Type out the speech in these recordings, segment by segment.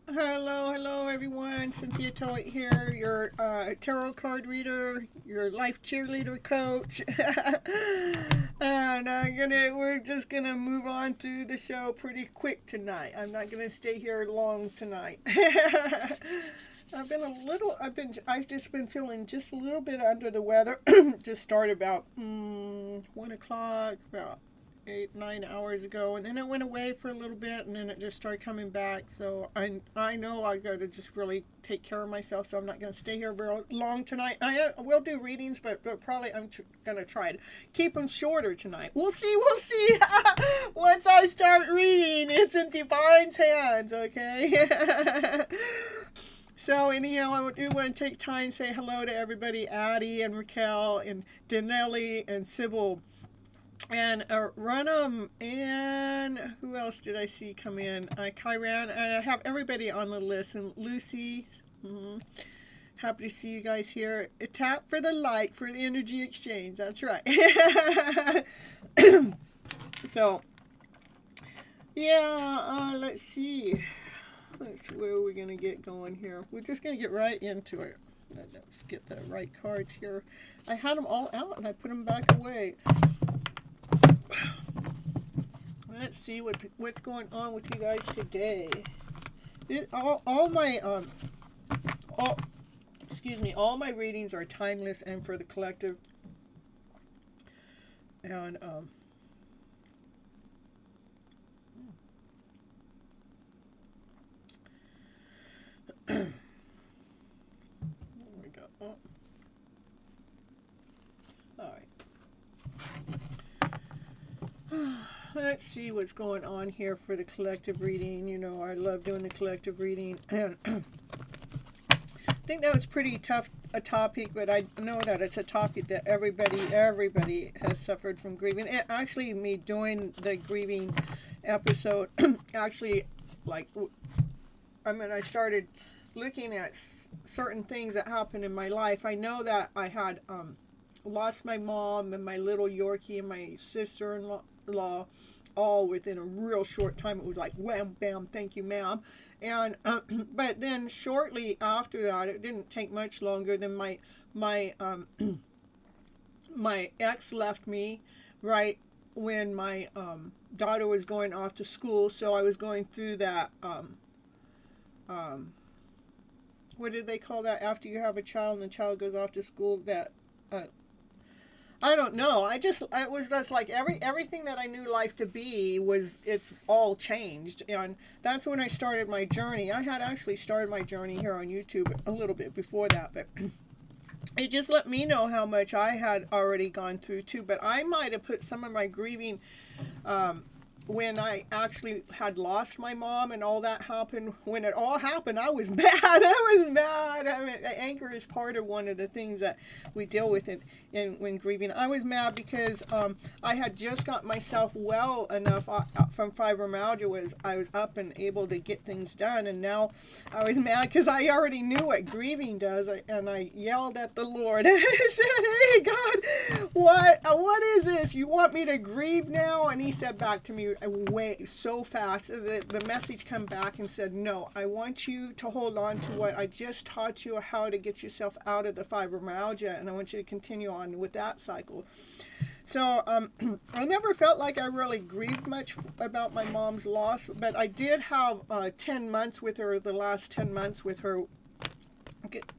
Hello everyone. Cynthia Toet here, your tarot card reader, your life cheerleader coach. And we're just gonna move on to the show pretty quick tonight. I'm not gonna stay here long tonight. I've just been feeling just a little bit under the weather. Just started about 1 o'clock, about 8-9 hours ago, and then it went away for a little bit, and then it just started coming back. So I know I got to just really take care of myself. So I'm not going to stay here very long tonight. I will do readings, but probably I'm going to try to keep them shorter tonight. We'll see. Once I start reading, it's in Divine's hands. Okay. So anyhow, I do want to take time to say hello to everybody, Addie and Raquel and Danelli and Sybil and Runham, and who else did I see come in? Kyran, and I have everybody on the list, and Lucy. Happy to see you guys here. A tap for the light for the energy exchange. That's right. So, yeah, let's see. Let's see where we're going to get going here. We're just going to get right into it. Let's get the right cards here. I had them all out, and I put them back away. Let's see what's going on with you guys today. All my readings are timeless and for the collective. And there we go. Oh. All right. Let's see what's going on here for the collective reading. You know, I love doing the collective reading. And I think that was pretty tough a topic, but I know that it's a topic that everybody has suffered from grieving. And actually, me doing the grieving episode, actually, I started looking at certain things that happened in my life. I know that I had lost my mom and my little Yorkie and my sister-in-law all within a real short time. It was like wham bam, thank you ma'am. And but then shortly after that, it didn't take much longer than my ex left me right when my daughter was going off to school. So I was going through that what did they call that after you have a child and the child goes off to school? That I don't know. It was just like everything that I knew life to be it's all changed. And that's when I started my journey. I had actually started my journey here on YouTube a little bit before that, but it just let me know how much I had already gone through too. But I might have put some of my grieving when I actually had lost my mom and all that happened. When it all happened, I was mad. I was mad. I mean, anger is part of one of the things that we deal with when grieving. I was mad because I had just got myself well enough from fibromyalgia. I was up and able to get things done, and now I was mad because I already knew what grieving does, and I yelled at the Lord. I said, "Hey God, what is this? You want me to grieve now?" And He said back to me, way so fast. The message come back and said, "No, I want you to hold on to what I just taught you how to get yourself out of the fibromyalgia, and I want you to continue on with that cycle." So I never felt like I really grieved much about my mom's loss, but I did have 10 months with her. The last 10 months with her,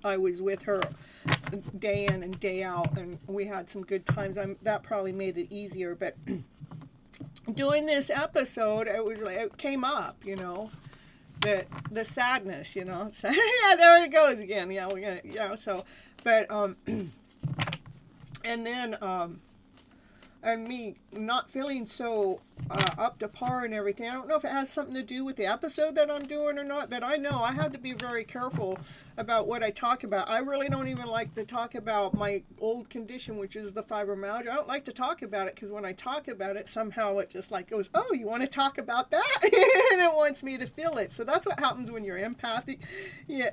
I was with her day in and day out, and we had some good times. That probably made it easier, but doing this episode, it was like it came up, the sadness, So, yeah, there it goes again. Yeah, we're gonna, So, but and then and me not feeling so up to par and everything. I don't know if it has something to do with the episode that I'm doing or not, but I know I have to be very careful about what I talk about. I really don't even like to talk about my old condition, which is the fibromyalgia. I don't like to talk about it because when I talk about it, somehow it just like goes, oh, you want to talk about that? And it wants me to feel it. So that's what happens when you're empathic. Yeah.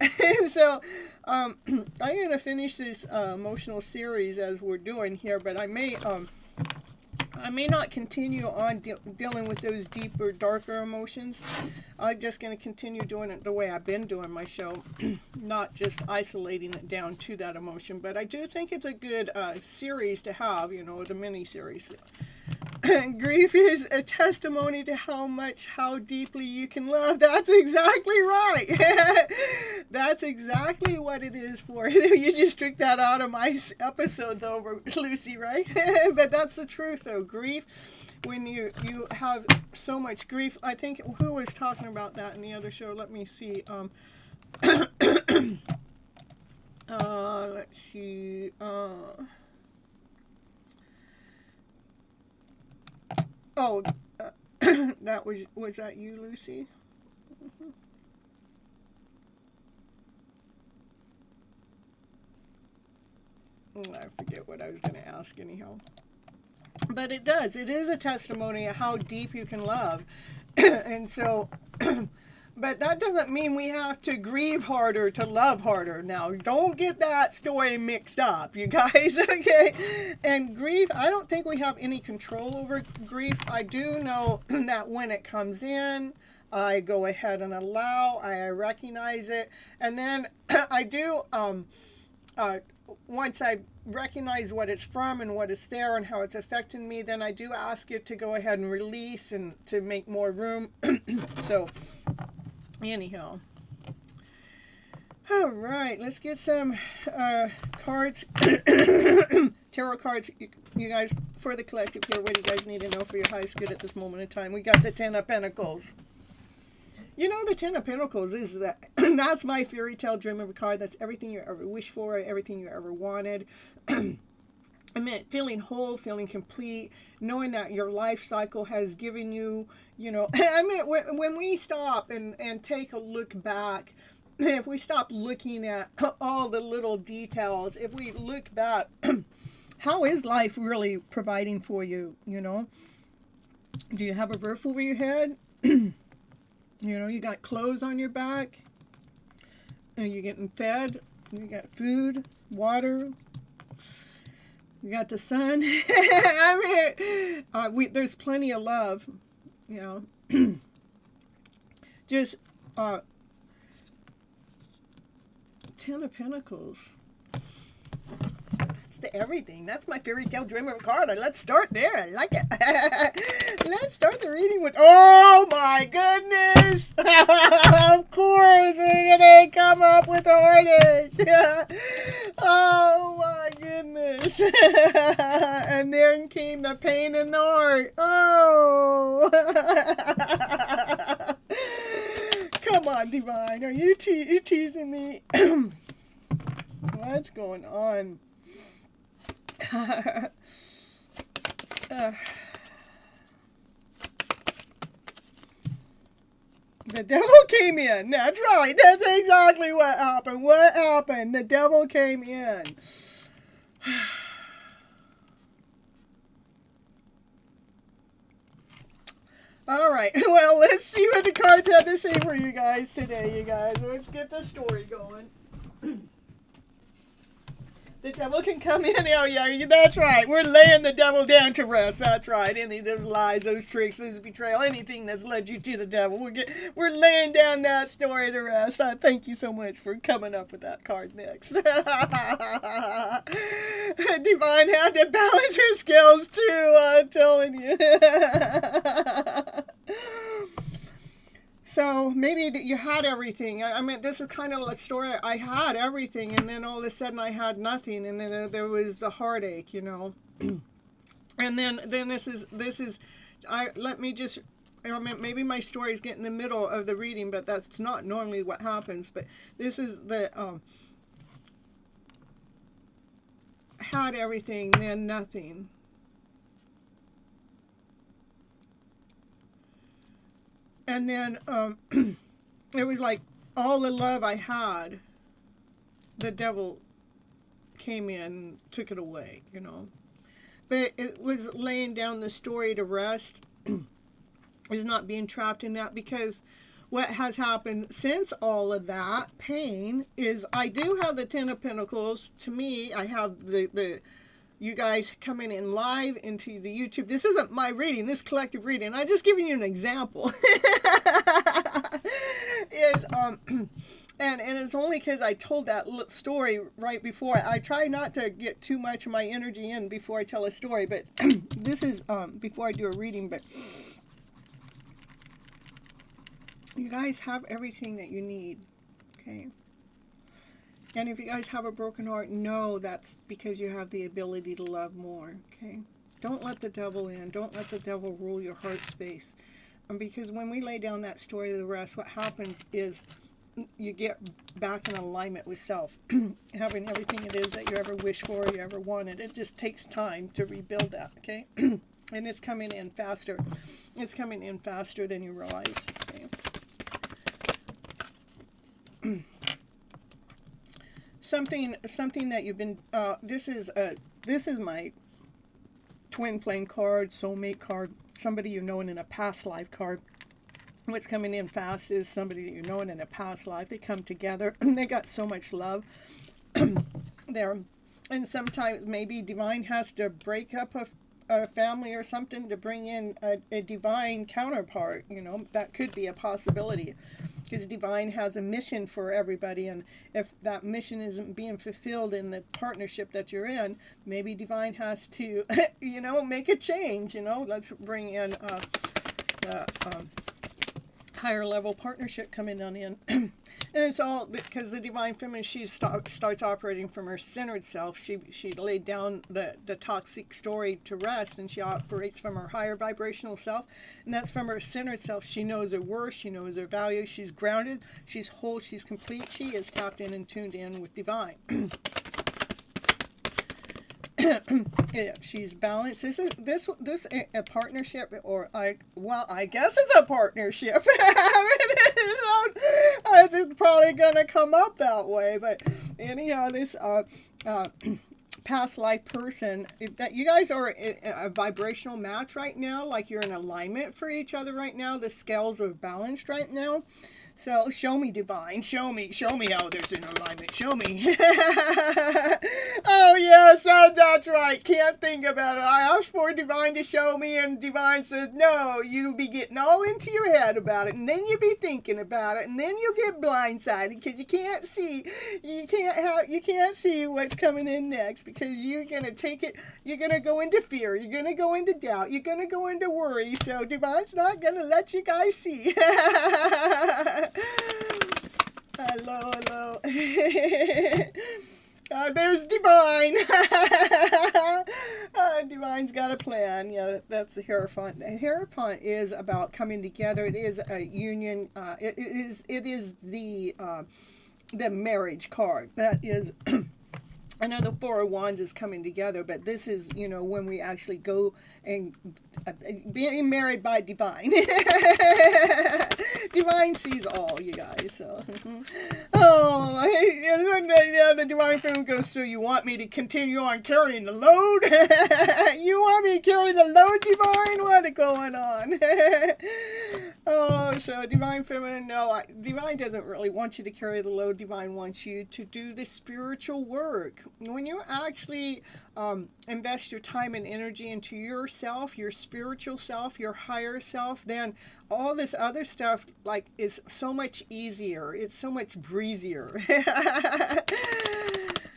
So I'm going to finish this emotional series as we're doing here, but I may not continue on dealing with those deeper, darker emotions. I'm just going to continue doing it the way I've been doing my show, not just isolating it down to that emotion. But I do think it's a good series to have, the mini-series. Grief is a testimony to how deeply you can love. That's exactly right. That's exactly what it is for. You just took that out of my episode, though, Lucy, right? But that's the truth, though. Grief, when you have so much grief. I think, who was talking about that in the other show? Let me see. Let's see. That was that you, Lucy? I forget what I was going to ask anyhow. But it is a testimony of how deep you can love. And so, but that doesn't mean we have to grieve harder to love harder. Now, don't get that story mixed up, you guys, okay? And grief, I don't think we have any control over grief. I do know that when it comes in, I go ahead and allow, I recognize it, and then I do, once I recognize what it's from and what it's there and how it's affecting me, then I do ask it to go ahead and release and to make more room. So, anyhow. All right, let's get some cards, tarot cards, you guys, for the collective here. What do you guys need to know for your highest good at this moment in time? We got the Ten of Pentacles. The Ten of Pentacles is that, that's my fairy tale dream of a card. That's everything you ever wished for, everything you ever wanted. I mean, feeling whole, feeling complete, knowing that your life cycle has given you, I mean, when we stop and take a look back, if we stop looking at all the little details, if we look back, how is life really providing for you, Do you have a roof over your head? You got clothes on your back. You're getting fed. You got food, water. You got the sun. I mean, there's plenty of love. Just Ten of Pentacles. That's the everything. That's my fairy tale dream of a card. Let's start there. I like it. Let's start the reading with, oh my goodness. Of course, we're going to come up with the heartache. Oh my goodness. And then came the pain in the heart. Oh. Come on, Divine. Are you teasing me? What's going on? The devil came in. That's right. That's exactly what happened. What happened? The devil came in. All right. Well, let's see what the cards have to say for you guys today, you guys. Let's get the story going. The devil can come in. Oh, yeah, that's right. We're laying the devil down to rest. That's right. Any of those lies, those tricks, those betrayal, anything that's led you to the devil, we're laying down that story to rest. Thank you so much for coming up with that card next. Divine had to balance her skills too, I'm telling you. So maybe you had everything. I mean, this is kind of a story. I had everything, and then all of a sudden I had nothing, and then there was the heartache, And then this is. Let me just. I mean, maybe my stories get in the middle of the reading, but that's not normally what happens. But this is the had everything, then nothing. And then it was like all the love I had, the devil came in, took it away, But it was laying down the story to rest, is not being trapped in that, because what has happened since all of that pain is I do have the Ten of Pentacles. To me, I have the you guys coming in live into the YouTube. This isn't my reading, this collective reading. I'm just giving you an example. And it's only because I told that story right before. I try not to get too much of my energy in before I tell a story, but this is before I do a reading. But you guys have everything that you need, okay? And if you guys have a broken heart, know that's because you have the ability to love more, okay? Don't let the devil in. Don't let the devil rule your heart space. Because when we lay down that story to the rest, what happens is you get back in alignment with self. Having everything it is that you ever wished for, you ever wanted. It just takes time to rebuild that, okay? And it's coming in faster. It's coming in faster than you realize, okay? Something that you've been, this is my twin flame card, soulmate card, somebody you know in a past life card. What's coming in fast is somebody that you know in a past life. They come together and they got so much love there. And sometimes maybe divine has to break up a family or something to bring in a divine counterpart. That could be a possibility. Because divine has a mission for everybody, and if that mission isn't being fulfilled in the partnership that you're in, maybe divine has to, make a change. Let's bring in a higher level partnership coming on in. And it's all because the divine feminine, she starts operating from her centered self. She laid down the toxic story to rest, and she operates from her higher vibrational self, and that's from her centered self. She knows her worth, she knows her value, she's grounded, she's whole, she's complete, she is tapped in and tuned in with divine. Yeah, she's balanced. This a partnership, or I guess it's a partnership. It's probably gonna come up that way, but anyhow, this past life person, that you guys are a vibrational match right now, like you're in alignment for each other right now. The scales are balanced right now. So show me, divine, show me how there's an alignment. Show me. Oh yes, that's right. Can't think about it. I asked for divine to show me, and divine says no. You be getting all into your head about it, and then you be thinking about it, and then you get blindsided because you can't see. You can't see what's coming in next, because you're gonna take it. You're gonna go into fear. You're gonna go into doubt. You're gonna go into worry. So divine's not gonna let you guys see. Hello. There's divine. Divine's got a plan. Yeah, that's the Hierophant. The Hierophant is about coming together. It is a union. It is the marriage card. That is. I know the Four of Wands is coming together, but this is, when we actually go and being married by divine. Divine sees all, you guys. So, the divine film goes through. You want me to continue on carrying the load? You want me to carry the load, divine? What is going on? Oh, so Divine Feminine, no, Divine doesn't really want you to carry the load. Divine wants you to do the spiritual work. When you actually invest your time and energy into yourself, your spiritual self, your higher self, then all this other stuff like is so much easier. It's so much breezier.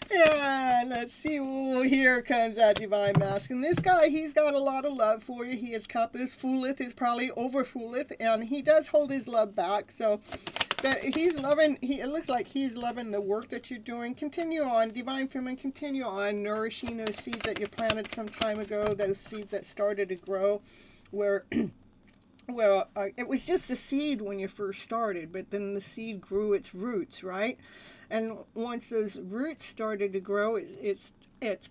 Yeah, let's see. Ooh, here comes that divine masculine. This guy, he's got a lot of love for you. He is cupboard fooleth, is probably over fooleth, and he does hold his love back. So, but he's loving. It looks like he's loving the work that you're doing. Continue on, divine feminine. Continue on nourishing those seeds that you planted some time ago. Those seeds that started to grow, where. Well, it was just a seed when you first started, but then the seed grew its roots, right? And once those roots started to grow, it's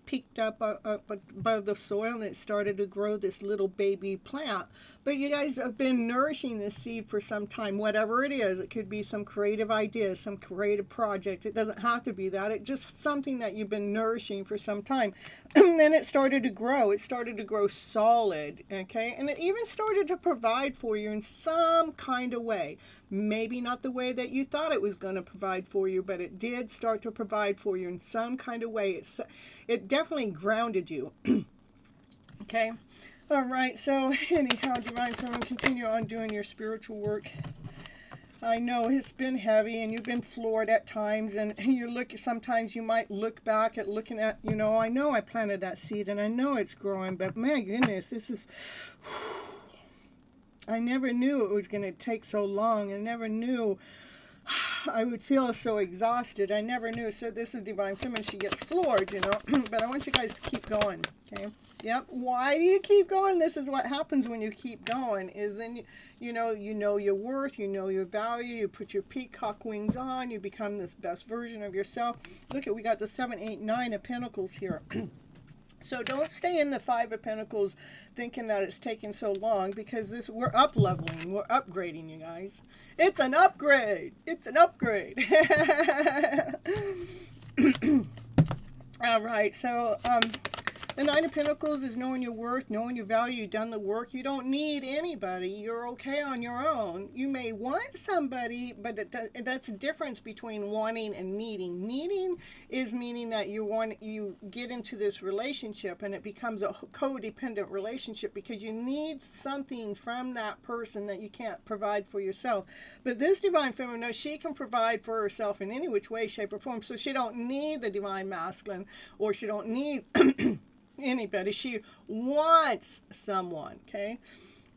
peaked up above the soil, and it started to grow this little baby plant. But you guys have been nourishing this seed for some time, whatever it is. It could be some creative idea, some creative project. It doesn't have to be that. It's just something that you've been nourishing for some time. And then it started to grow. It started to grow solid, okay? And it even started to provide for you in some kind of way. Maybe not the way that you thought it was going to provide for you, but it did start to provide for you in some kind of way. It definitely grounded you. Okay? All right, so anyhow, Divine Feminine, continue on doing your spiritual work. I know it's been heavy and you've been floored at times, and sometimes you might look back at looking at, I know I planted that seed and I know it's growing, but my goodness, I never knew it was going to take so long. I never knew I would feel so exhausted. I never knew. So this is Divine Feminine. She gets floored, but I want you guys to keep going, okay? Yep. Why do you keep going? This is what happens when you keep going, is then you know your worth, you know your value, you put your peacock wings on, you become this best version of yourself. Look we got the 7, 8, 9 of Pentacles here. So don't stay in the 5 of Pentacles thinking that it's taking so long, because we're up-leveling, we're upgrading, you guys. It's an upgrade. It's an upgrade. All right, so the 9 of Pentacles is knowing your worth, knowing your value. You've done the work. You don't need anybody. You're okay on your own. You may want somebody, but that's a difference between wanting and needing. Needing is meaning that you get into this relationship and it becomes a codependent relationship because you need something from that person that you can't provide for yourself. But this Divine Feminine knows she can provide for herself in any which way, shape, or form. So she don't need the Divine Masculine, or she don't need anybody. She wants someone, okay?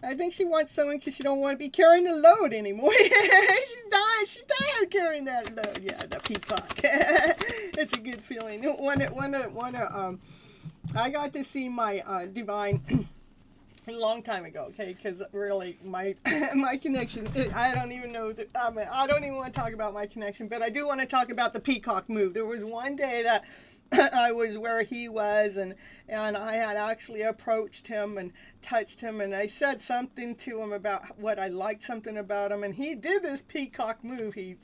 I think she wants someone because she don't want to be carrying the load anymore. She died carrying that load. Yeah, the peacock. It's a good feeling. I got to see my divine a long time ago, okay? Because really, my connection, I don't even know. I don't even want to talk about my connection, but I do want to talk about the peacock move. There was one day that I was where he was, and I had actually approached him and touched him, and I said something to him about what I liked something about him, and he did this peacock move. He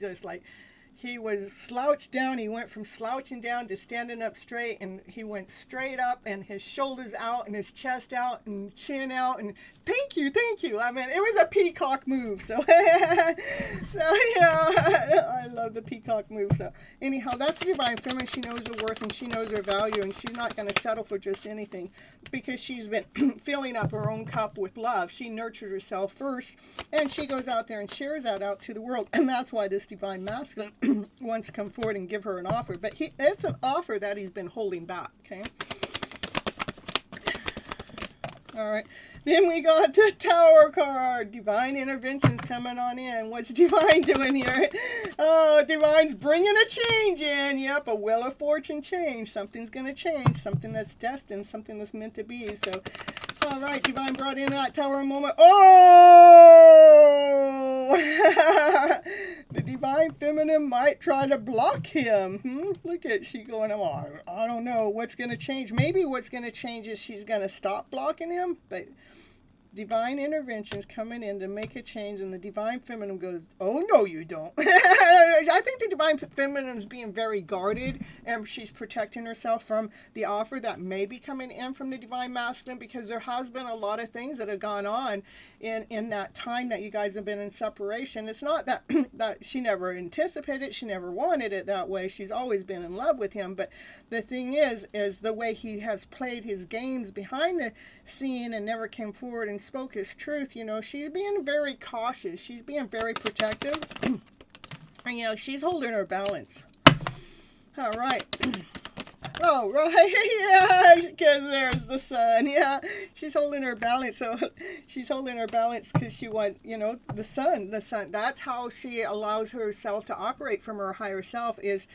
was slouched down. He went from slouching down to standing up straight, and he went straight up, and his shoulders out, and his chest out, and chin out, and thank you. I mean, it was a peacock move. So, I love the peacock move. So, anyhow, that's the Divine Feminine. She knows her worth, and she knows her value, and she's not going to settle for just anything because she's been filling up her own cup with love. She nurtured herself first, and she goes out there and shares that out to the world, and that's why this Divine Masculine wants to come forward and give her an offer. But it's an offer that he's been holding back, okay? All right. Then we got the Tower card. Divine intervention's coming on in. What's Divine doing here? Oh, Divine's bringing a change in. Yep, a Wheel of Fortune change. Something's going to change. Something that's destined. Something that's meant to be. So, all right, Divine brought in that Tower moment. Oh! The Divine Feminine might try to block him. Look at she going, oh, I don't know what's going to change. Maybe what's going to change is she's going to stop blocking him, but divine interventions coming in to make a change, and the divine feminine goes, oh, no, you don't. I think the divine feminine is being very guarded, and she's protecting herself from the offer that may be coming in from the divine masculine, because there has been a lot of things that have gone on in that time that you guys have been in separation. It's not that that she never anticipated, she never wanted it that way. She's always been in love with him, but the thing is the way he has played his games behind the scene and never came forward and spoke his truth. You know, she's being very cautious. She's being very protective. And, you know, she's holding her balance. All right. Oh, right. Yeah, because there's the sun. Yeah, she's holding her balance. So she's holding her balance because she wants, you know, the sun. That's how she allows herself to operate from her higher self, is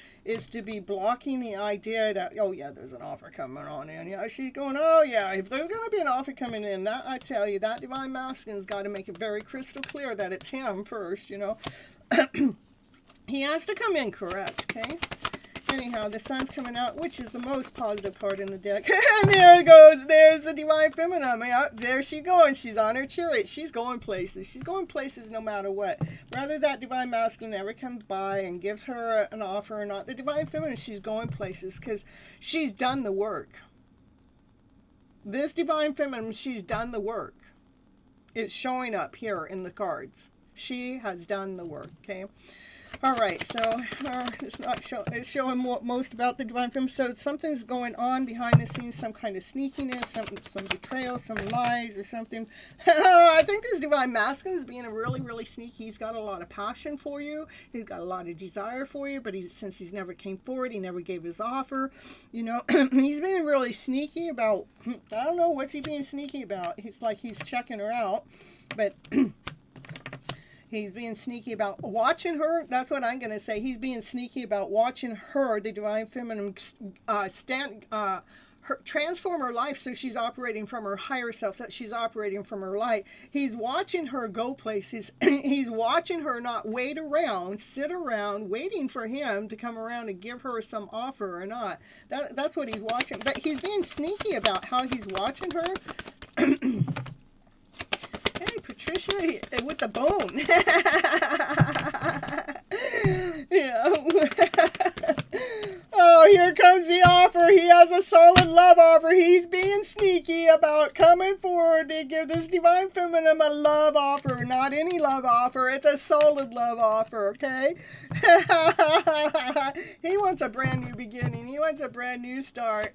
to be blocking the idea that, oh, yeah, there's an offer coming on in. Yeah, she's going, oh, yeah, if there's going to be an offer coming in, that, I tell you, that divine masculine's got to make it very crystal clear that it's him first, you know. He has to come in correct, okay? Anyhow, the sun's coming out, which is the most positive card in the deck. And there it goes. There's the divine feminine. Yeah, there she's going. She's on her chariot. She's going places. She's going places no matter what. Whether that divine masculine ever comes by and gives her an offer or not, the divine feminine, she's going places because she's done the work. This divine feminine, she's done the work. It's showing up here in the cards. She has done the work, okay? All right, so it's showing most about the divine feminine. So something's going on behind the scenes, some kind of sneakiness, some betrayal, some lies or something. I think this divine masculine is being really, really sneaky. He's got a lot of passion for you. He's got a lot of desire for you, but since he's never came forward, he never gave his offer. You know, he's being really sneaky about, I don't know, what's he being sneaky about? He's like he's checking her out, but... He's being sneaky about watching her. That's what I'm going to say. He's being sneaky about watching her, the divine feminine, transform her life so she's operating from her higher self, that she's operating from her light. He's watching her go places. He's watching her not wait around, sit around, waiting for him to come around and give her some offer or not. That's what he's watching. But he's being sneaky about how he's watching her. Hey, Patricia, with the bone. Yeah. Oh, here comes the offer. He has a solid love offer. He's being sneaky about coming forward to give this divine feminine a love offer. Not any love offer. It's a solid love offer, okay? He wants a brand new beginning. He wants a brand new start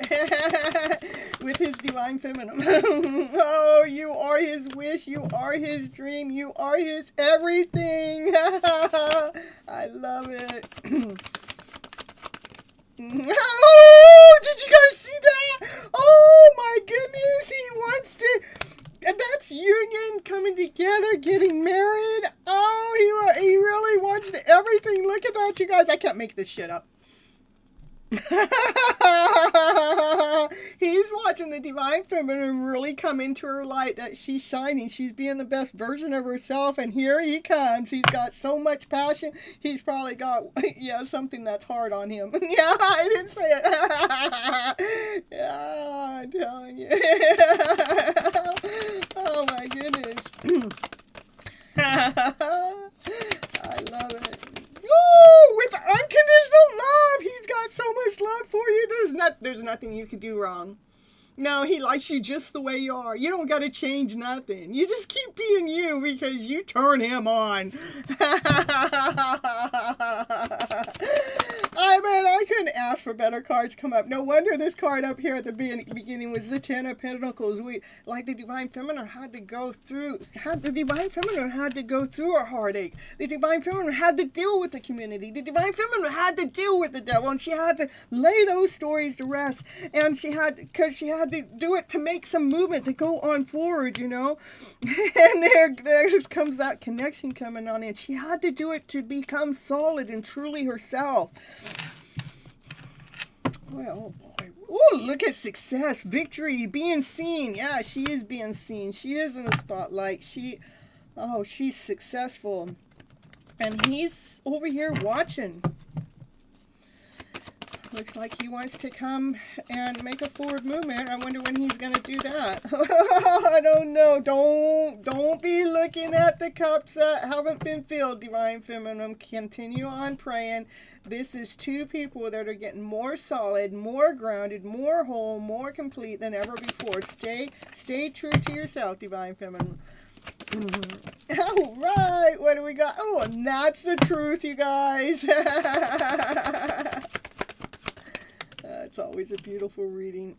with his divine feminine. Oh, you are his wish. You are his dream. You are his everything. I love it. Oh, did you guys see that? Oh my goodness, he wants to, that's union coming together, getting married. Oh, he really wants to, everything. Look at that, you guys. I can't make this shit up. He's watching the divine feminine really come into her light, that she's shining. She's being the best version of herself, and here he comes. He's got so much passion. He's probably got, yeah, something that's hard on him. Yeah, I didn't say it. Yeah, I'm telling you. Oh my goodness. I love it. Oh, with unconditional love. He's got so much love for you. There's nothing you could do wrong. No, he likes you just the way you are. You don't got to change nothing. You just keep being you because you turn him on. I mean, I couldn't ask for better cards to come up. No wonder this card up here at the beginning was the Ten of Pentacles. Like the divine feminine had to go through a heartache. The divine feminine had to deal with the community. The divine feminine had to deal with the devil, and she had to lay those stories to rest. And she had to do it to make some movement to go on forward, you know. And there comes that connection coming on in. She had to do it to become solid and truly herself. Well, oh boy. Oh, look at success, victory, being seen. Yeah, she is being seen. She is in the spotlight. She's successful. And he's over here watching. Looks like he wants to come and make a forward movement. I wonder when he's going to do that. I don't know. Don't be looking at the cups that haven't been filled, Divine Feminine. Continue on praying. This is two people that are getting more solid, more grounded, more whole, more complete than ever before. Stay true to yourself, Divine Feminine. All right, what do we got? Oh, and that's the truth, you guys. It's always a beautiful reading.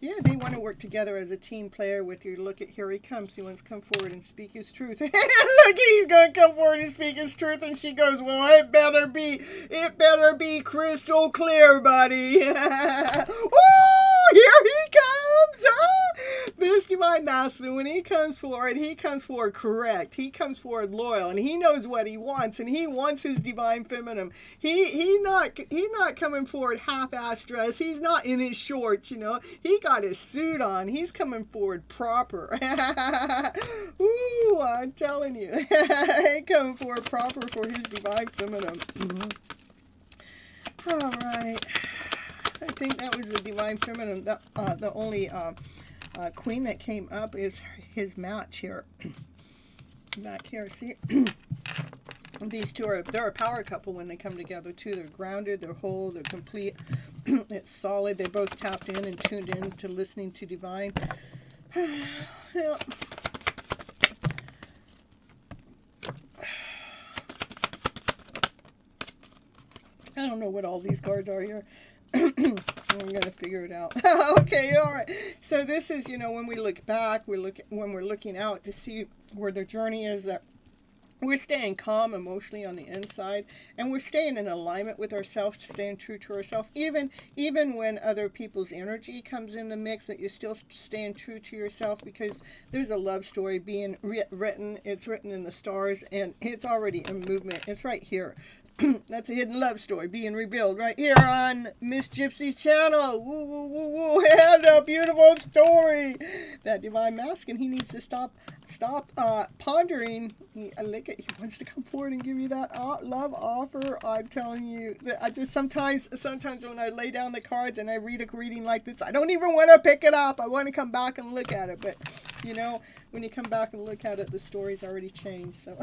Yeah, they want to work together as a team player with you. Look at, here he comes. He wants to come forward and speak his truth. Look, he's going to come forward and speak his truth. And she goes, well, it better be crystal clear, buddy. Oh, here he comes. Oh, this Divine Masculine, when he comes forward correct. He comes forward loyal, and he knows what he wants, and he wants his Divine Feminine. He's not coming forward half-ass dressed. He's not in his shorts, you know. He got his suit on. He's coming forward proper. Ooh, I'm telling you. He's coming forward proper for his Divine Feminine. All right. I think that was the Divine Feminine. The only queen that came up is his match here. Back here, see? These two they're a power couple when they come together too. They're grounded, they're whole, they're complete. It's solid. They both tapped in and tuned in to listening to Divine. Yeah. I don't know what all these cards are here. I'm going to figure it out. Okay, all right. So this is, when we look back, when we're looking out to see where the journey is, that we're staying calm emotionally on the inside, and we're staying in alignment with ourselves, staying true to ourselves, even when other people's energy comes in the mix, that you're still staying true to yourself, because there's a love story being written. It's written in the stars, and it's already in movement. It's right here. That's a hidden love story being revealed right here on Miss Gypsy's channel. Woo, woo, woo, woo. And a beautiful story. That Divine Masculine, he needs to stop pondering. He wants to come forward and give you that love offer. I'm telling you, I just sometimes when I lay down the cards and I read a reading like this, I don't even want to pick it up. I want to come back and look at it. But, when you come back and look at it, the story's already changed. So...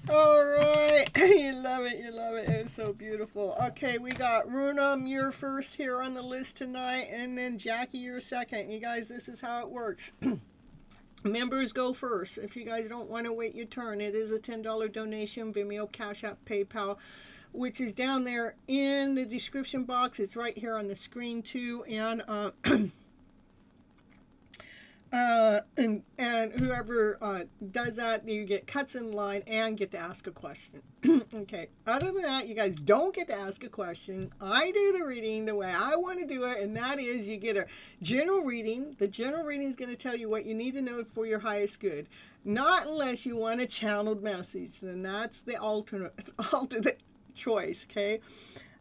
All right. You love it. It's so beautiful. Okay, we got Runam, you're first here on the list tonight, and then Jackie, you're second. You guys, this is how it works. Members go first. If you guys don't want to wait your turn, it is a $10 donation, Vimeo, Cash App, PayPal, which is down there in the description box. It's right here on the screen too, and and whoever does that, you get cuts in line and get to ask a question. Okay. Other than that, you guys don't get to ask a question. I do the reading the way I want to do it, and that is you get a general reading. The general reading is going to tell you what you need to know for your highest good. Not unless you want a channeled message. Then that's the alternate choice, okay?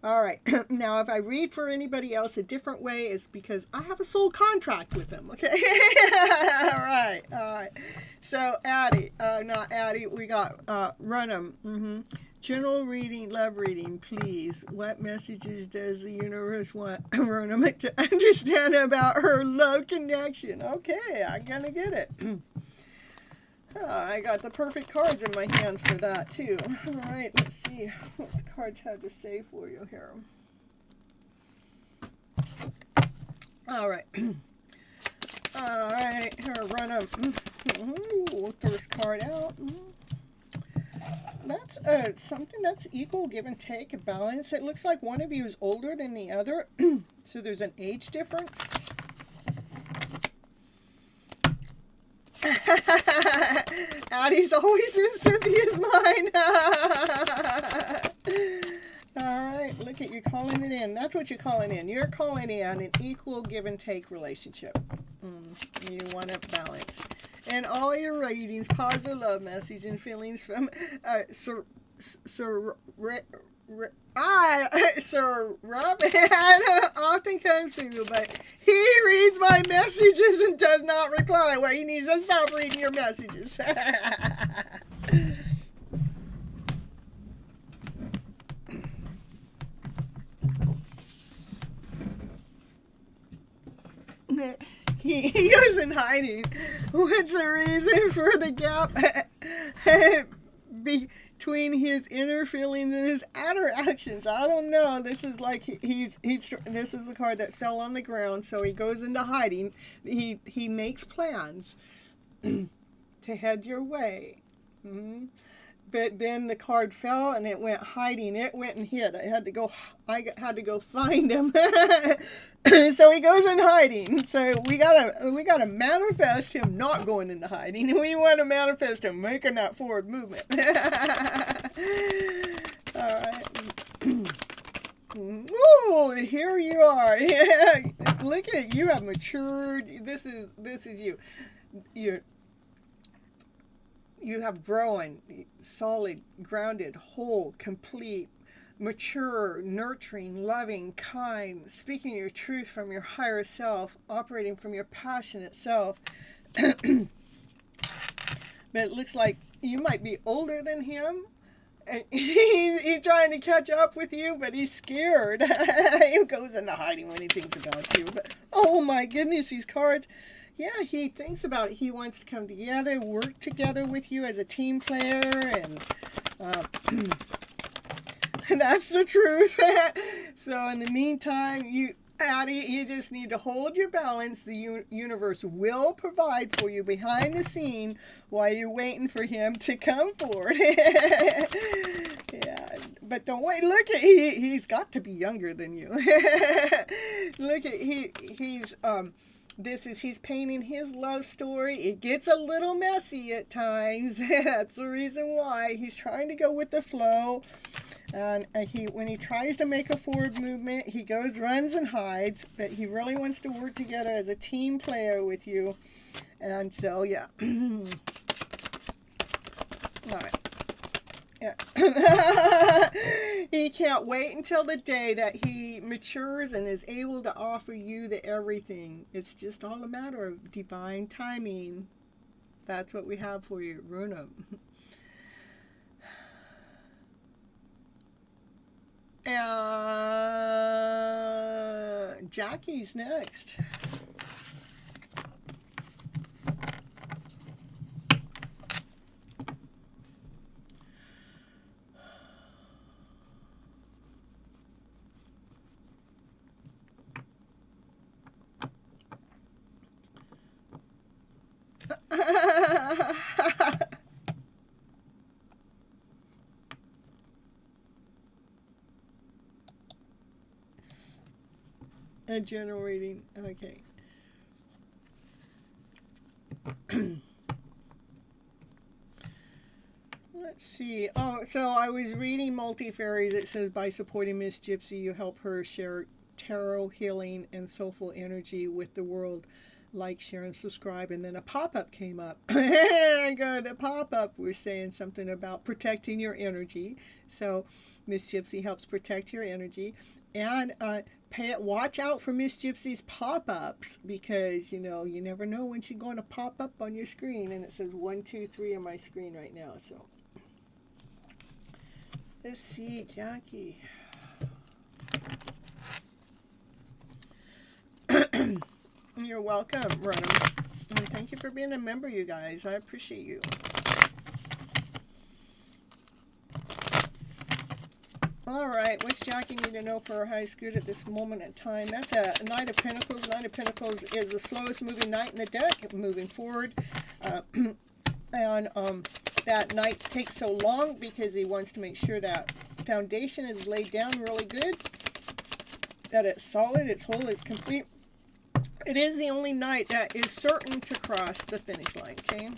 All right. Now, if I read for anybody else a different way, it's because I have a soul contract with them, okay? All right. So, we got Runham. General reading, love reading, please. What messages does the universe want Runham to understand about her love connection? Okay, I'm going to get it. I got the perfect cards in my hands for that, too. All right, let's see what the cards have to say for you here. All right. All right, here, run up. First card out. That's something that's equal, give and take, a balance. It looks like one of you is older than the other, so there's an age difference. Addie's always in Cynthia's mind. All right, look at you calling it in. That's what you're calling in. You're calling in an equal give and take relationship. You want a balance. And all your readings, positive love message and feelings from Sir Robin often comes through, but he reads my messages and does not reply. Well, he needs to stop reading your messages. he goes in hiding. What's the reason for the gap between his inner feelings and his outer actions? I don't know. This is like he's this is the card that fell on the ground, so he goes into hiding. He makes plans to head your way. Mm-hmm. But then the card fell and it went hiding. It went and hid. I had to go find him. So he goes in hiding. So we gotta manifest him not going into hiding. And we want to manifest him making that forward movement. All right. Oh, here you are. Yeah. Look at it. You have matured. This is you. You have grown, solid, grounded, whole, complete, mature, nurturing, loving, kind, speaking your truth from your higher self, operating from your passionate self. But it looks like you might be older than him. And he's trying to catch up with you, but he's scared. He goes into hiding when he thinks about you. But oh my goodness, these cards. Yeah, he thinks about it. He wants to come together, work together with you as a team player, and that's the truth. So in the meantime, Addie, you just need to hold your balance. The universe will provide for you behind the scene while you're waiting for him to come forward. Yeah, but don't wait. Look at he's got to be younger than you. Look at he's painting his love story. It gets a little messy at times. That's the reason why he's trying to go with the flow. And when he tries to make a forward movement, he goes, runs, and hides. But he really wants to work together as a team player with you. And so, yeah. All right. Yeah. He can't wait until the day that he matures and is able to offer you the everything. It's just all a matter of divine timing. That's what we have for you, Runa. Jackie's next. A general reading. Okay. Let's see. Oh, so I was reading Multi-Fairies. It says, by supporting Miss Gypsy, you help her share tarot, healing, and soulful energy with the world. Like, share, and subscribe. And then a pop-up came up. The pop-up was saying something about protecting your energy. So Miss Gypsy helps protect your energy. And watch out for Miss Gypsy's pop-ups, because, you never know when she's going to pop up on your screen. And it says 1, 2, 3 on my screen right now. So let's see, Jackie. You're welcome, Ronald. And thank you for being a member, you guys. I appreciate you. All right, what's Jackie need to know for her highest good at this moment in time? That's a Knight of Pentacles. Knight of Pentacles is the slowest moving knight in the deck, moving forward. That knight takes so long because he wants to make sure that foundation is laid down really good, that it's solid, it's whole, it's complete. It is the only knight that is certain to cross the finish line, okay?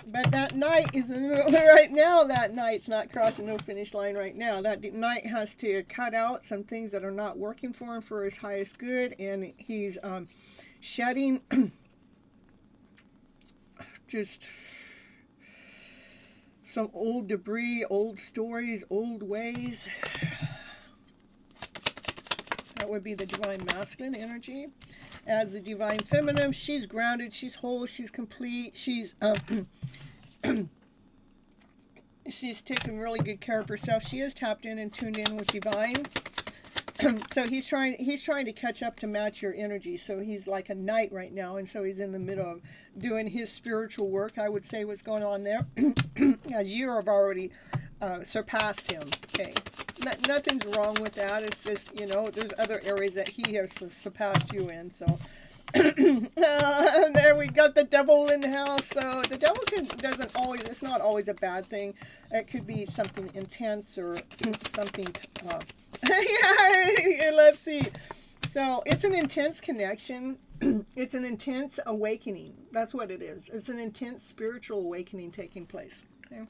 But that knight is, right now, that knight's not crossing no finish line right now. That knight has to cut out some things that are not working for him for his highest good, and he's shedding just some old debris, old stories, old ways. That would be the divine masculine energy. As the divine feminine, she's grounded, she's whole, she's complete, she's she's taking really good care of herself. She is tapped in and tuned in with divine. So he's trying to catch up to match your energy. So he's like a knight right now, and so he's in the middle of doing his spiritual work. I would say what's going on there, as you have already surpassed him. Okay, nothing's wrong with that. It's just, you know, there's other areas that he has surpassed you in. So there we got the devil in the house. So the devil doesn't always, it's not always a bad thing. It could be something intense or something. Yeah, let's see. So it's an intense connection. It's an intense awakening. That's what it is. It's an intense spiritual awakening taking place. Okay.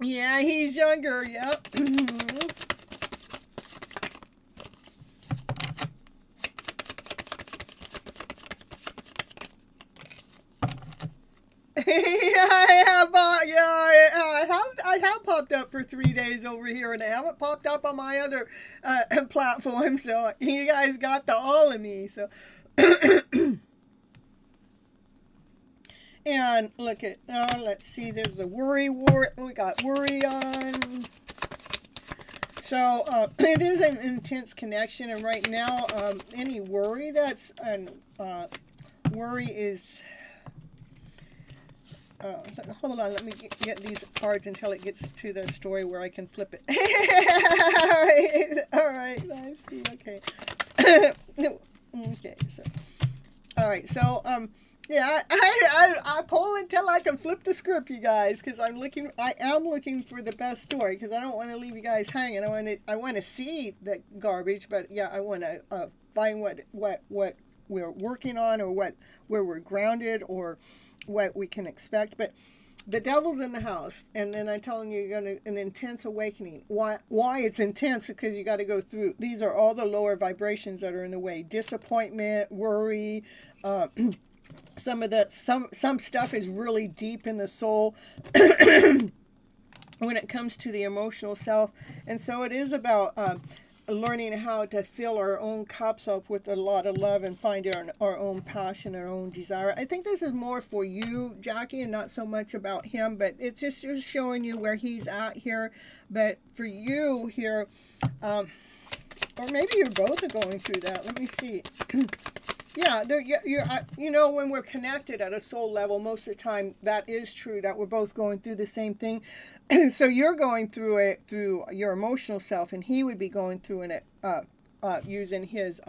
Yeah, he's younger. Yep. I have popped up for 3 days over here, and I haven't popped up on my other platform. So you guys got the all of me. So, and look at let's see. There's the worry war. We got worry on. So it is an intense connection, and right now, any worry that's worry is. Hold on, let me get these cards until it gets to the story where I can flip it. all right, I see. Okay, okay. So, all right. So, yeah, I pull until I can flip the script, you guys, because I am looking for the best story, because I don't want to leave you guys hanging. I want to see the garbage, but yeah, I want to find what we're working on, or where we're grounded, or what we can expect. But the devil's in the house, and then I'm telling you, you're going to an intense awakening. Why it's intense? Because you got to go through. These are all the lower vibrations that are in the way: disappointment, worry. Some stuff is really deep in the soul when it comes to the emotional self, and so it is about learning how to fill our own cups up with a lot of love and find our own passion, our own desire. I think this is more for you, Jackie, and not so much about him, but it's just showing you where he's at here. But for you here, or maybe you're both going through that. Let me see. Yeah, you know, when we're connected at a soul level, most of the time that is true, that we're both going through the same thing. So you're going through it through your emotional self, and he would be going through it using his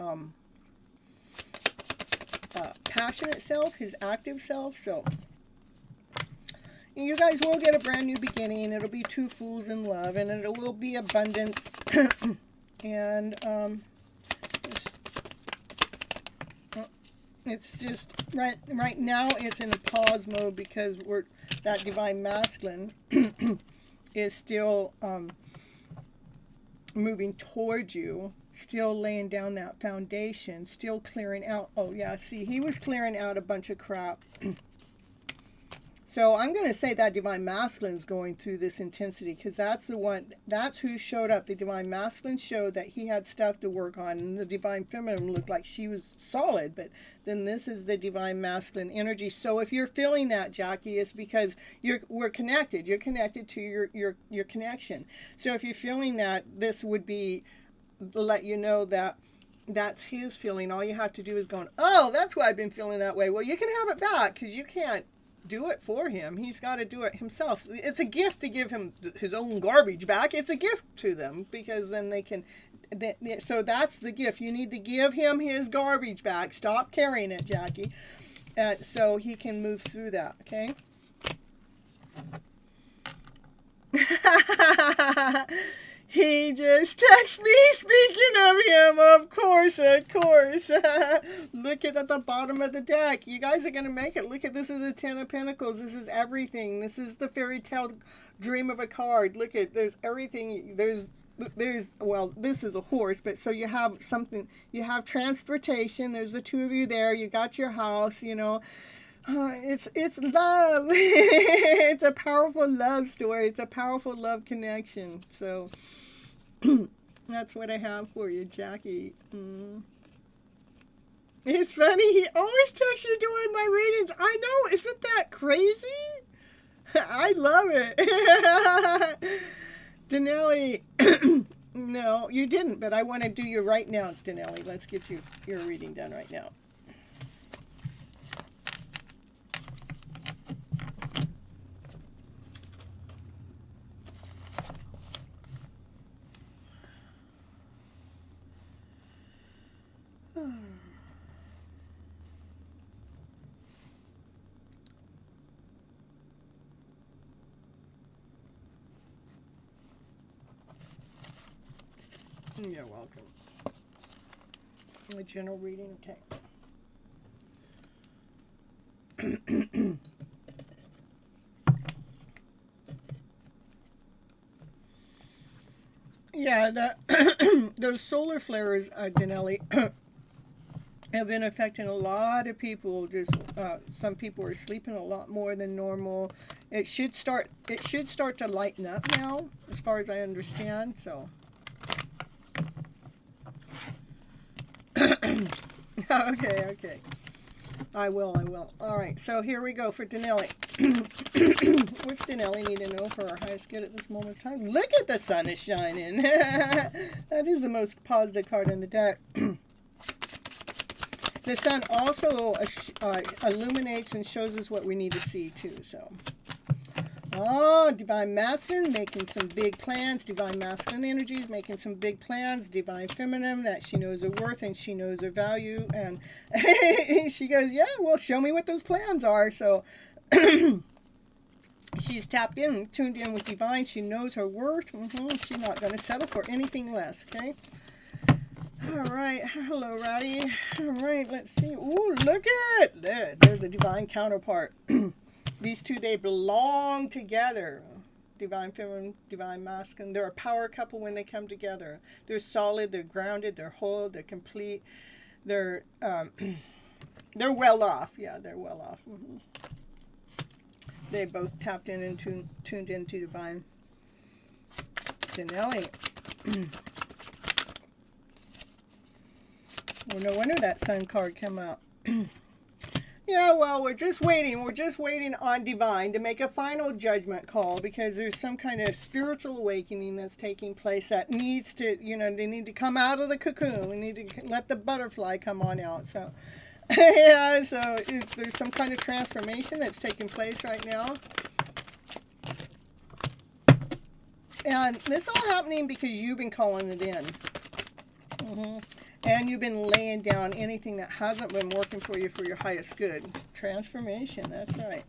passionate self, his active self. So you guys will get a brand new beginning. It'll be two fools in love, and it will be abundance. And it's just right now it's in a pause mode, because that divine masculine is still moving towards you, still laying down that foundation, still clearing out. Oh yeah, see, he was clearing out a bunch of crap. So I'm going to say that divine masculine is going through this intensity, because that's who showed up. The divine masculine showed that he had stuff to work on, and the divine feminine looked like she was solid, but then this is the divine masculine energy. So if you're feeling that, Jackie, it's because we're connected. You're connected to your connection. So if you're feeling that, this would be to let you know that that's his feeling. All you have to do is go, oh, that's why I've been feeling that way. Well, you can have it back, because you can't do it for him. He's got to do it himself. It's a gift to give him his own garbage back. It's a gift to them, because then they can. So that's the gift. You need to give him his garbage back. Stop carrying it, Jackie. So he can move through that. Okay. He just texted me, speaking of him, of course. Look at the bottom of the deck. You guys are going to make it. Look at this is the Ten of Pentacles. This is everything. This is the fairy tale dream of a card. Look at, there's everything. There's, well, this is a horse, but so you have something, you have transportation. There's the two of you there. You got your house, you know. It's love. It's a powerful love story. It's a powerful love connection. So that's what I have for you, Jackie. It's funny. He always texts you during my readings. I know. Isn't that crazy? I love it. Denali, No, you didn't, but I want to do you right now, Denelli. Let's get your reading done right now. You're welcome. A general reading, okay. Yeah, those solar flares, Denelli, have been affecting a lot of people. Just some people are sleeping a lot more than normal. It should start to lighten up now, as far as I understand. So. Okay. I will. All right, so here we go for Denelli. What's Denelli need to know for our highest good at this moment in time? Look at the sun is shining. That is the most positive card in the deck. The sun also illuminates and shows us what we need to see too. So, Divine Masculine making some big plans. Divine Masculine energies making some big plans. Divine Feminine, that she knows her worth and she knows her value. And she goes, yeah, well, show me what those plans are. So she's tapped in, tuned in with Divine. She knows her worth. She's not going to settle for anything less, okay? All right. Hello, Ratty. All right, let's see. Ooh, look at it. There's a Divine counterpart. These two, they belong together. Divine Feminine, Divine Masculine. They're a power couple when they come together. They're solid, they're grounded, they're whole, they're complete. They're well off. Yeah, they're well off. They both tapped in and tuned into Divine. Denelli. Well, no wonder that Sun card came out. Yeah, well, we're just waiting. We're just waiting on Divine to make a final judgment call, because there's some kind of spiritual awakening that's taking place that needs to, they need to come out of the cocoon. We need to let the butterfly come on out. So, yeah, so there's some kind of transformation that's taking place right now. And this all happening because you've been calling it in. And you've been laying down anything that hasn't been working for you for your highest good. Transformation, that's right.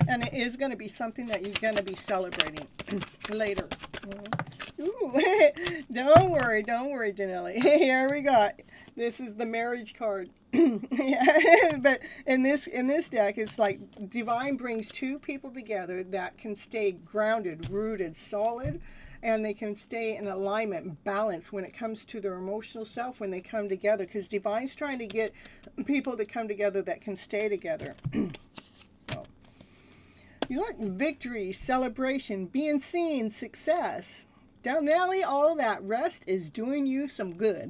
And it is going to be something that you're going to be celebrating later. Ooh. Don't worry, Denelli. Here we go. This is the marriage card. Yeah. But in this deck, it's like Divine brings two people together that can stay grounded, rooted, solid, and they can stay in alignment, balance when it comes to their emotional self when they come together. Because Divine's trying to get people to come together that can stay together. So, you like victory, celebration, being seen, success. Denelli, all that rest is doing you some good.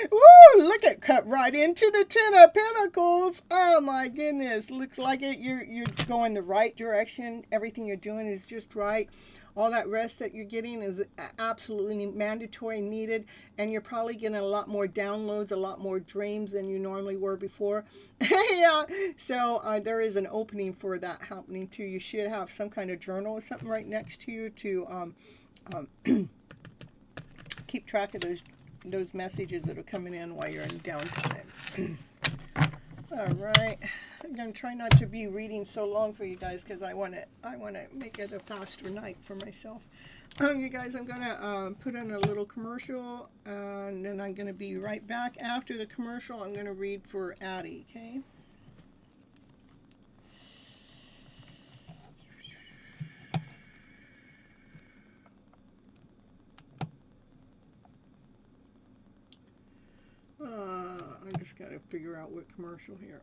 Woo! Look at, cut right into the Ten of Pentacles. Oh my goodness! Looks like it. You're going the right direction. Everything you're doing is just right. All that rest that you're getting is absolutely mandatory, needed, and you're probably getting a lot more downloads, a lot more dreams than you normally were before. Yeah, so there is an opening for that happening too. You should have some kind of journal or something right next to you to keep track of those messages that are coming in while you're in downtime. All right. I'm going to try not to be reading so long for you guys, because I want to make it a faster night for myself. You guys, I'm going to put in a little commercial, and then I'm going to be right back. After the commercial, I'm going to read for Addie, okay? I just got to figure out what commercial here.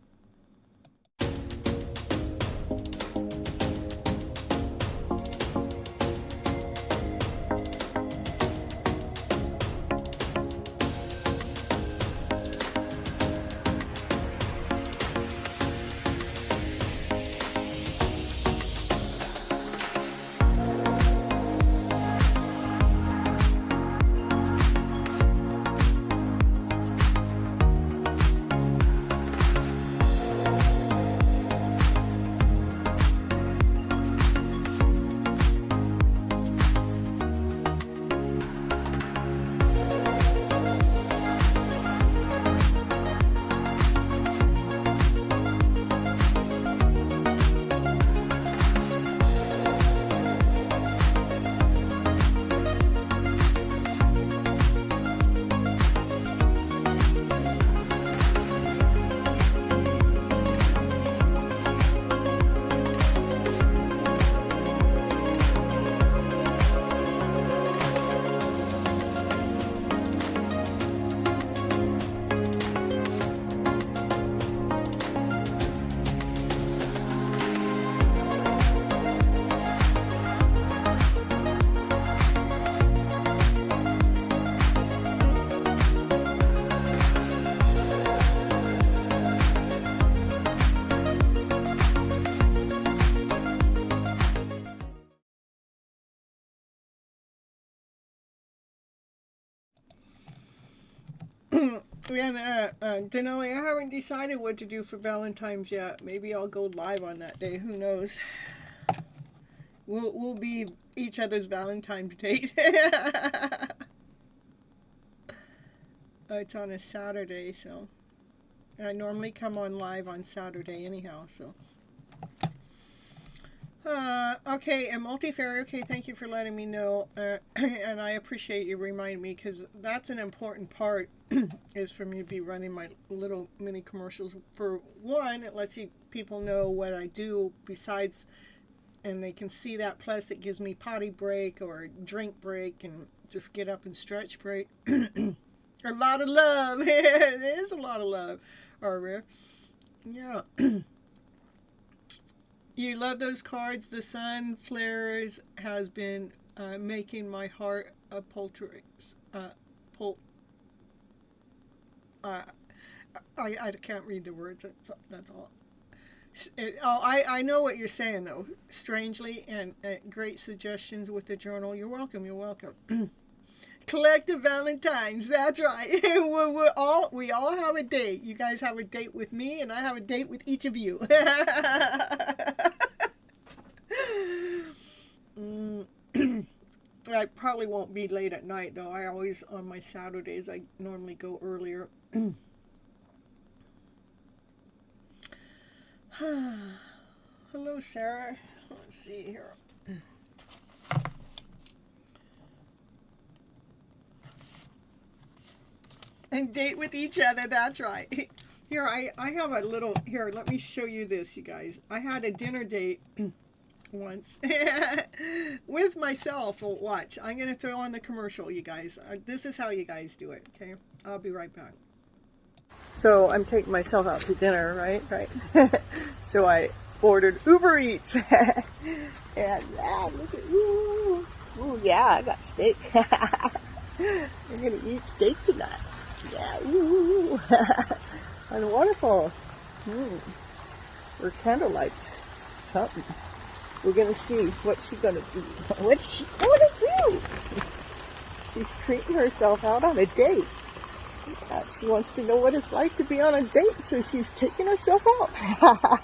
Denali, I haven't decided what to do for Valentine's yet. Maybe I'll go live on that day. Who knows? We'll be each other's Valentine's date. It's on a Saturday, so I normally come on live on Saturday anyhow, so. Okay, and multifarious, okay, thank you for letting me know, and I appreciate you reminding me, because that's an important part, is for me to be running my little mini commercials. For one, it lets people know what I do besides, and they can see that, plus it gives me potty break or drink break and just get up and stretch break. A lot of love. It is a lot of love. Or, yeah. You love those cards. The sun flares has been making my heart a poultry. I can't read the words. That's all. I know what you're saying, though. Strangely, and great suggestions with the journal. You're welcome. You're welcome. Collective Valentines. That's right. We all have a date. You guys have a date with me, and I have a date with each of you. I probably won't be late at night, though. I always, on my Saturdays, I normally go earlier. Hello, Sarah. Let's see here. And date with each other, that's right. Here, I have a little, here, let me show you this, you guys. I had a dinner date once with myself. Well, watch, I'm going to throw on the commercial, you guys. This is how you guys do it, okay? I'll be right back. So I'm taking myself out to dinner, right? So I ordered Uber Eats. And look at, ooh, yeah, I got steak. We're going to eat steak tonight. Yeah, ooh, and wonderful. Or candlelight, something. We're gonna see what she's gonna do. What's she gonna do? She's treating herself out on a date. She wants to know what it's like to be on a date, so she's taking herself out.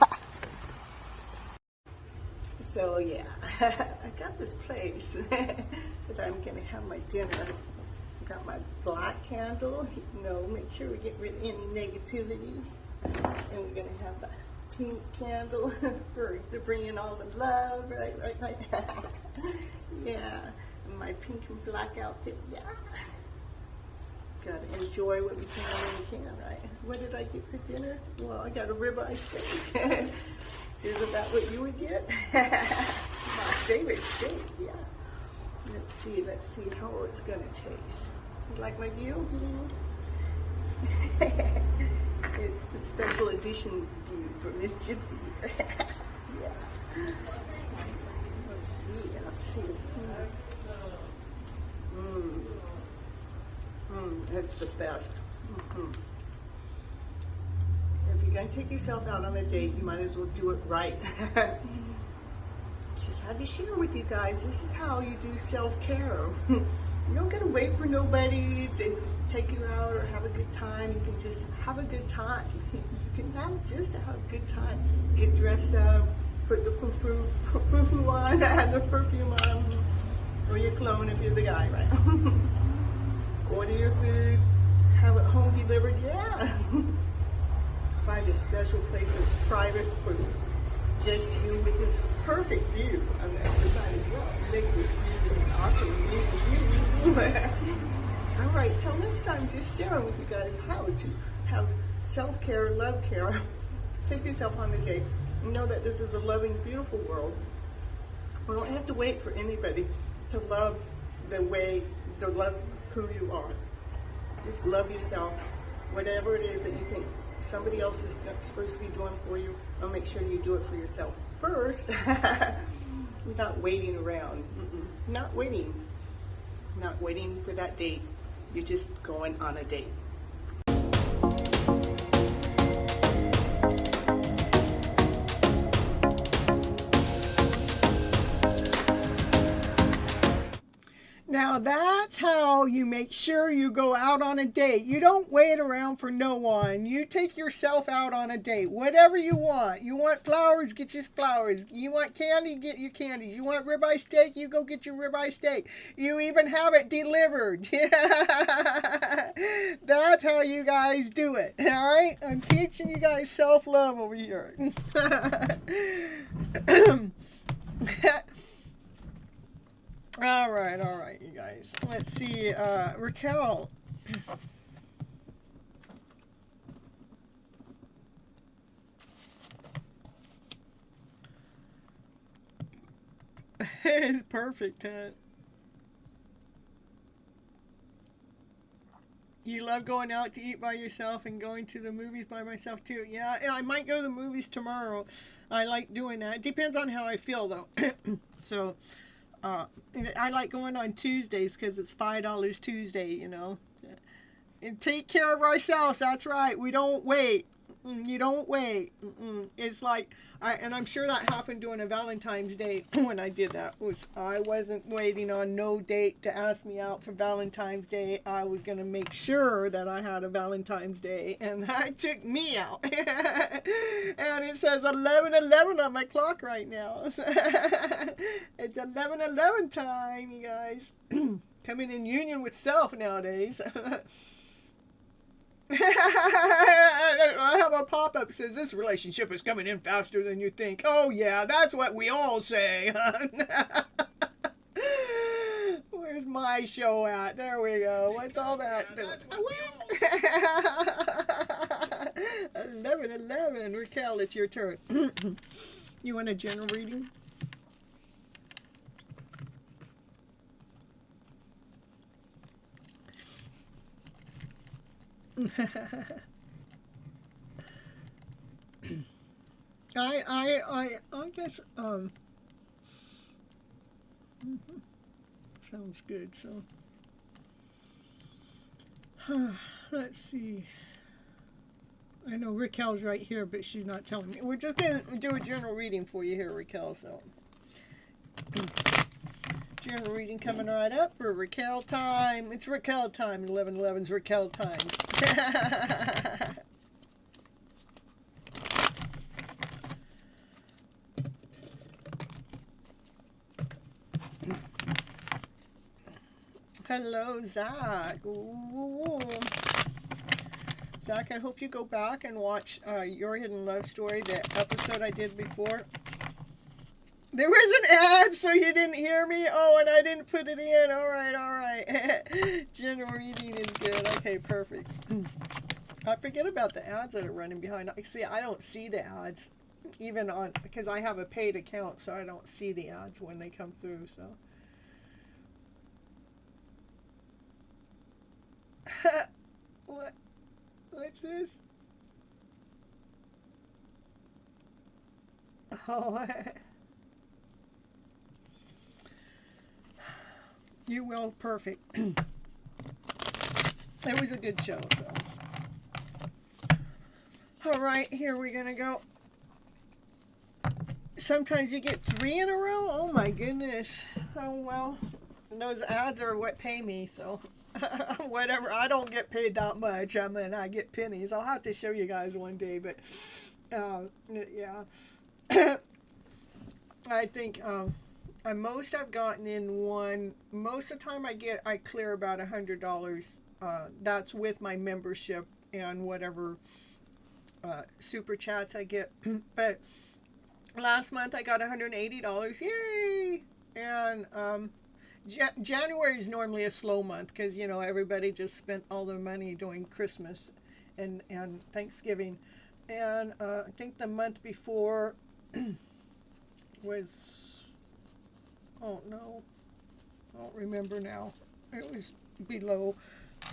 So yeah, I got this place that I'm gonna have my dinner. Got my black candle, make sure we get rid of any negativity. And we're going to have a pink candle to bring in all the love, right? Yeah, and my pink and black outfit, yeah. Got to enjoy what we can when we can, right? What did I get for dinner? Well, I got a ribeye steak. Is that what you would get? My favorite steak, yeah. Let's see how it's going to taste. You like my view? It's the special edition view for Miss Gypsy. Yeah. Let's see. That's the best. If you're going to take yourself out on a date, you might as well do it right. Just had to share with you guys, this is how you do self-care. You don't gotta wait for nobody to take you out or have a good time. You can just have a good time. You can just have a good time. Get dressed up, put the poo-poo on, and the perfume on, or your cologne if you're the guy, right? Order your food, have it home delivered, yeah. Find a special place that's private for just you with this perfect view on the outside as well. Make this view an awesome view for you. All right, till next time, just sharing with you guys how to have self-care, love care. Take yourself on a date. Know that this is a loving, beautiful world. We don't have to wait for anybody to love love who you are. Just love yourself. Whatever it is that you think somebody else is supposed to be doing for you, I'll make sure you do it for yourself first. We're not waiting around. Not waiting for that date. You're just going on a date. Now that's how you make sure you go out on a date. You don't wait around for no one. You take yourself out on a date. Whatever you want. You want flowers, get your flowers. You want candy, get your candies. You want ribeye steak, you go get your ribeye steak. You even have it delivered. That's how you guys do it. All right? I'm teaching you guys self-love over here. All right, you guys. Let's see, Raquel. It's perfect, huh? You love going out to eat by yourself and going to the movies by myself too. Yeah, I might go to the movies tomorrow. I like doing that. It depends on how I feel though. So, I like going on Tuesdays because it's $5 Tuesday, you know. And take care of ourselves. That's right. We don't wait. You don't wait. It's like, and I'm sure that happened during a Valentine's Day when I did that. I wasn't waiting on no date to ask me out for Valentine's Day. I was going to make sure that I had a Valentine's Day, and that took me out. And it says 11:11 on my clock right now. It's 11:11 time, you guys. Coming in union with self nowadays. I have a pop-up that says this relationship is coming in faster than you think. Oh yeah, that's what we all say. Where's my show at? There we go. What's all that doing? 11:11. Raquel, it's your turn. You want a general reading? I guess sounds good. So let's see. I know Raquel's right here, but she's not telling me. We're just gonna do a general reading for you here, Raquel. So general reading coming right up for Raquel time. It's Raquel time. 11:11's Raquel times. Hello, Zach. Ooh. Zach, I hope you go back and watch Your Hidden Love Story, the episode I did before. There was an ad, so you didn't hear me? Oh, and I didn't put it in. All right. General reading is good. Okay, perfect. I forget about the ads that are running behind. See, I don't see the ads, even on, because I have a paid account, so I don't see the ads when they come through, so. What's this? Oh, you will. Perfect. It was a good show, so. All right, here we're gonna go. Sometimes you get 3 in a row. Oh my goodness. Oh well, those ads are what pay me, so. Whatever, I don't get paid that much. I mean, I get pennies. I'll have to show you guys one day, but yeah. I think most I've gotten in one. Most of the time I clear about $100. That's with my membership and whatever super chats I get. But last month I got $180. Yay! And January is normally a slow month because, you know, everybody just spent all their money doing Christmas and Thanksgiving. And I think the month before was, oh no, I don't remember now. It was below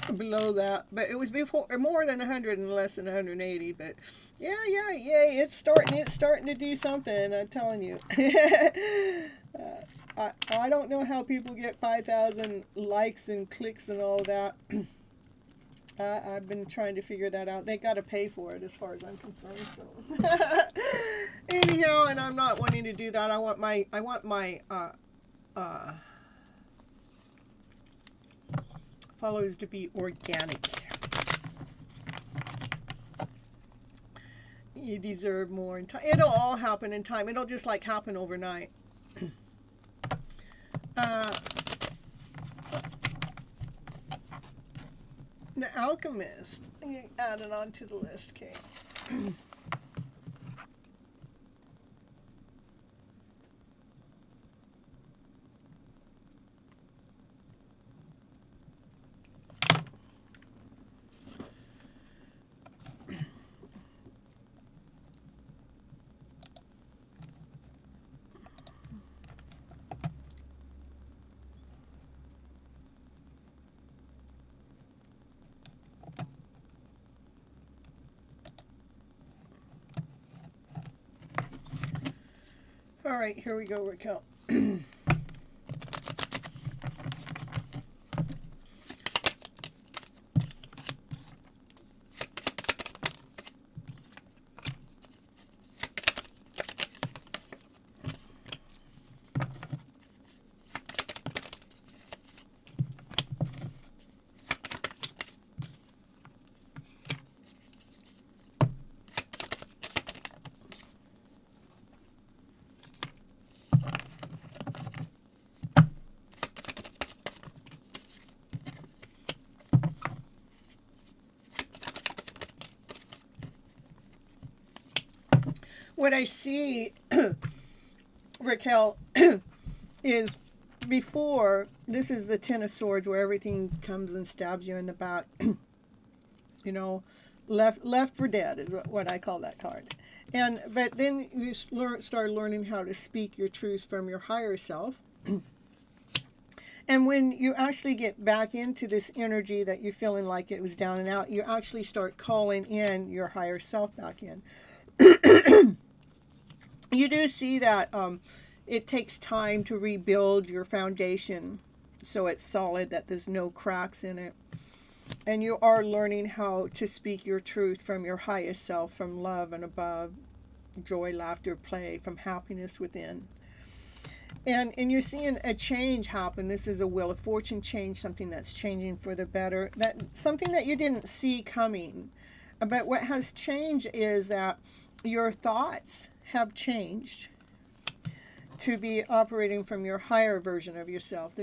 that, but it was before more than 100 and less than 180. But yeah, it's starting to do something. I'm telling you. I don't know how people get 5,000 likes and clicks and all that. I've been trying to figure that out. They got to pay for it as far as I'm concerned. So anyhow, and I'm not wanting to do that. I want my follows to be organic. You deserve more in time. It'll all happen in time. It'll just like happen overnight. The Alchemist. You add it onto the list, Kate. All right, here we go, Raquel. What I see, Raquel, is before, this is the Ten of Swords where everything comes and stabs you in the back. You know, left for dead is what I call that card. But then you start learning how to speak your truth from your higher self. And when you actually get back into this energy that you're feeling like it was down and out, you actually start calling in your higher self back in. You do see that it takes time to rebuild your foundation so it's solid, that there's no cracks in it. And you are learning how to speak your truth from your highest self, from love and above, joy, laughter, play, from happiness within. And you're seeing a change happen. This is a Wheel of Fortune change, something that's changing for the better, something that you didn't see coming. But what has changed is that your thoughts have changed to be operating from your higher version of yourself.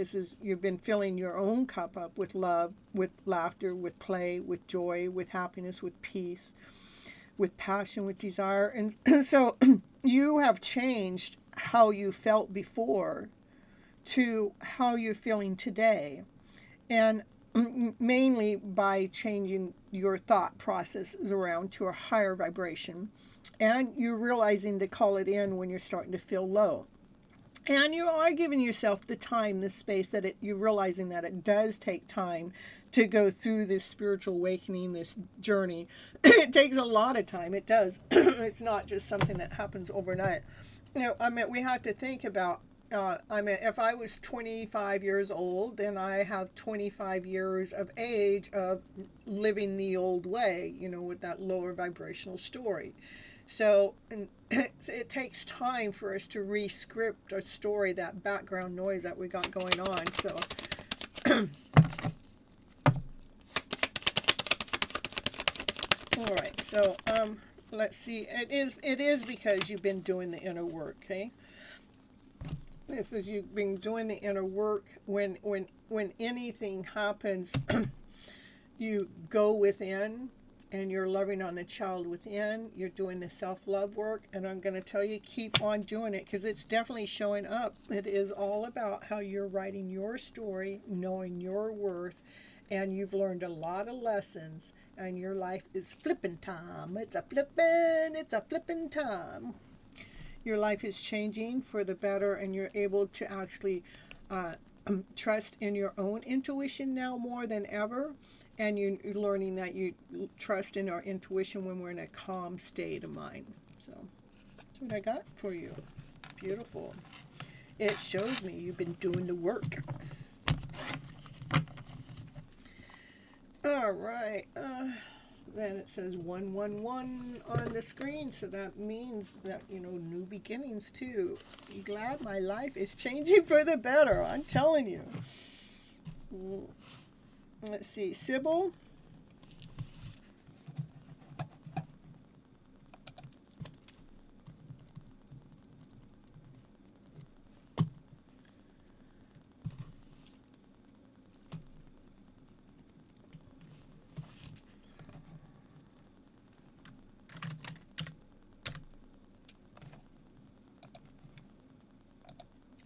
You've been filling your own cup up with love, with laughter, with play, with joy, with happiness, with peace, with passion, with desire. And so you have changed how you felt before to how you're feeling today. And mainly by changing your thought processes around to a higher vibration. And you're realizing to call it in when you're starting to feel low. And you are giving yourself the time, the space, that you're realizing that it does take time to go through this spiritual awakening, this journey. It takes a lot of time. It does. It's not just something that happens overnight. We have to think about, if I was 25 years old, then I have 25 years of age of living the old way, with that lower vibrational story. So it takes time for us to re-script a story, that background noise that we got going on. So all right, so let's see. It is because you've been doing the inner work, okay? This is you've been doing the inner work. When anything happens, you go within and you're loving on the child within. You're doing the self-love work, and I'm going to tell you, keep on doing it, because it's definitely showing up. It is all about how you're writing your story, knowing your worth, and you've learned a lot of lessons, and your life is flipping time. It's a flipping time. Your life is changing for the better, and you're able to actually trust in your own intuition now more than ever. And you're learning that you trust in our intuition when we're in a calm state of mind. So that's what I got for you. Beautiful. It shows me you've been doing the work. All right. Then it says 111 on the screen. So that means that, new beginnings too. I'm glad my life is changing for the better. I'm telling you. Let's see, Sybil.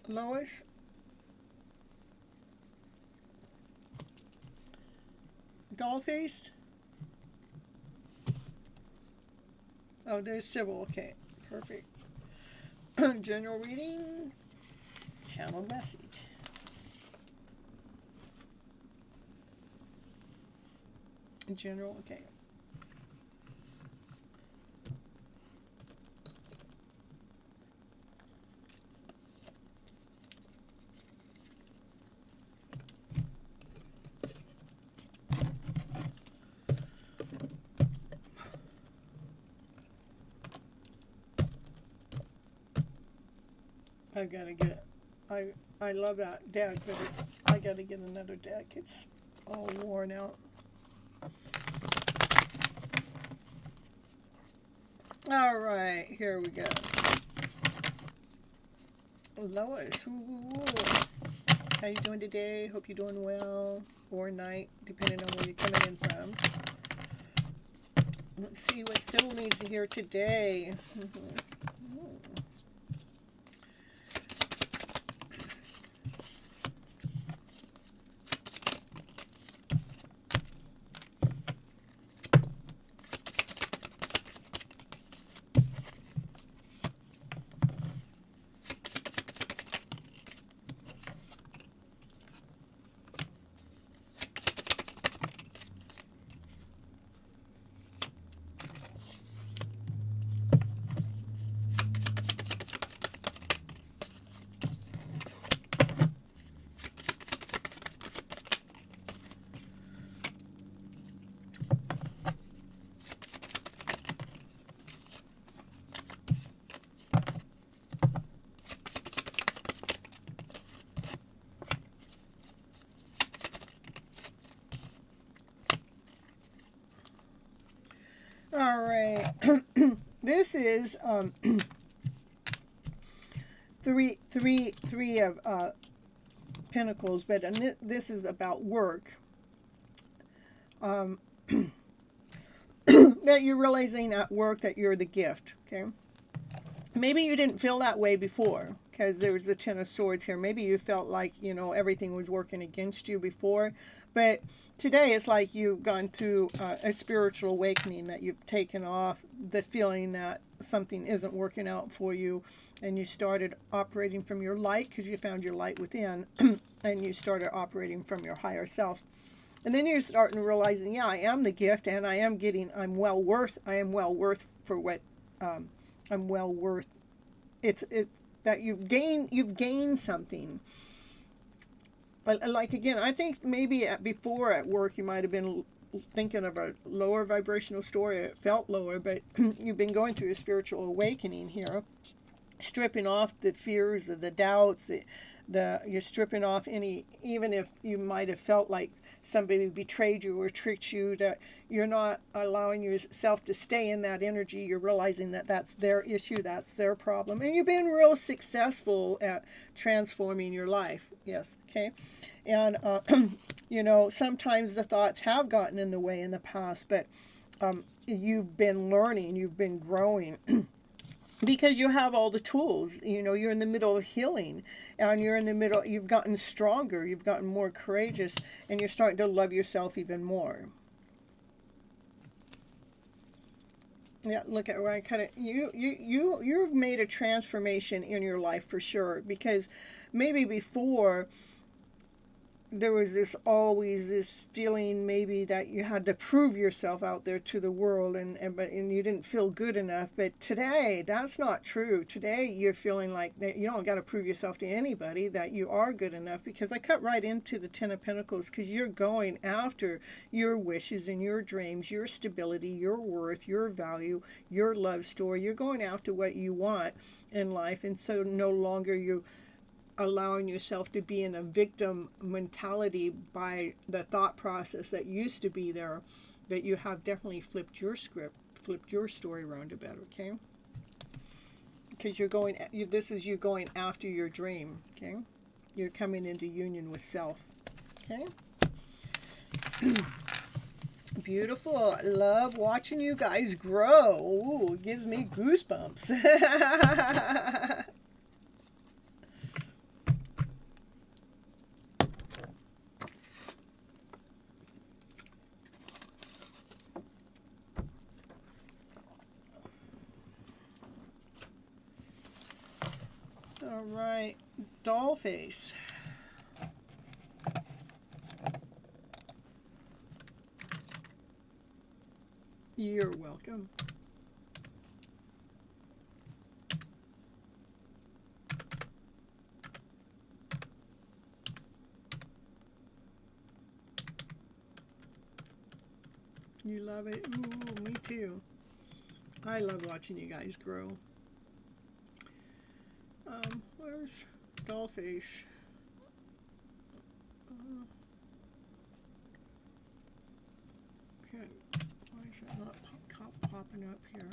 Lois. Dollface. Oh, there's Sybil. Okay, perfect. General reading. Channel message. General. Okay. I've got to get. I love that deck, but I got to get another deck. It's all worn out. All right, here we go. Lois, ooh. How you doing today? Hope you're doing well, or night, depending on where you're coming in from. Let's see what Sybil needs to hear today. All right. This is three of Pentacles, but this is about work. That you're realizing at work that you're the gift. Okay. Maybe you didn't feel that way before, because there was the Ten of Swords here. Maybe you felt like, you know, everything was working against you before. But today it's like you've gone through a spiritual awakening, that you've taken off the feeling that something isn't working out for you. And you started operating from your light, because you found your light within. And you started operating from your higher self. And then you're starting to realizing, yeah, I am the gift, and I am well worth for what I'm well worth. It's that you've gained something. Like, again, I think maybe before at work you might have been thinking of a lower vibrational story. It felt lower, but you've been going through a spiritual awakening here, stripping off the fears, the doubts, you're stripping off any, even if you might have felt like somebody betrayed you or tricked you, that you're not allowing yourself to stay in that energy. You're realizing that that's their issue, that's their problem, and you've been real successful at transforming your life. Yes, okay. And you know, sometimes the thoughts have gotten in the way in the past, but you've been learning, you've been growing. Because you have all the tools. You know, you're in the middle of healing, and you've gotten stronger, you've gotten more courageous, and you're starting to love yourself even more. Yeah, look at where I cut it. You've made a transformation in your life for sure, because maybe before there was always this feeling maybe that you had to prove yourself out there to the world, and you didn't feel good enough. But today, that's not true. Today, you're feeling like that you don't got to prove yourself to anybody, that you are good enough, because I cut right into the Ten of Pentacles, because you're going after your wishes and your dreams, your stability, your worth, your value, your love story. You're going after what you want in life, and so no longer allowing yourself to be in a victim mentality by the thought process that used to be there, that you have definitely flipped your script, flipped your story around a bit, okay? Because this is you going after your dream, okay? You're coming into union with self, okay? Beautiful. I love watching you guys grow. Ooh, it gives me goosebumps. All right, doll face. You're welcome. You love it? Ooh, me too. I love watching you guys grow. Where's Dollface? Okay, why is it not popping up here?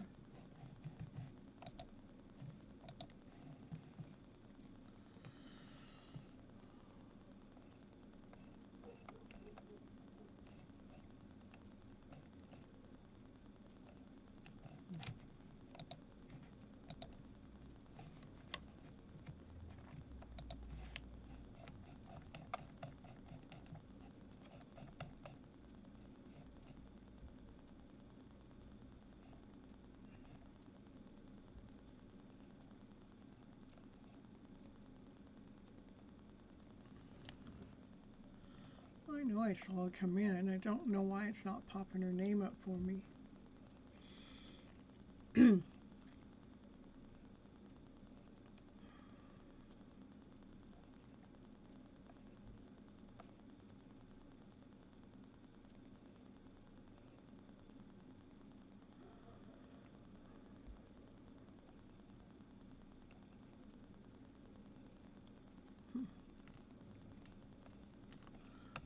I know I saw it come in. I don't know why it's not popping her name up for me.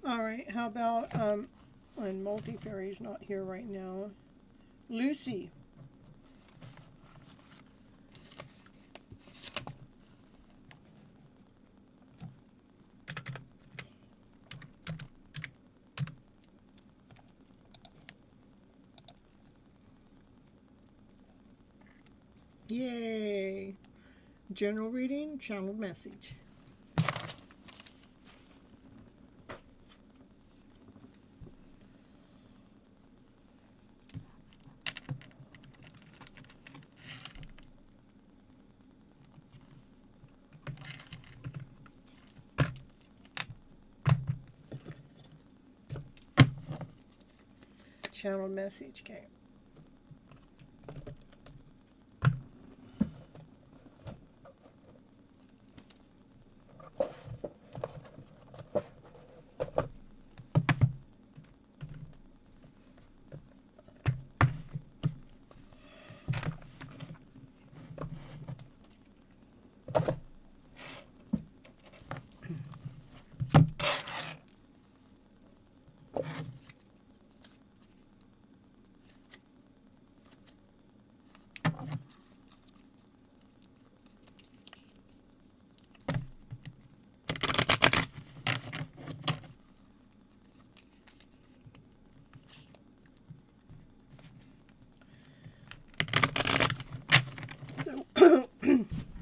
All right, how about, and Multifairy's not here right now. Lucy. Yay. General reading, channeled message. Channeled message, okay.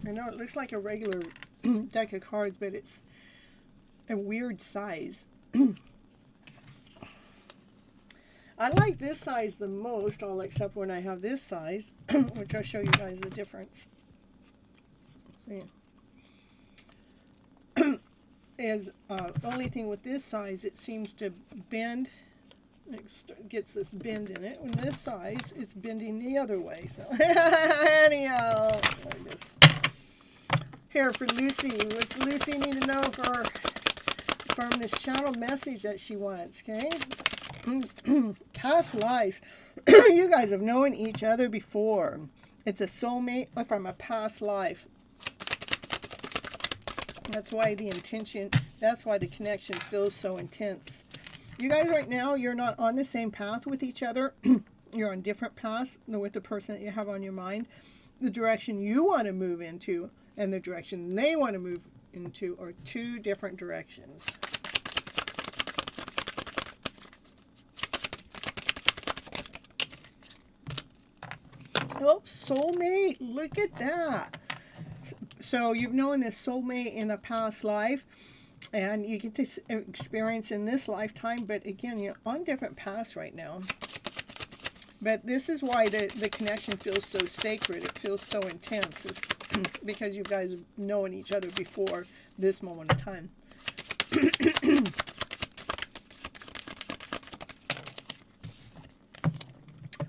I know it looks like a regular deck of cards, but it's a weird size. I like this size the most, all except when I have this size, which I'll show you guys the difference. Let's see. Is the only thing with this size, it seems to bend. It gets this bend in it. When this size, it's bending the other way. So anyhow, like this. Here for Lucy. What's Lucy need to know from this channel message that she wants? Okay. Past lives. You guys have known each other before. It's a soulmate from a past life. That's why the intention, that's why the connection feels so intense. You guys right now, you're not on the same path with each other. You're on different paths with the person that you have on your mind. The direction you want to move into and the direction they want to move into are two different directions. Oh, soulmate, look at that. So you've known this soulmate in a past life, and you get to experience in this lifetime, but again, you're on different paths right now. But this is why the connection feels so sacred. It feels so intense. It's because you guys have known each other before this moment of time.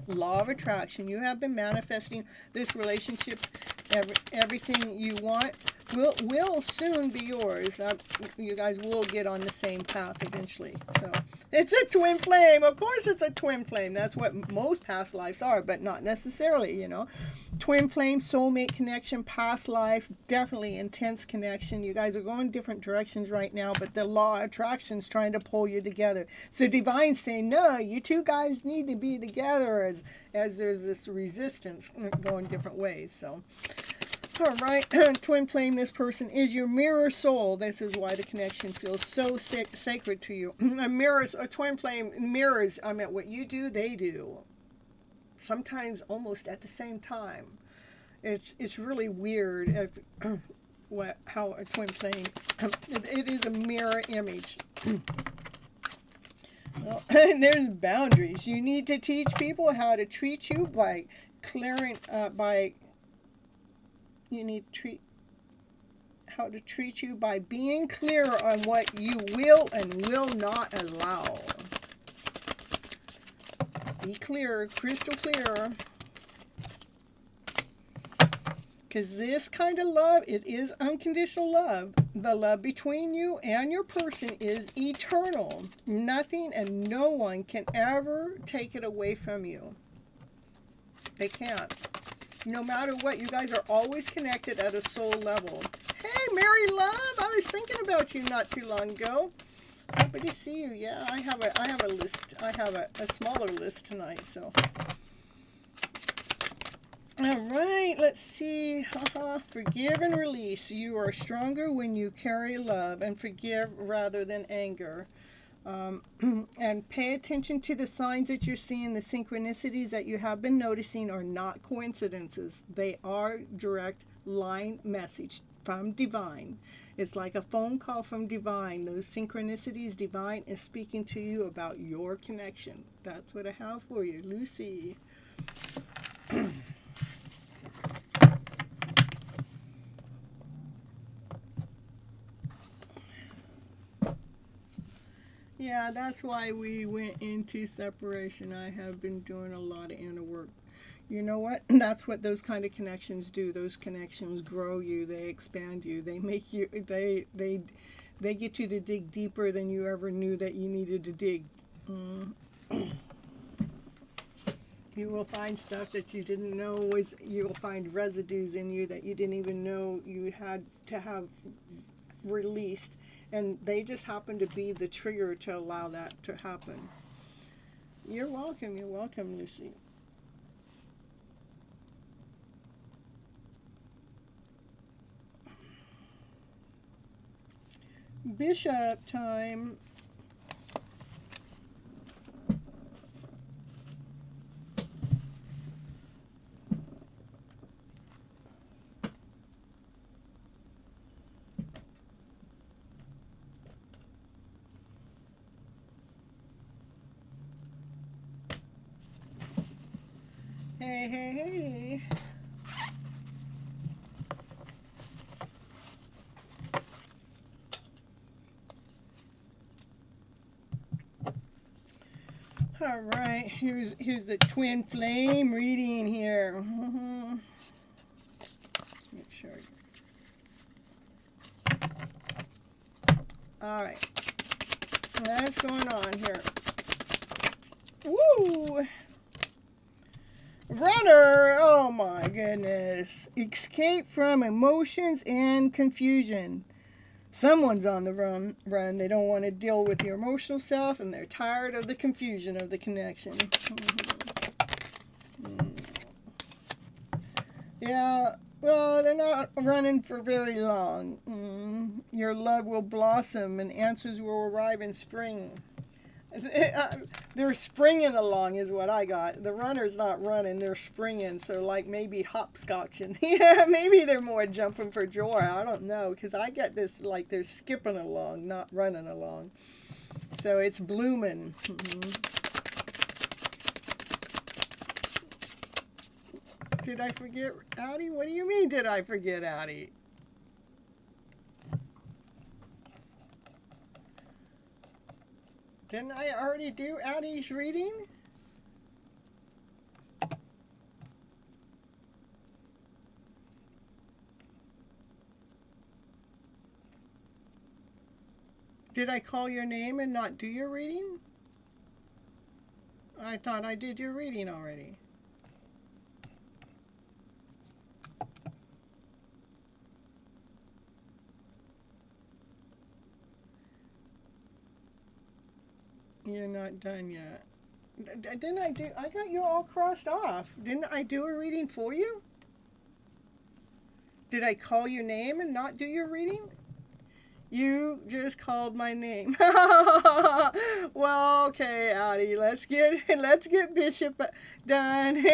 Law of attraction. You have been manifesting this relationship. Everything you want will soon be yours. You guys will get on the same path eventually. So it's a twin flame. Of course it's a twin flame. That's what most past lives are, but not necessarily, you know. Twin flame, soulmate connection, past life, definitely intense connection. You guys are going different directions right now, but the law of attraction is trying to pull you together. So Divine's saying, no, you two guys need to be together as there's this resistance going different ways. So all right, twin flame, this person is your mirror soul. This is why the connection feels so sacred to you. A twin flame mirrors, I mean, what you do, they do. Sometimes almost at the same time. It's really weird how a twin flame, it is a mirror image. Well, there's boundaries. You need to teach people how to treat you by clearing, you need how to treat you by being clear on what you will and will not allow. Be clear, crystal clear. Because this kind of love, it is unconditional love. The love between you and your person is eternal. Nothing and no one can ever take it away from you. They can't. No matter what, you guys are always connected at a soul level. Hey, Mary Love, I was thinking about you not too long ago. Happy to see you. Yeah, I have a list. I have a smaller list tonight. So, all right. Let's see. Forgive and release. You are stronger when you carry love and forgive rather than anger. And pay attention to the signs that you're seeing. The synchronicities that you have been noticing are not coincidences. They are direct line message from Divine. It's like a phone call from Divine. Those synchronicities, Divine is speaking to you about your connection. That's what I have for you, Lucy. Yeah, that's why we went into separation. I have been doing a lot of inner work. You know what? That's what those kind of connections do. Those connections grow you. They expand you. They make you. They get you to dig deeper than you ever knew that you needed to dig. You will find stuff that you didn't know was. You will find residues in you that you didn't even know you had to have released. And they just happen to be the trigger to allow that to happen. You're welcome, Lucy. Bishop time. Hey. All right, here's the twin flame reading here. Make sure. All right, what's going on here? Woo! Runner! Oh my goodness. Escape from emotions and confusion. Someone's on the run. They don't want to deal with your emotional self, and they're tired of the confusion of the connection. Yeah, well, they're not running for very long. Your love will blossom, and answers will arrive in spring. They're springing along is what I got. The runner's not running, they're springing. So like maybe hopscotching. Yeah, maybe they're more jumping for joy. I don't know, because I get this like they're skipping along, not running along. So it's blooming. Did I forget Addie? What do you mean did I forget Addie? Didn't I already do Addie's reading? Did I call your name and not do your reading? I thought I did your reading already. You're not done yet. Didn't I do? I got you all crossed off. Didn't I do a reading for you? Did I call your name and not do your reading? You just called my name. Well, okay, Addie. Let's get Bishop done.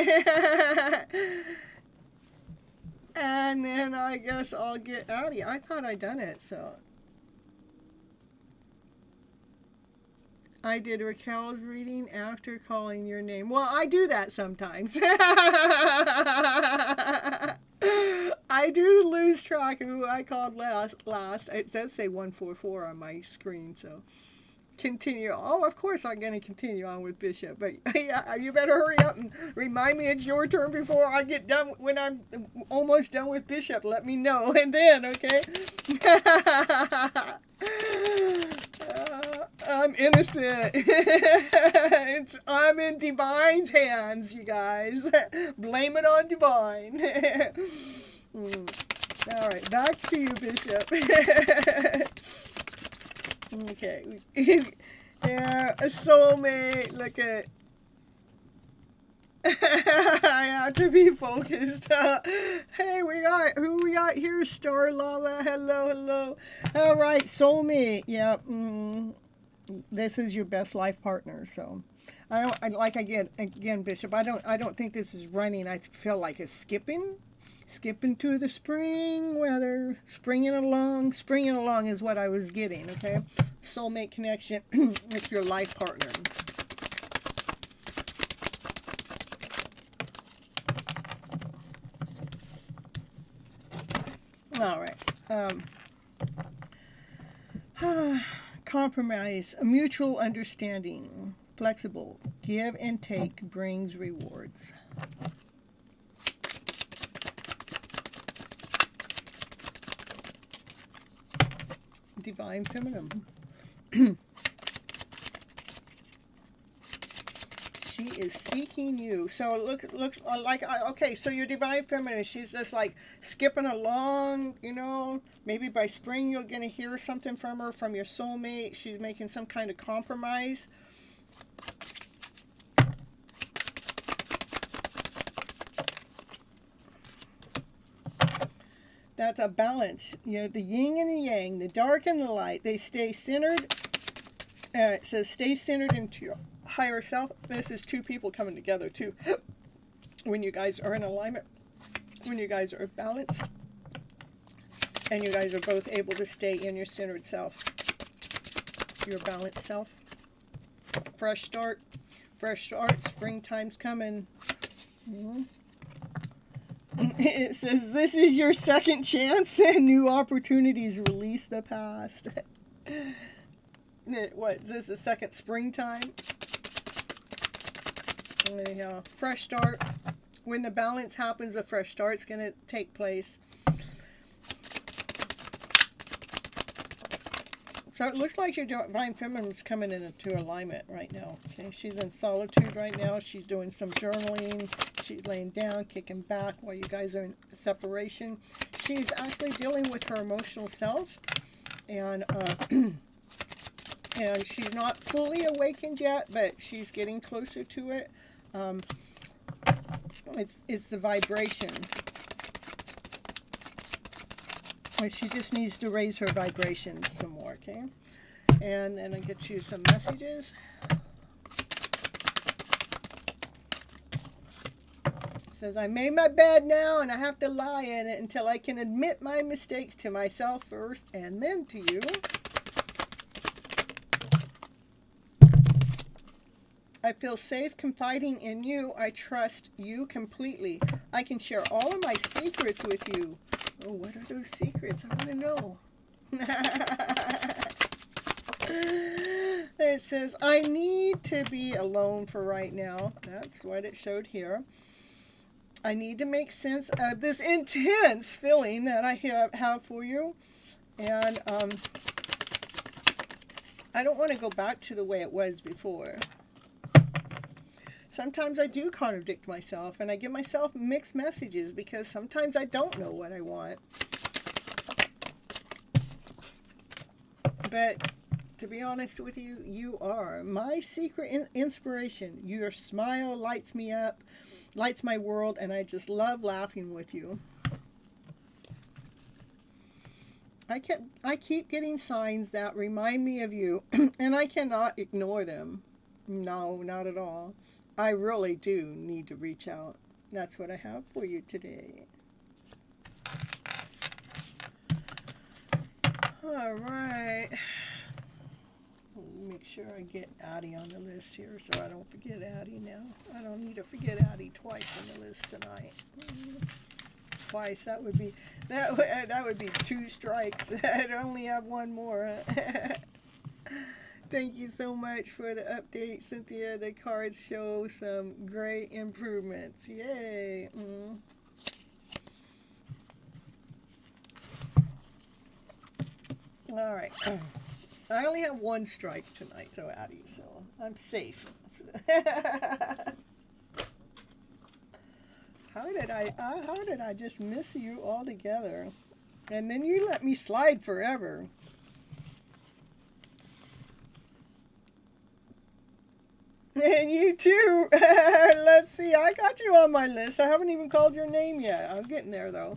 And then I guess I'll get Addie. I thought I'd done it, so. I did Raquel's reading after calling your name. Well, I do that sometimes. I do lose track of who I called last. It does say 144 on my screen, so continue. Oh, of course I'm going to continue on with Bishop. But yeah, you better hurry up and remind me it's your turn before I get done. When I'm almost done with Bishop, let me know. And then, okay? I'm innocent. I'm in Divine's hands, you guys. Blame it on Divine. All right, back to you, Bishop. Okay. Yeah, a soulmate. Look at. I have to be focused. Hey, who we got here? Star Lava. Hello. All right, soulmate. Yeah. This is your best life partner. So, again, Bishop. I don't think this is running. I feel like it's skipping to the spring weather. Springing along is what I was getting. Okay, soulmate connection with your life partner. All right. Compromise, a mutual understanding, flexible, give and take brings rewards. Divine Feminine. She is seeking you. So it looks like, okay, so your Divine Feminine, she's just like skipping along, maybe by spring you're going to hear something from her, from your soulmate. She's making some kind of compromise. That's a balance. The yin and the yang, the dark and the light, they stay centered. It says stay centered into your higher self. This is two people coming together too. When you guys are in alignment, when you guys are balanced, and you guys are both able to stay in your centered self, your balanced self. Fresh start, springtime's coming. It says this is your second chance and new opportunities release the past. What, is this a second springtime? Yeah, fresh start. When the balance happens, a fresh start's going to take place. So it looks like your Divine Feminine's coming into alignment right now. Okay, she's in solitude right now. She's doing some journaling. She's laying down, kicking back while you guys are in separation. She's actually dealing with her emotional self. and and she's not fully awakened yet, but she's getting closer to it. It's the vibration. And she just needs to raise her vibration some more, okay? And then I get you some messages. It says, I made my bed now and I have to lie in it until I can admit my mistakes to myself first and then to you. I feel safe confiding in you. I trust you completely. I can share all of my secrets with you. Oh, what are those secrets? I want to know. It says, I need to be alone for right now. That's what it showed here. I need to make sense of this intense feeling that I have for you. And I don't want to go back to the way it was before. Sometimes I do contradict myself, and I give myself mixed messages because sometimes I don't know what I want. But to be honest with you, you are my secret inspiration. Your smile lights me up, lights my world, and I just love laughing with you. I keep getting signs that remind me of you, and I cannot ignore them. No, not at all. I really do need to reach out. That's what I have for you today. All right. Make sure I get Addie on the list here so I don't forget Addie now. I don't need to forget Addie twice on the list tonight. Twice, that would be 2 strikes. I'd only have one more. Thank you so much for the update, Cynthia. The cards show some great improvements. Yay. All right. I only have 1 strike tonight, so Addie, so I'm safe. How did I just miss you altogether? And then you let me slide forever. And you too. Let's see. I got you on my list. I haven't even called your name yet. I'm getting there, though.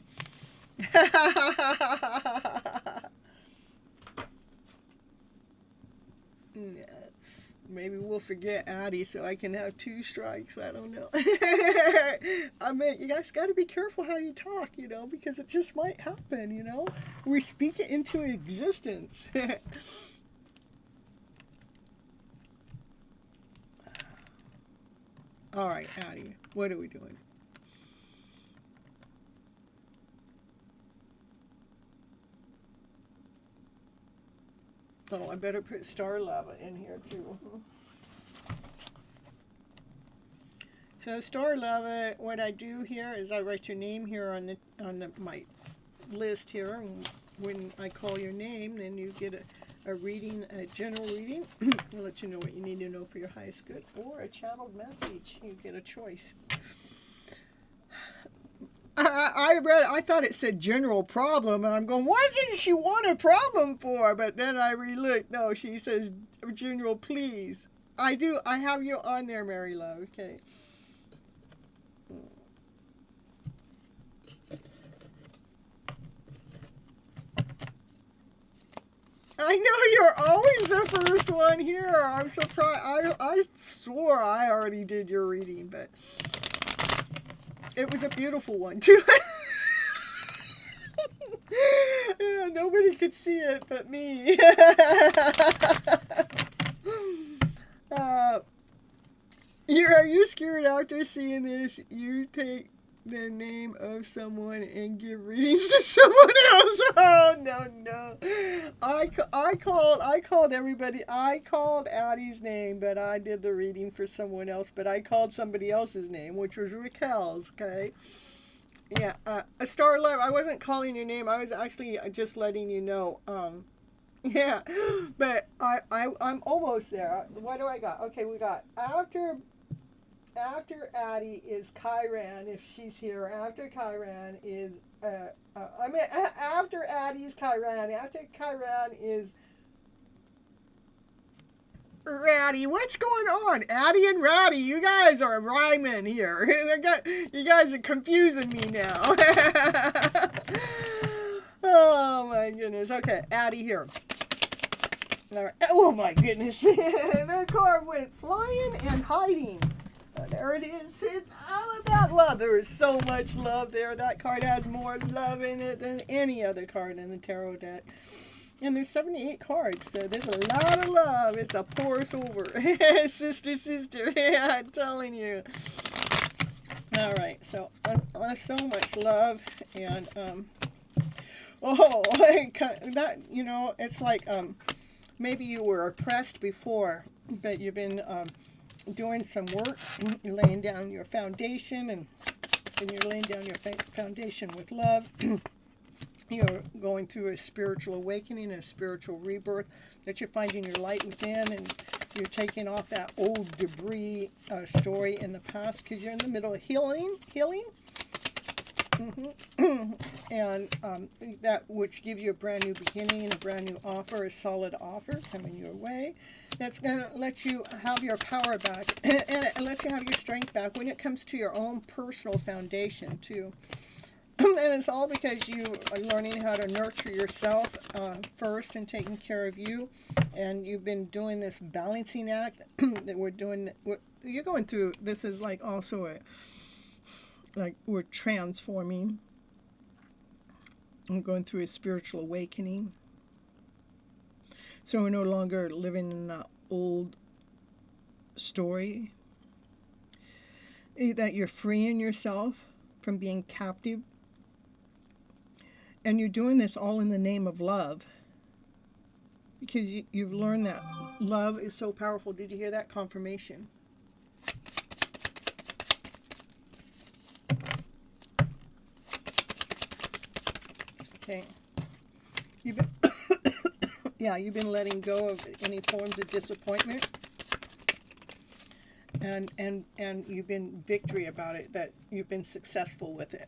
Yeah. Maybe we'll forget Addie so I can have 2 strikes. I don't know. I mean, you guys got to be careful how you talk, because it just might happen, We speak it into existence. All right, Addie, what are we doing? Oh, I better put Star Lava in here too. So Star Lava, what I do here is I write your name here on my list here, and when I call your name, then you get a reading, a general reading. I'll let you know what you need to know for your highest good, or a channeled message. You get a choice. I thought it said general problem, and I'm going, what did she want a problem for? But then I re-looked. No, she says general please. I have you on there, Mary Love. Okay. I know you're always the first one here. I'm surprised. I swore I already did your reading, but it was a beautiful one, too. Yeah, nobody could see it but me. Are you scared after seeing this? You take the name of someone and give readings to someone else. Oh no. I called everybody. I called Addie's name, but I did the reading for someone else. But I called somebody else's name, which was Raquel's. Okay. Yeah. A Star Love. I wasn't calling your name. I was actually just letting you know. Yeah. But I'm almost there. What do I got? Okay, we got after after Addie is Kyran, if she's here. After Kyran is, after Addie's Kyran. After Kyran is Ratty. What's going on? Addie and Ratty, you guys are rhyming here. You guys are confusing me now. Oh my goodness. Okay, Addie here. All right. Oh my goodness. The card went flying and hiding. There it is. It's all about love. There is so much love there. That card has more love in it than any other card in the tarot deck. And there's 78 cards, so there's a lot of love. It's a pour us over. Sister, sister. I'm telling you. All right, so so much love. And, that, you know, it's like maybe you were oppressed before, but you've been doing some work. You're laying down your foundation, and you're laying down your foundation with love. You're going through a spiritual awakening, a spiritual rebirth, that you're finding your light within, and you're taking off that old debris story in the past, because you're in the middle of healing. And that which gives you a brand new beginning and a brand new offer, a solid offer coming your way. That's going to let you have your power back, and it lets you have your strength back when it comes to your own personal foundation too. And it's all because you are learning how to nurture yourself first and taking care of you. And you've been doing this balancing act that we're doing. You're going through, this is like also like we're transforming. I'm going through a spiritual awakening. So we're no longer living in that old story. That you're freeing yourself from being captive. And you're doing this all in the name of love. Because you've learned that love is so powerful. Did you hear that confirmation? Okay. You've been you've been letting go of any forms of disappointment. And you've been victory about it, that you've been successful with it.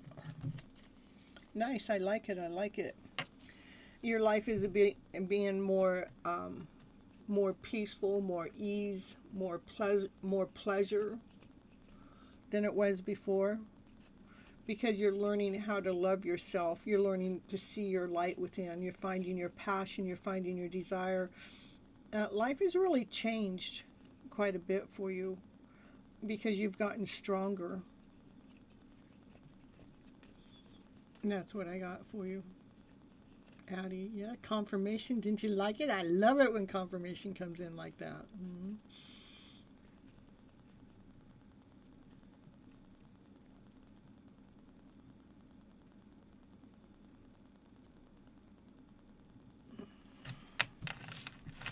Nice, I like it, I like it. Your life is being more peaceful, more ease, more pleasure than it was before. Because you're learning how to love yourself. You're learning to see your light within. You're finding your passion, you're finding your desire. Life has really changed quite a bit for you because you've gotten stronger. And that's what I got for you, Addie. Yeah, confirmation. Didn't you like it? I love it when confirmation comes in like that. Mm-hmm.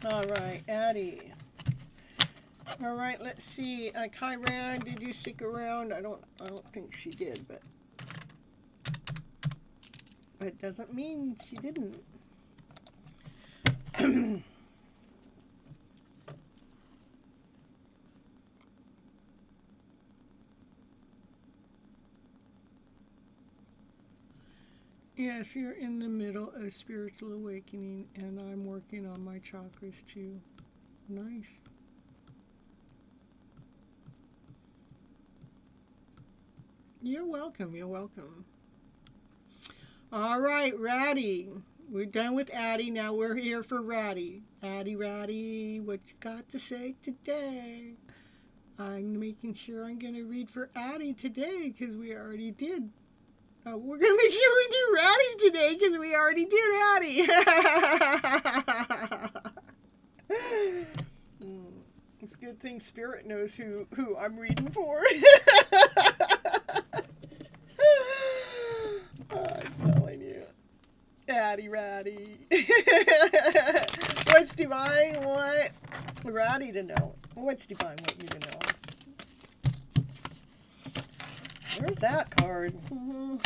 All right, Addie. All right, let's see. Kyran, did you stick around? I don't think she did, but it doesn't mean she didn't. Yes, you're in the middle of spiritual awakening, and I'm working on my chakras too. Nice. You're welcome, you're welcome. All right, Ratty. We're done with Addie. Now we're here for Ratty. Ratty, what you got to say today? I'm making sure I'm going to read for Addie today because we already did. We're going to make sure we do Ratty today because we already did Addie. It's a good thing Spirit knows who I'm reading for. I'm telling you. Addie, Ratty. What's divine? What? Ratty to know. What's divine? What you to know? Where's that card? Mm-hmm.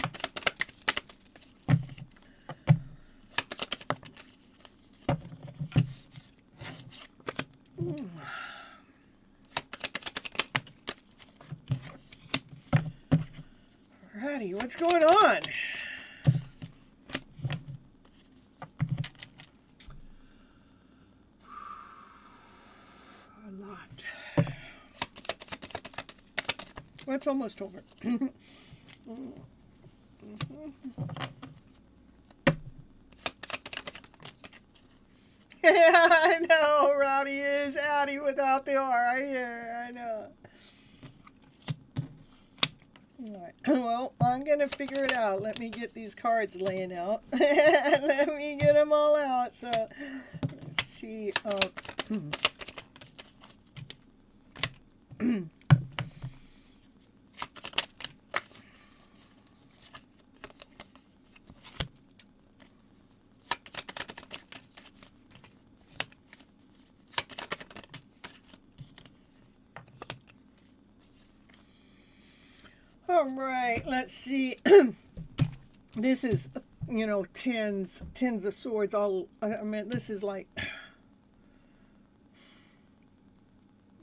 Alrighty, what's going on? A lot. Well, it's almost over. I know, Rowdy is Addie without the R. I hear, I know. Alright, well, I'm going to figure it out. Let me get these cards laying out. Let me get them all out. So, let's see. All right, let's see. This is, you know, tens of swords. All I mean, this is like, I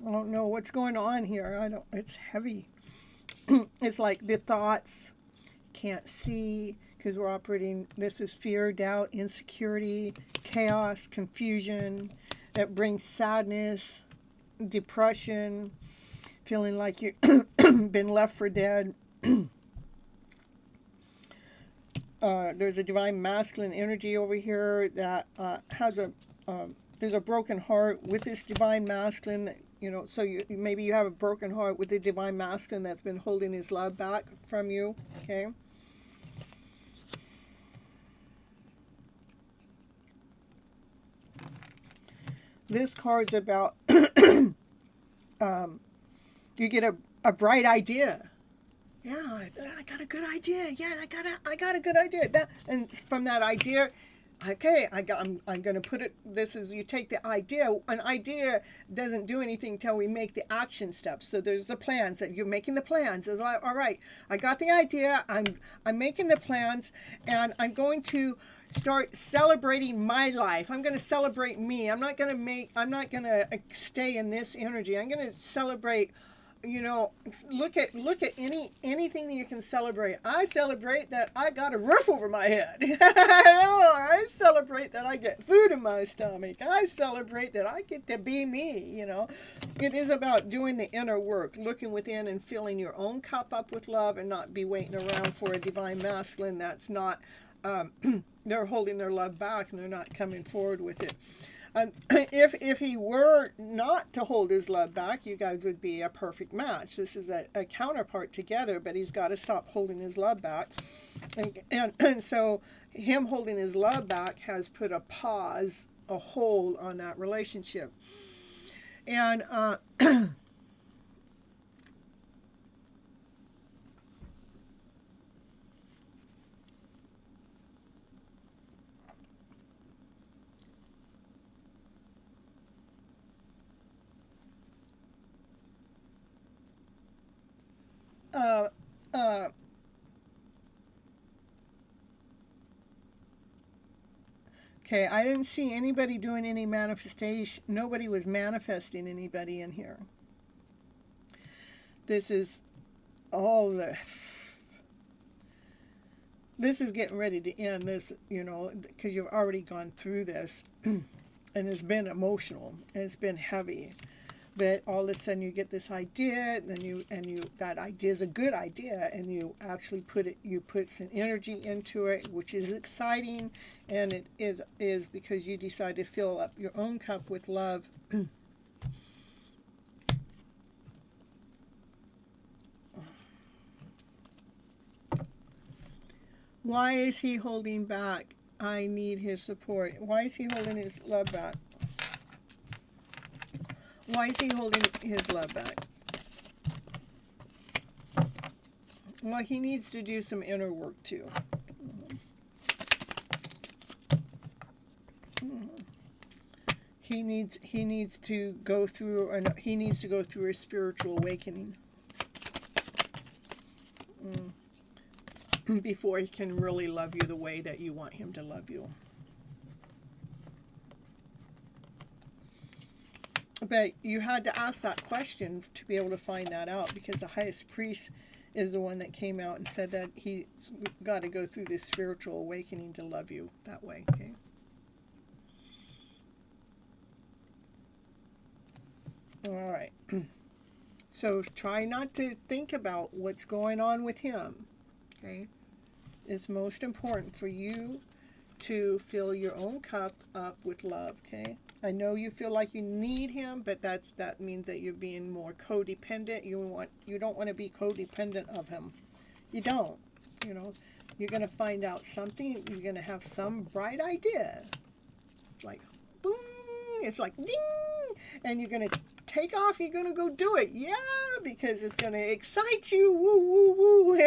don't know what's going on here. It's heavy. It's like the thoughts can't see because we're operating. This is fear, doubt, insecurity, chaos, confusion. That brings sadness, depression, feeling like you've been left for dead. There's a divine masculine energy over here that has there's a broken heart with this divine masculine, you know, so maybe you have a broken heart with the divine masculine that's been holding his love back from you, okay? This card's about you get a bright idea. Yeah, I got a good idea. Yeah, I got a good idea. And from that idea, okay, I'm going to put it. This is, you take the idea. An idea doesn't do anything till we make the action steps. So there's the plans that you're making the plans. It's like, all right, I got the idea. I'm making the plans, and I'm going to start celebrating my life. I'm going to celebrate me. I'm not going to stay in this energy. I'm going to celebrate. You know, look at anything that you can celebrate. I celebrate that I got a roof over my head. I celebrate that I get food in my stomach. I celebrate that I get to be me, you know. It is about doing the inner work, looking within and filling your own cup up with love, and not be waiting around for a divine masculine that's not, they're holding their love back and they're not coming forward with it. If he were not to hold his love back, you guys would be a perfect match. This is a counterpart together, but he's got to stop holding his love back. And so him holding his love back has put a pause, a hold on that relationship. And okay, I didn't see anybody doing any manifestation. Nobody was manifesting anybody in here. This is this is getting ready to end this, you know, because you've already gone through this and it's been emotional and it's been heavy. But all of a sudden you get this idea, and that idea is a good idea, and you actually put some energy into it, which is exciting, and it is because you decide to fill up your own cup with love. Why is he holding back? I need his support. Why is he holding his love back? Why is he holding his love back? Well, he needs to do some inner work too. He needs to go through a spiritual awakening before he can really love you the way that you want him to love you. But you had to ask that question to be able to find that out, because the highest priest is the one that came out and said that he's got to go through this spiritual awakening to love you that way. Okay. All right. So try not to think about what's going on with him. Okay. It's most important for you to fill your own cup up with love. Okay. I know you feel like you need him, but that means that you're being more codependent. You don't want to be codependent of him. You don't. You know, you're going to find out something. You're going to have some bright idea. Like, boom. It's like, ding. And you're going to take off. You're going to go do it. Yeah, because it's going to excite you. Woo, woo, woo.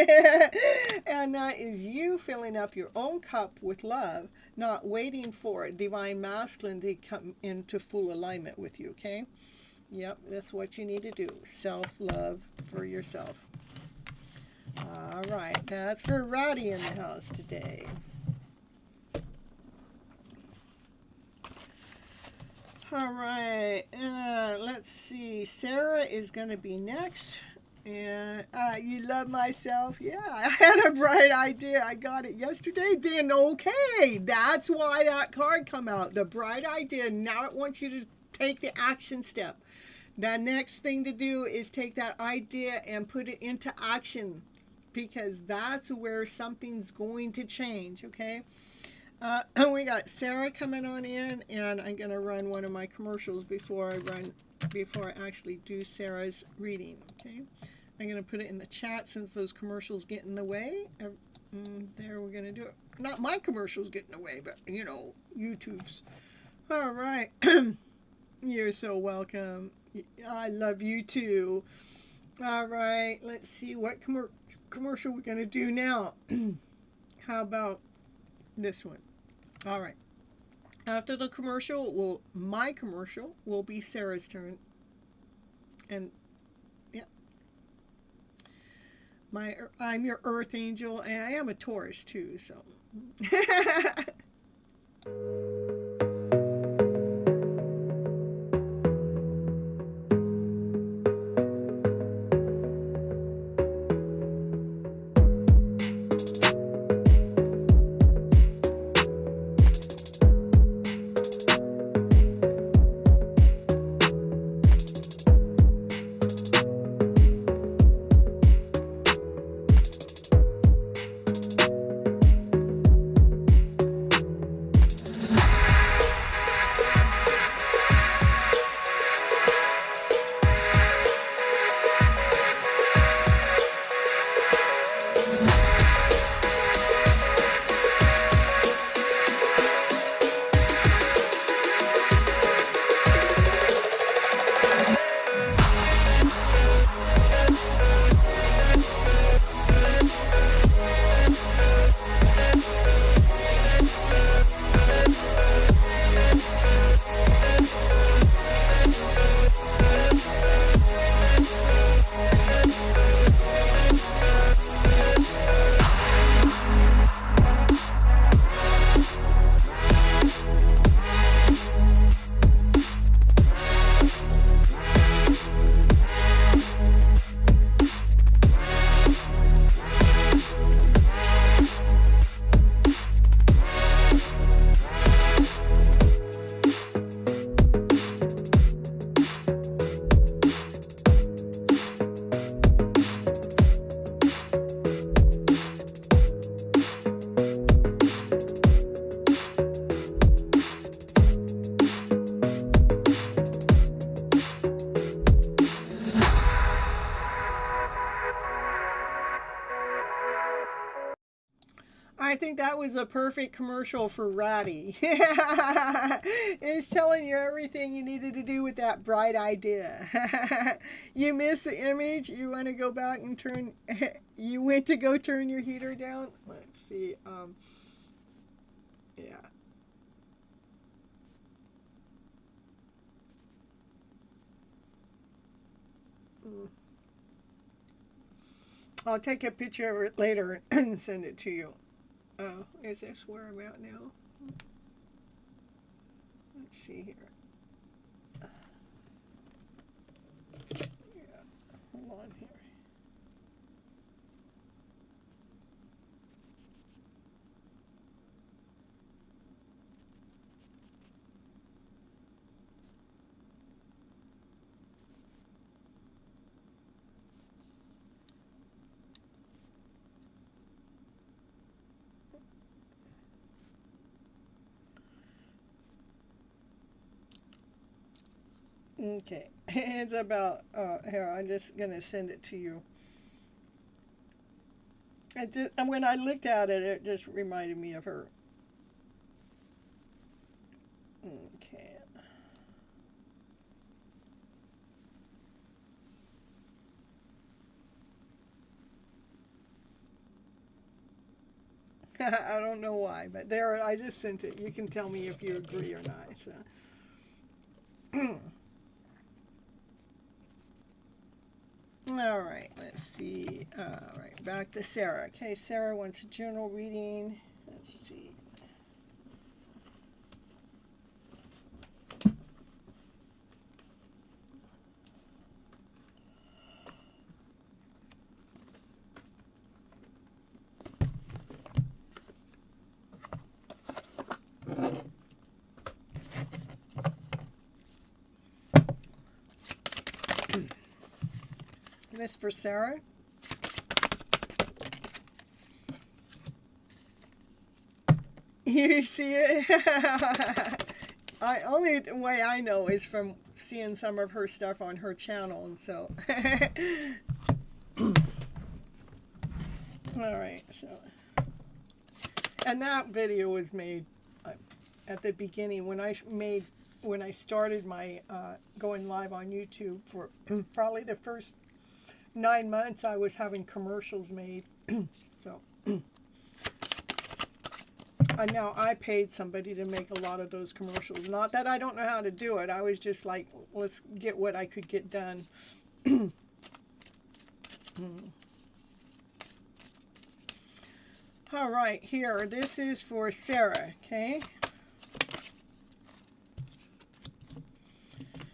And that is you filling up your own cup with love, not waiting for divine masculine to come into full alignment with you, okay? Yep, that's what you need to do. Self-love for yourself. All right, that's for Rowdy in the house today. All right, let's see. Sarah is going to be next. And you love myself? Yeah, I had a bright idea. I got it yesterday. Then okay, that's why that card come out. The bright idea. Now it wants you to take the action step. The next thing to do is take that idea and put it into action, because that's where something's going to change. Okay. We got Sarah coming on in, and I'm gonna run one of my commercials before I actually do Sarah's reading. Okay. I'm going to put it in the chat since those commercials get in the way. There, we're going to do it. Not my commercials get in the way, but, you know, YouTube's. All right. You're so welcome. I love you too. All right. Let's see what commercial we're going to do now. How about this one? All right. After the commercial, my commercial will be Sarah's turn. And I'm your earth angel, and I am a Taurus too, so. I think that was a perfect commercial for Ratty. It's telling you everything you needed to do with that bright idea. You missed the image. You want to go back and turn. You went to go turn your heater down. Let's see. Yeah. I'll take a picture of it later and send it to you. Oh, is this where I'm at now? Let's see here. Yeah, hold on here. Okay. It's about, here, I'm just going to send it to you. And when I looked at it, it just reminded me of her. Okay. I don't know why, but there, I just sent it. You can tell me if you agree or not. So. All right, let's see. All right, back to Sarah. Okay, Sarah wants a journal reading. Let's see. This for Sarah. You see it? Only the way I know is from seeing some of her stuff on her channel, and so. All right, so. And that video was made at the beginning when I started my going live on YouTube for probably the first 9 months. I was having commercials made, so. And now I paid somebody to make a lot of those commercials. Not that I don't know how to do it. I was just like, let's get what I could get done. All right, here. This is for Sarah, okay?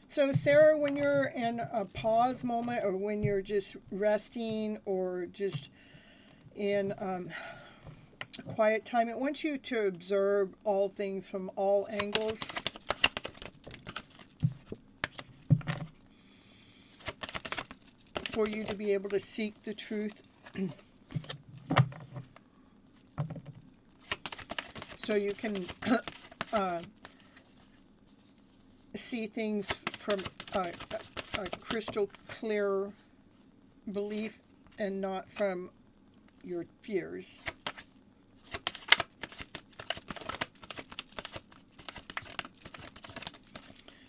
So Sarah, when you're in a pause moment, or when you're just resting, or just in a quiet time, it wants you to observe all things from all angles. For you to be able to seek the truth. So you can see things from a crystal clear belief and not from your fears.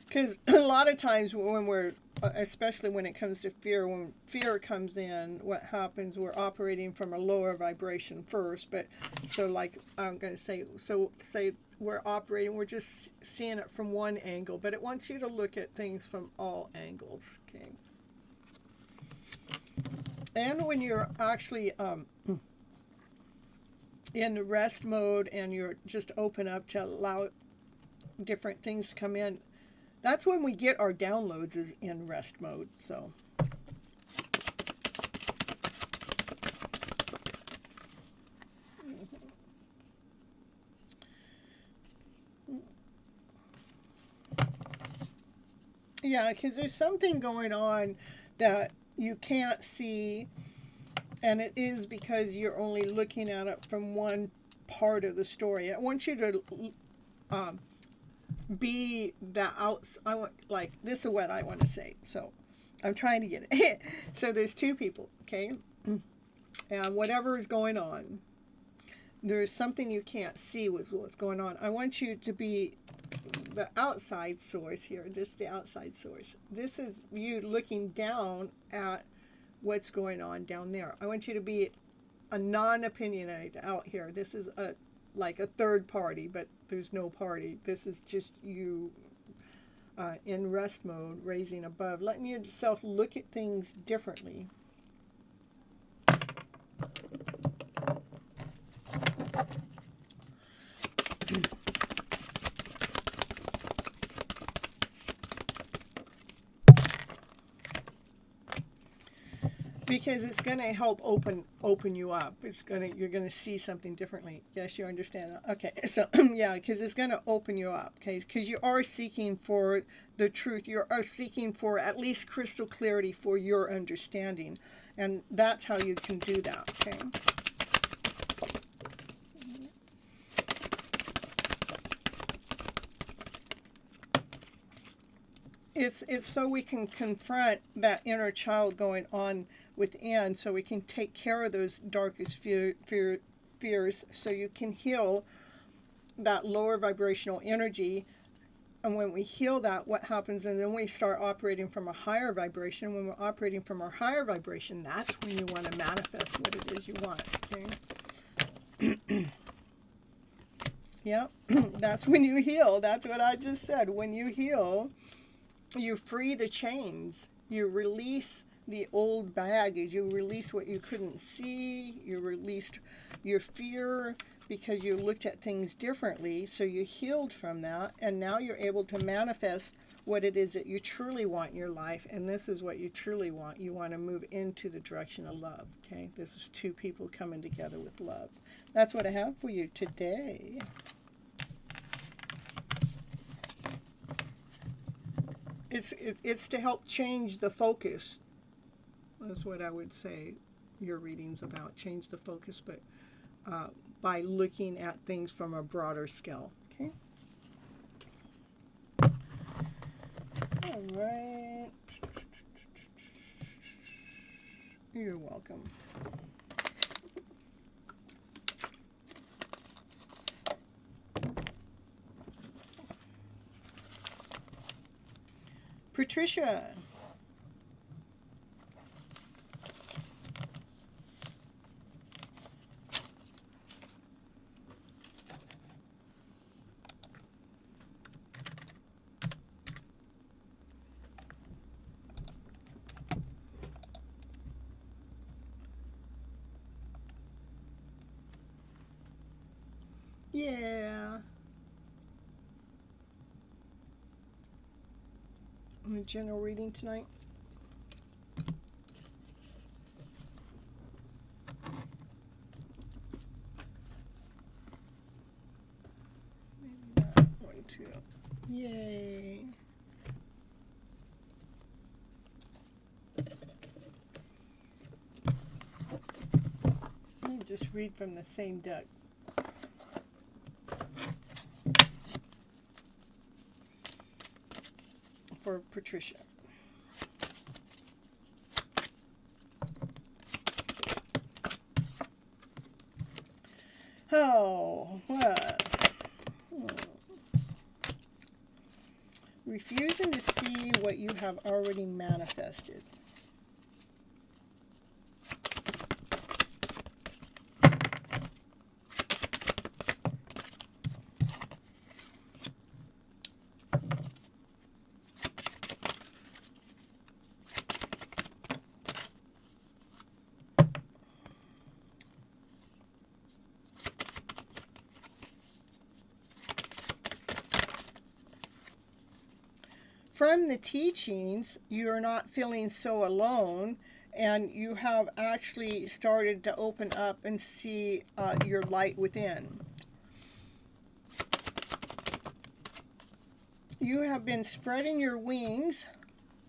Because a lot of times when we're, especially when it comes to fear, when fear comes in, what happens, we're operating from a lower vibration first. But so like I'm going to say, so say we're operating, we're just seeing it from one angle, but it wants you to look at things from all angles. Okay. And when you're actually in rest mode and you're just open up to allow different things to come in, that's when we get our downloads, is in rest mode. So yeah, because there's something going on that you can't see, and it is because you're only looking at it from one part of the story. I want you to be the outs. I want, like, this is what I want to say. So I'm trying to get it. So there's two people, okay? And whatever is going on, there's something you can't see with what's going on. I want you to be the outside source here, just the outside source. This is you looking down at what's going on down there. I want you to be a non-opinionated out here. This is like a third party, but there's no party. This is just you in rest mode, raising above, letting yourself look at things differently. Because it's going to help open you up. You're going to see something differently. Yes, you understand that. Okay, so yeah, because it's going to open you up. Okay, because you are seeking for the truth. You are seeking for at least crystal clarity for your understanding, and that's how you can do that. Okay. it's so we can confront that inner child going on within, so we can take care of those darkest fears, so you can heal that lower vibrational energy. And when we heal that, what happens? And then we start operating from a higher vibration. When we're operating from our higher vibration, that's when you want to manifest what it is you want. Okay? Yeah, that's when you heal. That's what I just said. When you heal, you free the chains. You release the old baggage. You release what you couldn't see. You released your fear because you looked at things differently. So you healed from that. And now you're able to manifest what it is that you truly want in your life. And this is what you truly want. You want to move into the direction of love. Okay? This is two people coming together with love. That's what I have for you today. It's to help change the focus. That's what I would say your reading's about. Change the focus, but by looking at things from a broader scale. Okay? All right. You're welcome. Patricia. Yeah. A general reading tonight. Maybe not. 1, 2. Yay. Let me just read from the same deck. For Patricia. Oh, what? Refusing to see what you have already manifested. From the teachings, you're not feeling so alone, and you have actually started to open up and see your light within. You have been spreading your wings.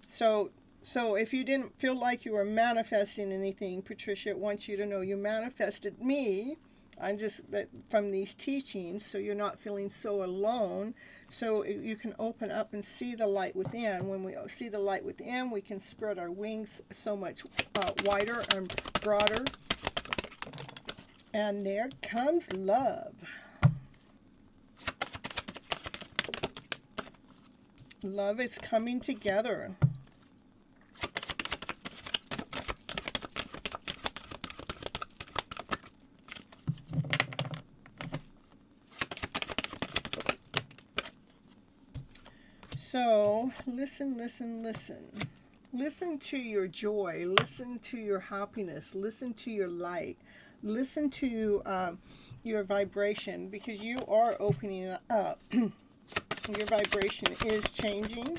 So if you didn't feel like you were manifesting anything, Patricia wants you to know you manifested me. I'm just from these teachings, so you're not feeling so alone. So you can open up and see the light within. When we see the light within, we can spread our wings so much wider and broader. And there comes love. Love is coming together. So, listen, listen, listen. Listen to your joy. Listen to your happiness. Listen to your light. Listen to your vibration, because you are opening up. Your vibration is changing.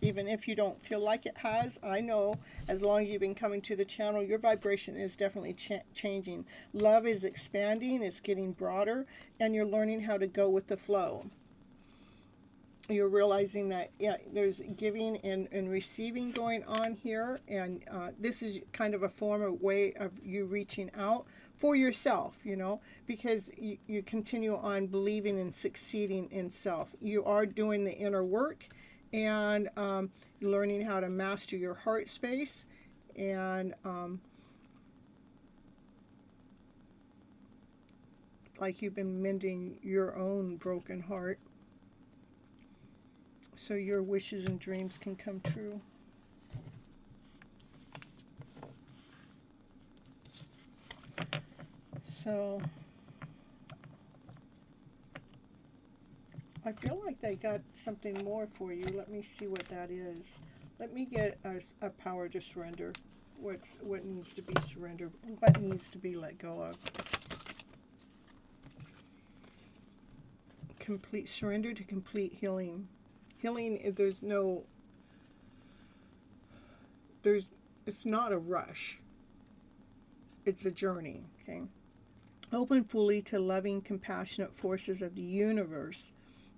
Even if you don't feel like it has, I know as long as you've been coming to the channel, your vibration is definitely changing. Love is expanding. It's getting broader. And you're learning how to go with the flow. You're realizing that, yeah, there's giving and receiving going on here, and this is kind of a form of way of you reaching out for yourself, you know, because you continue on believing and succeeding in self. You are doing the inner work, and learning how to master your heart space, and like you've been mending your own broken heart so your wishes and dreams can come true. So I feel like they got something more for you. Let me see what that is. Let me get a power to surrender. What needs to be surrendered? What needs to be let go of? Complete surrender to complete healing. Healing, it's not a rush. It's a journey, okay? Open fully to loving, compassionate forces of the universe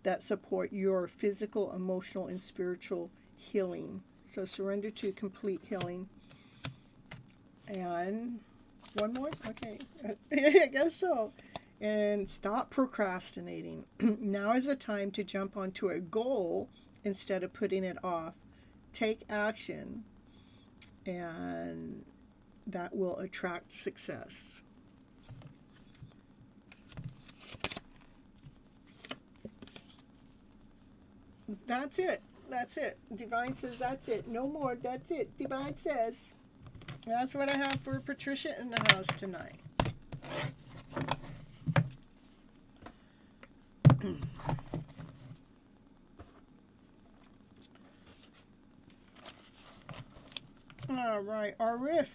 that support your physical, emotional, and spiritual healing. So surrender to complete healing. And one more? Okay. I guess so. And stop procrastinating. Now is the time to jump onto a goal instead of putting it off. Take action, and that will attract success. That's it. That's it. Divine says that's it. No more. That's it. Divine says. That's what I have for Patricia in the house tonight. All right, our riff.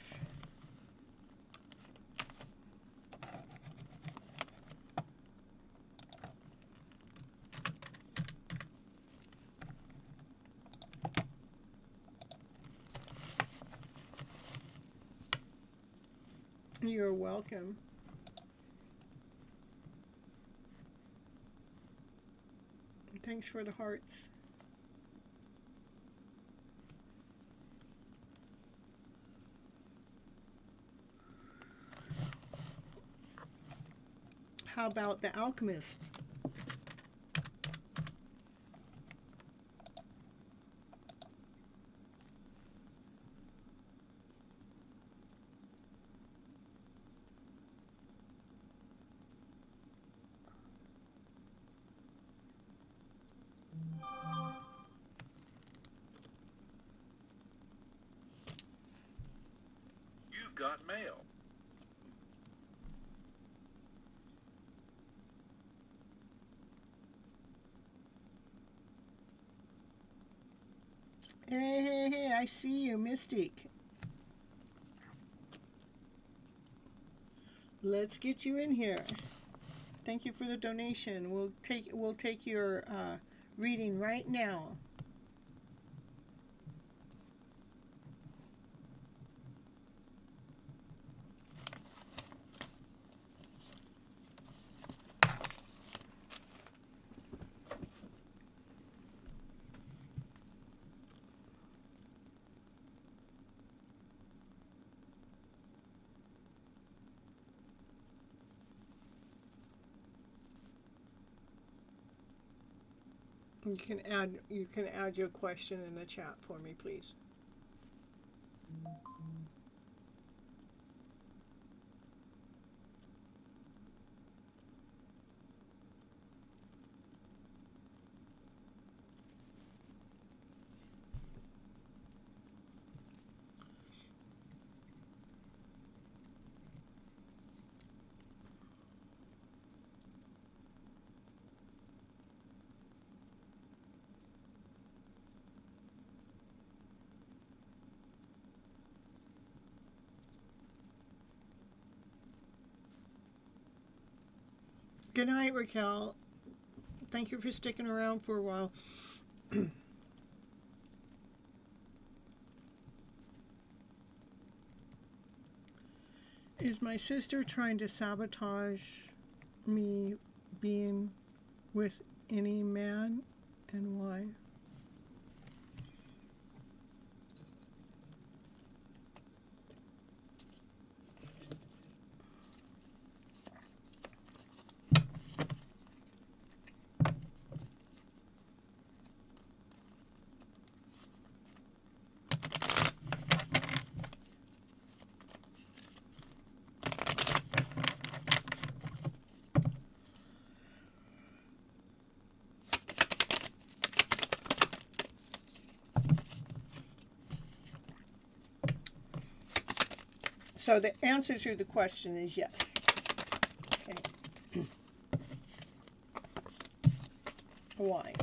You're welcome. Thanks for the hearts. How about the alchemist? You've got mail. Hey, I see you, Mystic. Let's get you in here. Thank you for the donation. We'll take your reading right now. You can add your question in the chat for me, please. Good night, Raquel. Thank you for sticking around for a while. Is my sister trying to sabotage me being with any man, and why? So the answer to the question is yes. Okay. Why?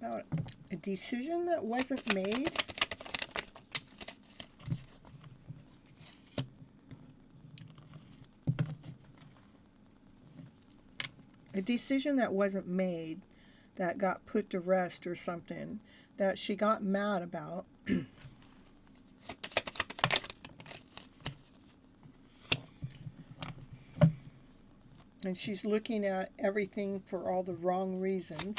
About a decision that wasn't made. A decision that wasn't made, that got put to rest or something, that she got mad about. And she's looking at everything for all the wrong reasons.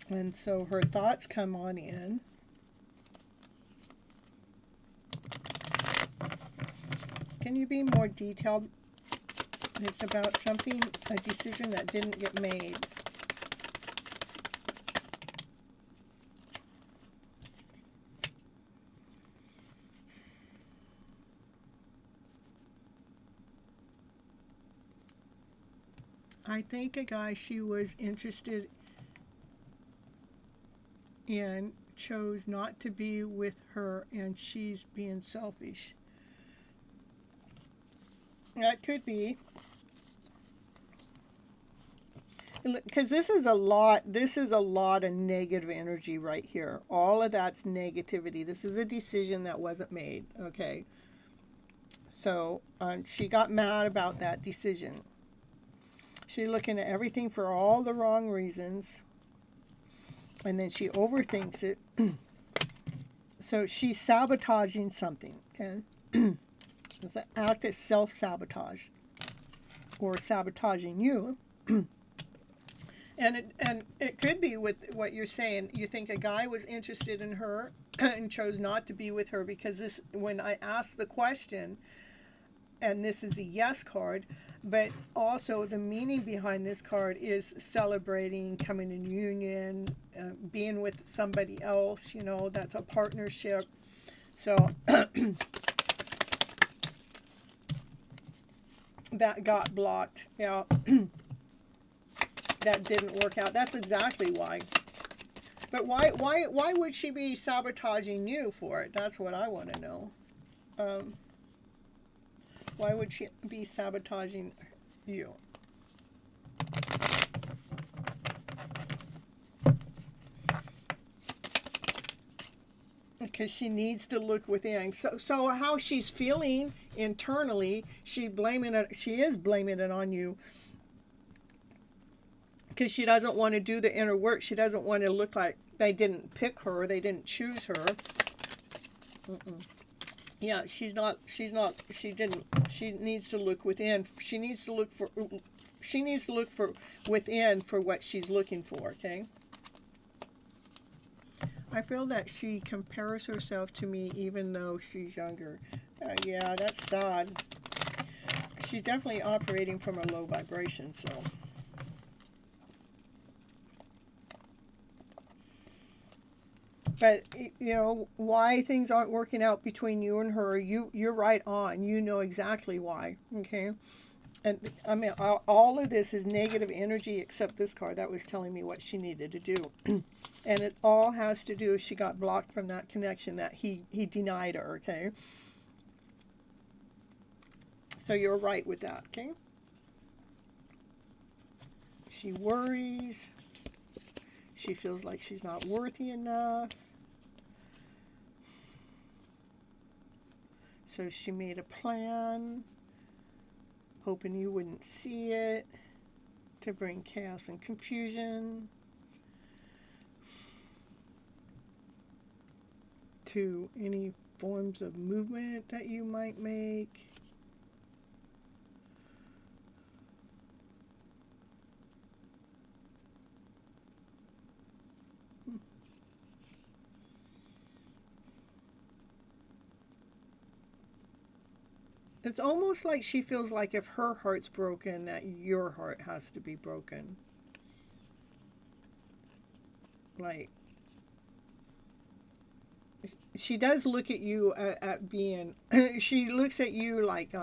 And so her thoughts come on in. Can you be more detailed? It's about something, a decision that didn't get made. I think a guy she was interested in chose not to be with her, and she's being selfish. That could be. Because this is a lot of negative energy right here. All of that's negativity. This is a decision that wasn't made, okay? So she got mad about that decision. She's looking at everything for all the wrong reasons. And then she overthinks it. So she's sabotaging something, okay? It's an act of self-sabotage. Or sabotaging you. And it could be with what you're saying. You think a guy was interested in her and chose not to be with her because this, when I asked the question, and this is a yes card, but also the meaning behind this card is celebrating, coming in union, being with somebody else, you know, that's a partnership. So that got blocked, yeah. That didn't work out. That's exactly why. But why would she be sabotaging you for it? That's what I want to know. Why would she be sabotaging you? Because she needs to look within. So how she's feeling internally, she is blaming it on you. Because she doesn't want to do the inner work. She doesn't want to look like they didn't pick her. They didn't choose her. Yeah, she didn't. She needs to look within. She needs to look for within for what she's looking for, okay? I feel that she compares herself to me even though she's younger. Yeah, that's sad. She's definitely operating from a low vibration, so... But, you know, why things aren't working out between you and her, you're right on. You know exactly why, okay? And, I mean, all of this is negative energy except this card. That was telling me what she needed to do. And it all has to do, she got blocked from that connection that he denied her, okay? So you're right with that, okay? She worries. She feels like she's not worthy enough. So she made a plan, hoping you wouldn't see it, to bring chaos and confusion, to any forms of movement that you might make. It's almost like she feels like if her heart's broken, that your heart has to be broken. Like, she does look at you at being, she looks at you like,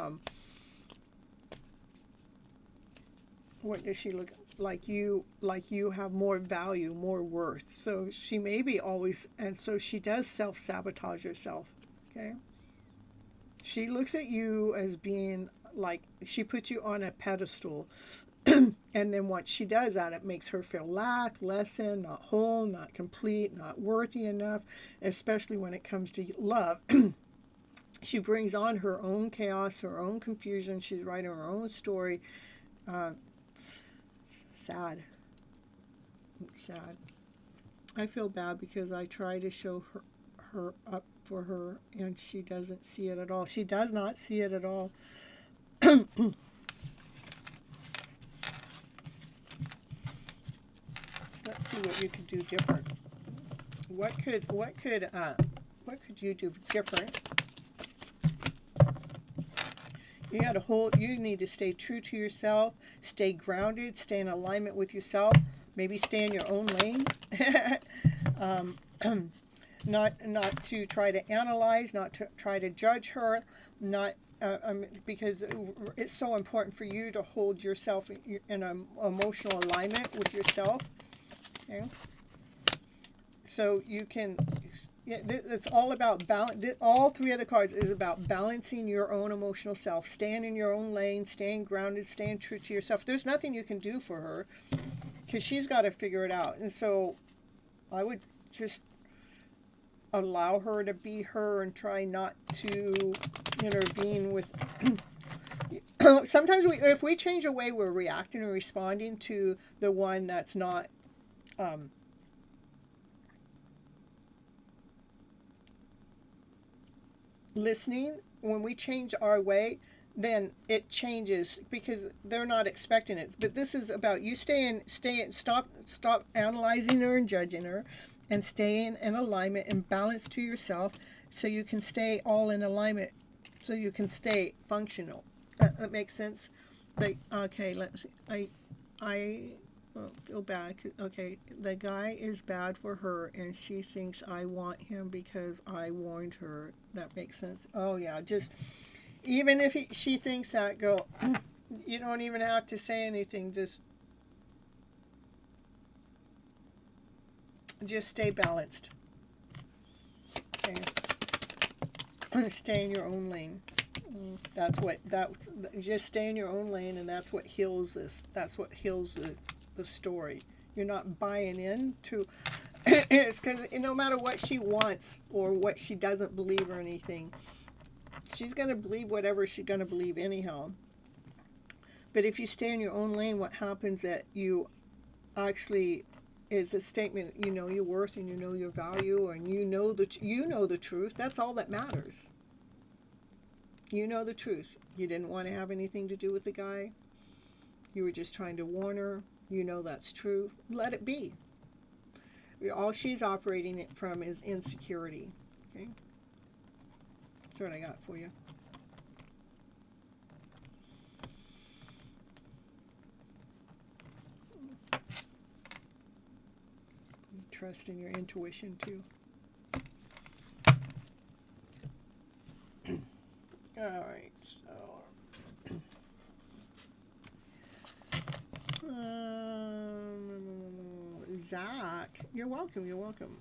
what does she look like you have more value, more worth. So she may be always, and so she does self-sabotage herself. Okay, she looks at you as being like, she puts you on a pedestal. And then once she does that, it makes her feel lessened, not whole, not complete, not worthy enough, especially when it comes to love. She brings on her own chaos, her own confusion. She's writing her own story. uh, Sad. It's sad. I feel bad because I try to show her up for her, and she doesn't see it at all. She does not see it at all. Let's see what you could do different. What could you do different? You need to stay true to yourself, stay grounded, stay in alignment with yourself, maybe stay in your own lane. Not to try to analyze, not to try to judge her, not because it's so important for you to hold yourself in an emotional alignment with yourself. Okay? So you can, it's all about balance. All three of the cards is about balancing your own emotional self, staying in your own lane, staying grounded, staying true to yourself. There's nothing you can do for her because she's got to figure it out. And so I would just allow her to be her and try not to intervene with. Sometimes if we change the way we're reacting and responding to the one that's not listening, when we change our way, then it changes because they're not expecting it. But this is about you stop analyzing her and judging her, and staying in alignment and balance to yourself, so you can stay all in alignment, so you can stay functional. That makes sense. Like, okay, let's see. I feel bad. Okay, the guy is bad for her, and she thinks I want him because I warned her. That makes sense. Oh yeah, just even if she thinks that, go. You don't even have to say anything. Just stay balanced. Okay. Stay in your own lane. Just stay in your own lane, and that's what heals this. That's what heals the story. You're not buying into. It's because no matter what she wants or what she doesn't believe or anything, she's going to believe whatever she's going to believe anyhow. But if you stay in your own lane, what happens that you actually is a statement. You know your worth and you know your value, and you know the truth. That's all that matters. You know the truth. You didn't want to have anything to do with the guy. You were just trying to warn her. You know that's true. Let it be. All she's operating it from is insecurity. Okay? That's what I got for you. Trust in your intuition too. All right, so Zach, you're welcome. You're welcome.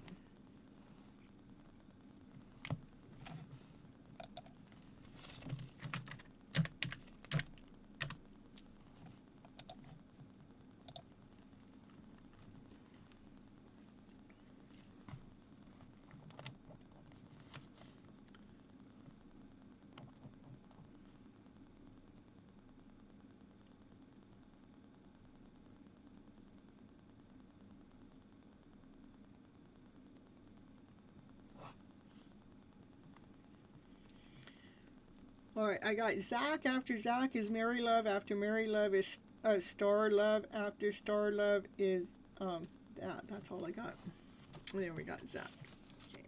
All right, I got Zach. After Zach is Mary Love. After Mary Love is Star Love. After Star Love is that's all I got. And then we got Zach. Okay.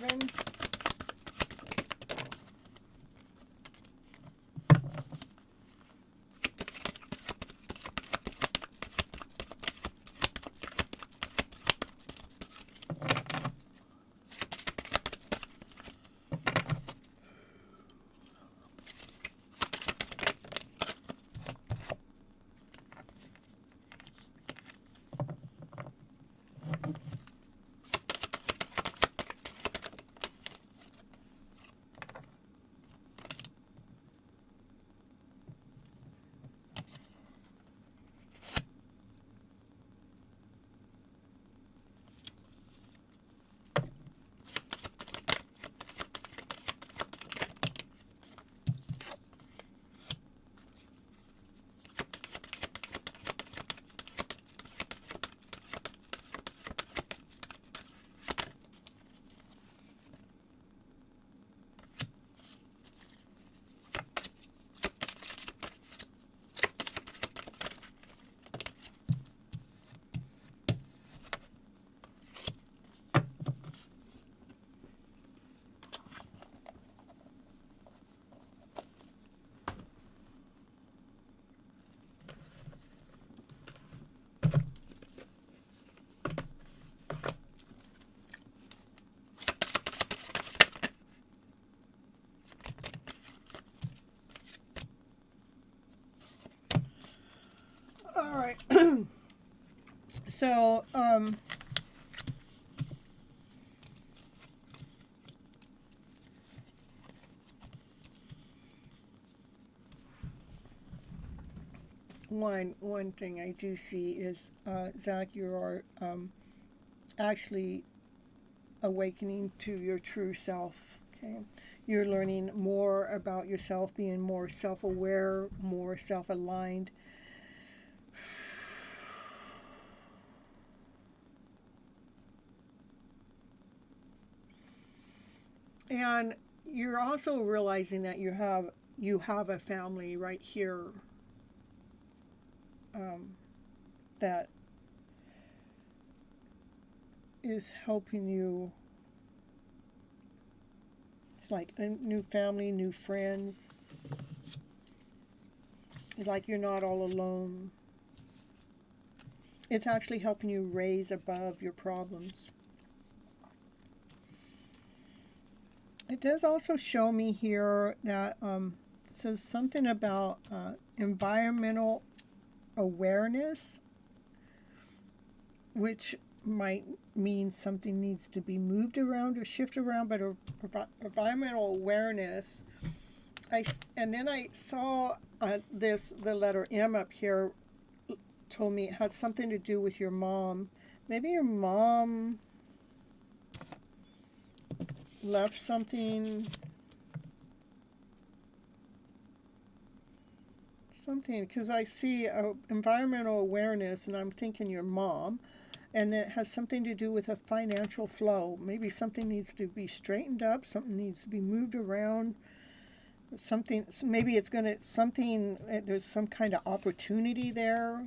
7. All right. So, one thing I do see is, Zach, you are actually awakening to your true self. Okay, you're learning more about yourself, being more self-aware, more self-aligned. And you're also realizing that you have a family right here, that is helping you. It's like a new family, new friends. It's like you're not all alone. It's actually helping you raise above your problems. It does also show me here that it says something about environmental awareness, which might mean something needs to be moved around or shifted around, but environmental awareness. And then I saw the letter M up here told me it had something to do with your mom. Maybe your mom left something, because I see environmental awareness and I'm thinking your mom, and it has something to do with a financial flow. Maybe something needs to be straightened up, something needs to be moved around, something, maybe it's going to, something, there's some kind of opportunity there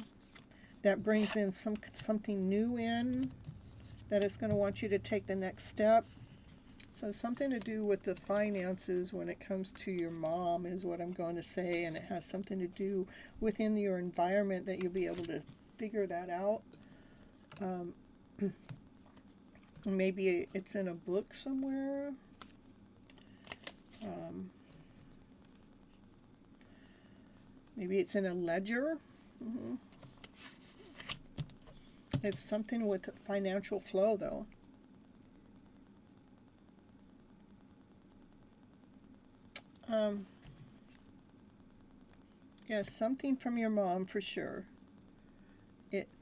that brings in something new in, that it's going to want you to take the next step. So something to do with the finances when it comes to your mom is what I'm going to say, and it has something to do within your environment that you'll be able to figure that out. Maybe it's in a book somewhere. Maybe it's in a ledger. Mm-hmm. It's something with financial flow, though. Yeah, something from your mom for sure.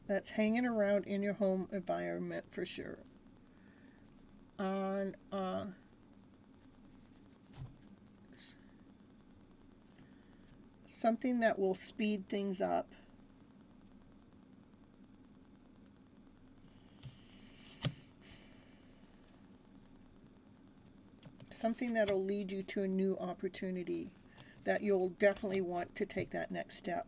That's hanging around in your home environment for sure. On something that will speed things up. Something that'll lead you to a new opportunity, that you'll definitely want to take that next step.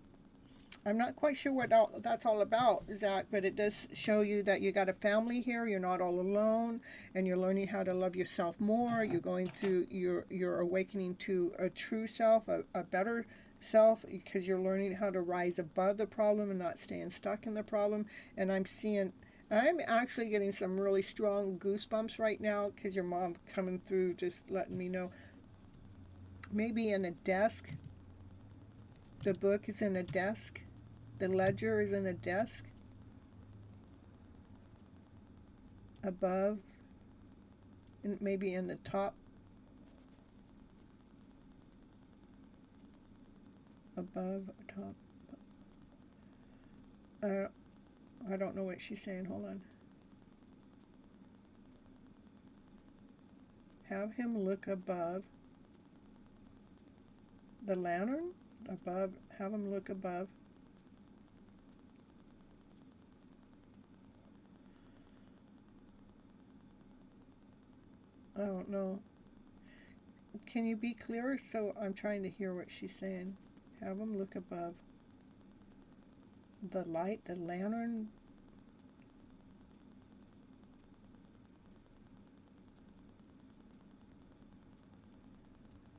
I'm not quite sure what that's all about, Zach, but it does show you that you got a family here. You're not all alone, and you're learning how to love yourself more. You're awakening to a true self, a better self, because you're learning how to rise above the problem and not staying stuck in the problem. And I'm actually getting some really strong goosebumps right now because your mom coming through, just letting me know. Maybe in a desk. The book is in a desk. The ledger is in a desk above, and maybe in the top, above, top. I don't know what she's saying. Hold on. Have him look above the lantern. Above. Have him look above. I don't know. Can you be clearer? So I'm trying to hear what she's saying. Have him look above the light, the lantern.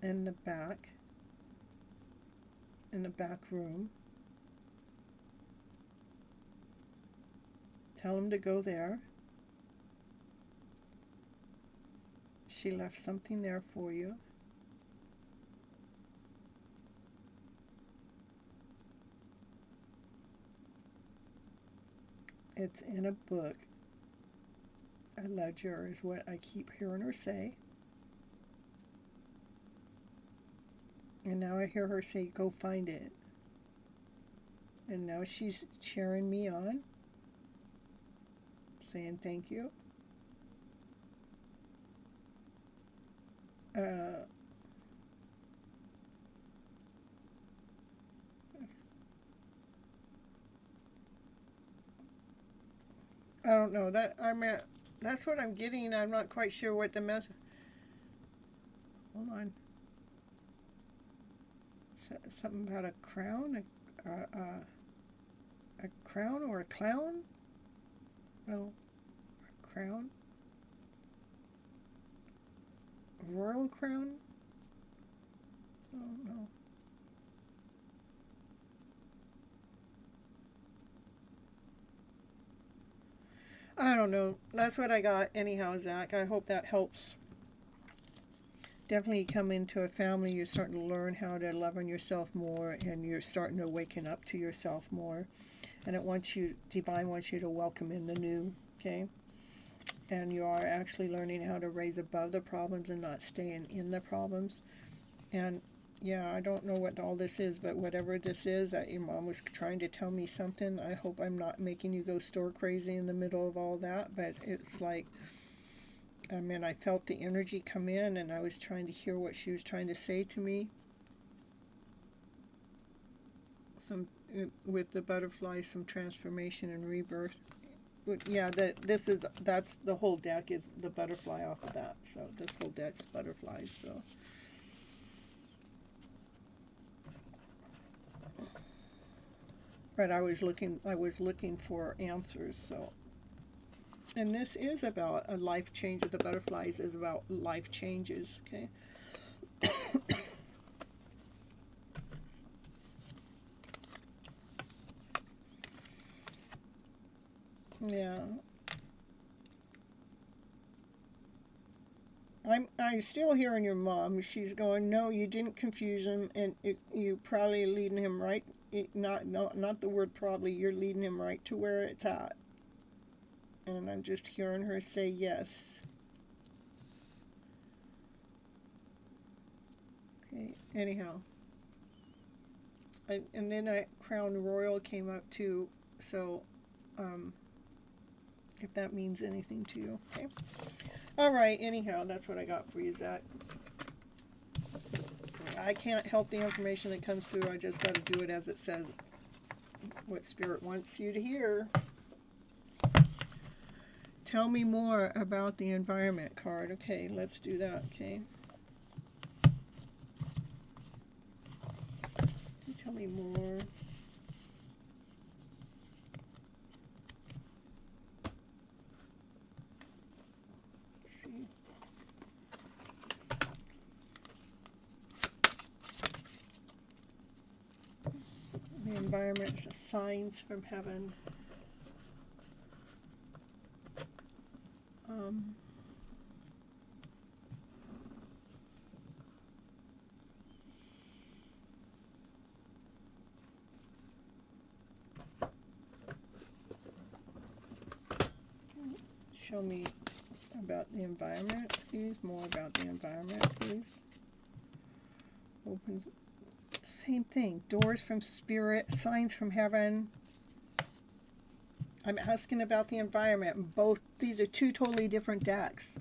In the back room. Tell him to go there. She left something there for you. It's in a book. A ledger is what I keep hearing her say. And now I hear her say, go find it. And now she's cheering me on, saying thank you. I don't know. That's what I'm getting. I'm not quite sure what the message. Hold on. Something about a crown, a crown or a clown? No, a crown. A royal crown? I don't know. I don't know. That's what I got anyhow, Zach. I hope that helps. Definitely come into a family, you're starting to learn how to love on yourself more, and you're starting to waken up to yourself more. And Divine wants you to welcome in the new, okay? And you are actually learning how to raise above the problems and not staying in the problems. And yeah, I don't know what all this is, but whatever this is, your mom was trying to tell me something. I hope I'm not making you go stir crazy in the middle of all that, but it's like, I felt the energy come in, and I was trying to hear what she was trying to say to me. With the butterfly, some transformation and rebirth. Yeah, that's the whole deck is the butterfly off of that. So this whole deck's butterflies. So. But I was looking for answers. So. And this is about a life change. The butterflies is about life changes, okay? Yeah. I'm still hearing your mom. She's going, no, you didn't confuse him, and you probably leading him right. Not the word probably. You're leading him right to where it's at. And I'm just hearing her say yes. Okay, anyhow. And then a Crown Royal came up too, so if that means anything to you, okay? Alright, anyhow, that's what I got for you, Zach. I can't help the information that comes through, I just got to do it as it says, what Spirit wants you to hear. Tell me more about the environment card. Okay, let's do that, okay? Tell me more. environment, signs from heaven. Show me about the environment, please. More about the environment, please. Opens, same thing. Doors from spirit, signs from heaven. I'm asking about the environment. Both, these are two totally different decks.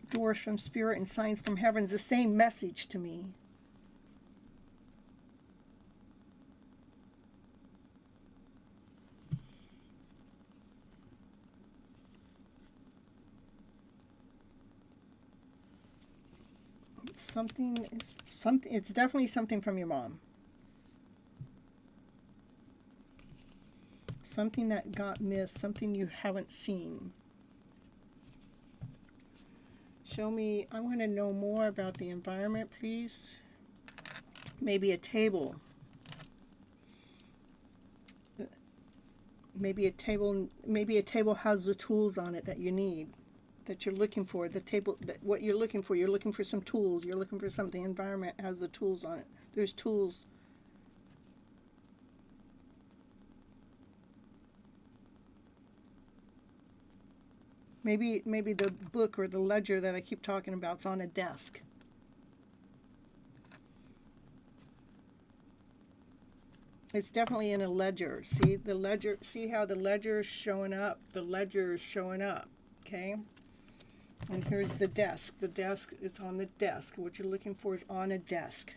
Doors from spirit and signs from heaven is the same message to me. It's definitely something from your mom. Something that got missed, something you haven't seen. Show me, I want to know more about the environment, please. Maybe a table. Maybe a table has the tools on it that you need, that you're looking for. The table, what you're looking for some tools. You're looking for something. Environment has the tools on it. There's tools. Maybe the book or the ledger that I keep talking about is on a desk. It's definitely in a ledger. See the ledger? See how the ledger is showing up? The ledger is showing up. Okay? And here's the desk. The desk, it's on the desk. What you're looking for is on a desk.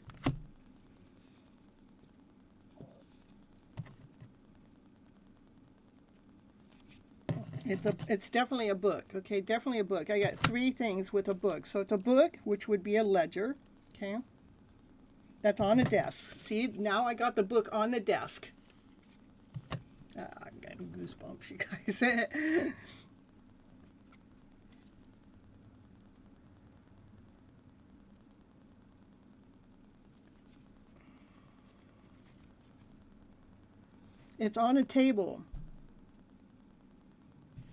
It's definitely a book. Okay, definitely a book. I got 3 things with a book. So it's a book, which would be a ledger. Okay, that's on a desk. See, now I got the book on the desk. I'm getting goosebumps, you guys. It's on a table.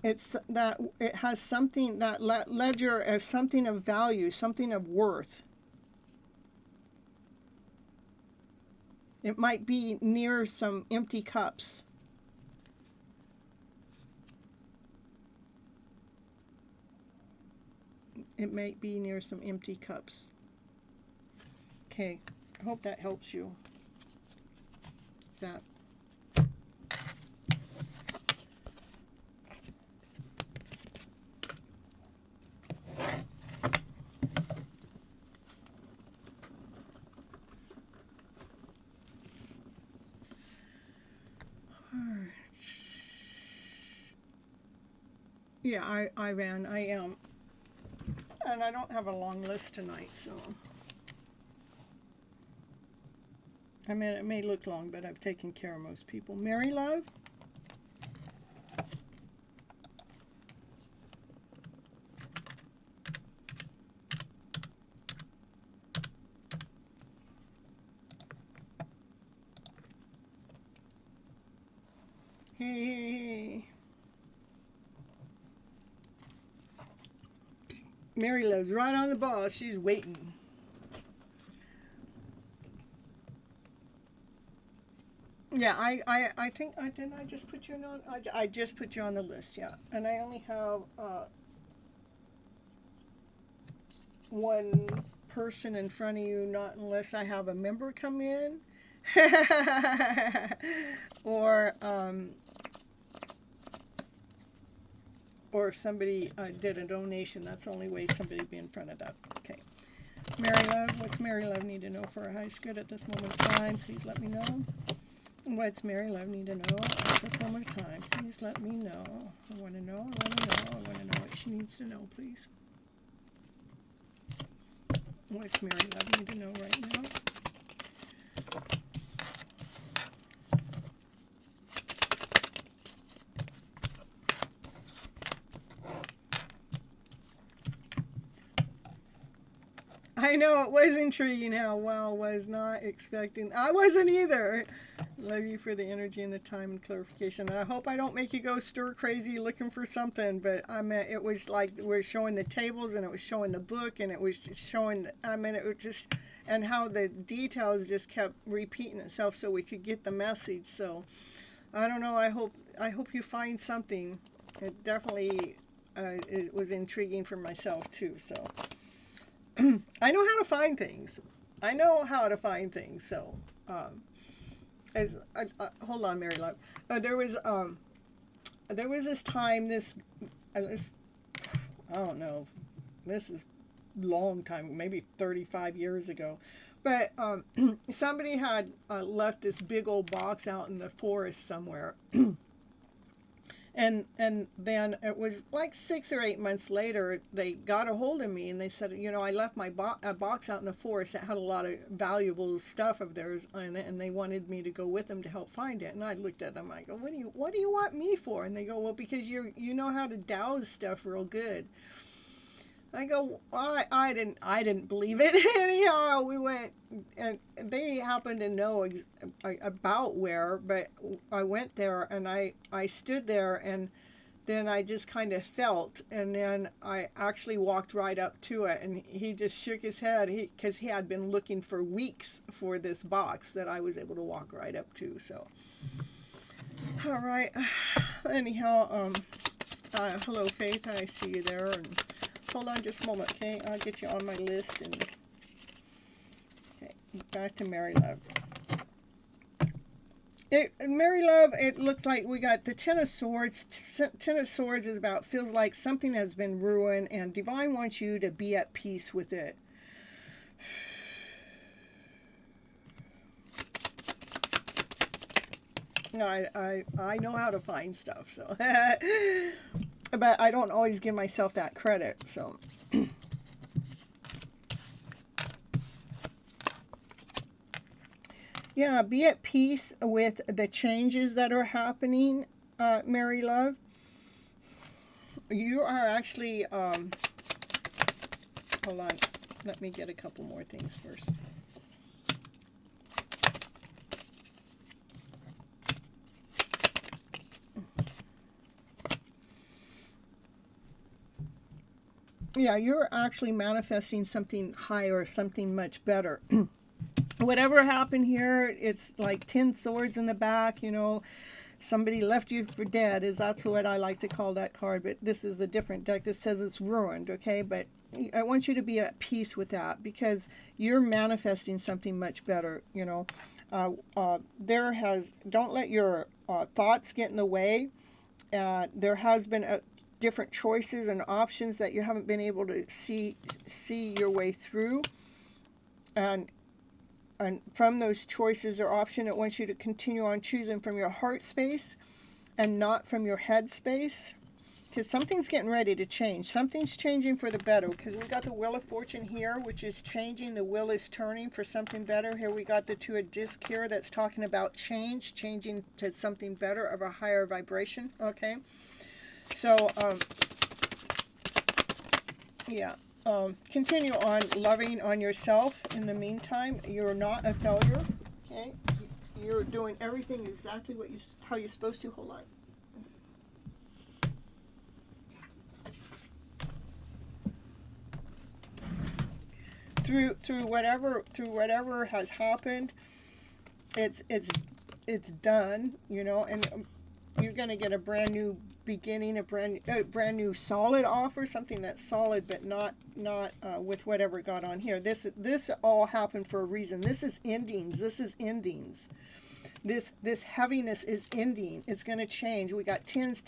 It's that it has something, that ledger as something of value, something of worth. It might be near some empty cups. It might be near some empty cups. Okay, I hope that helps you. Is that? Yeah, I am. And I don't have a long list tonight, so. I mean, it may look long, but I've taken care of most people. Mary Love? Hey. Mary Love's right on the ball. She's waiting. Yeah, I think I just put you on. I just put you on the list. Yeah, and I only have one person in front of you. Not unless I have a member come in, or if somebody did a donation. That's the only way somebody would be in front of that. Okay. Mary Love, what's Mary Love need to know for her highest good at this moment of time? Please let me know. What's Mary Love need to know at this moment of time? Please let me know. I want to know. I want to know. I want to know what she needs to know, please. What's Mary Love need to know right now? I know it was intriguing how well was not expecting. I wasn't either. Love you for the energy and the time and clarification. And I hope I don't make you go stir crazy looking for something. But I mean, it was like we're showing the tables and it was showing the book and it was showing. I mean, it was just and how the details just kept repeating itself so we could get the message. So I don't know. I hope you find something. It definitely it was intriguing for myself too. So. I know how to find things. So, hold on, Mary Love. There was this time. I don't know. This is long time, maybe 35 years ago, but somebody had left this big old box out in the forest somewhere. And then it was like 6 or 8 months later, they got a hold of me and they said, I left my a box out in the forest that had a lot of valuable stuff of theirs in it, and they wanted me to go with them to help find it. And I looked at them, I go, what do you want me for? And they go, well, because you know how to douse stuff real good. I go, well, I didn't believe it. Anyhow, we went, and they happened to know about where, but I went there and I stood there, and then I just kind of felt, and then I actually walked right up to it, and he just shook his head because he had been looking for weeks for this box that I was able to walk right up to. So, all right. Anyhow, hello, Faith. I see you there. And hold on just a moment, okay? I'll get you on my list. And okay, back to Mary Love. Mary Love, it looked like we got the Ten of Swords. Ten of Swords is about, feels like something has been ruined, and Divine wants you to be at peace with it. I know how to find stuff, so but I don't always give myself that credit, so yeah, be at peace with the changes that are happening, Mary Love. You are actually hold on, let me get a couple more things first. Yeah, you're actually manifesting something higher, something much better. Whatever happened here, it's like 10 swords in the back, somebody left you for dead, that's what I like to call that card, but this is a different deck that says it's ruined, okay? But I want you to be at peace with that because you're manifesting something much better, don't let your thoughts get in the way. There has been different choices and options that you haven't been able to see your way through, and from those choices or option, it wants you to continue on choosing from your heart space and not from your head space, because something's getting ready to change. Something's changing for the better, because we got the Wheel of Fortune here, which is changing. The wheel is turning for something better. Here we got the Two of Disc here that's talking about changing to something better, of a higher vibration, okay? So, yeah. Continue on loving on yourself in the meantime. You're not a failure, okay? You're doing everything exactly how you're supposed to. Hold on. Through whatever has happened, it's done, and you're going to get a brand new beginning, a brand new solid offer, something that's solid, but not with whatever got on here. This all happened for a reason. This is endings. This heaviness is ending. It's going to change. We got tens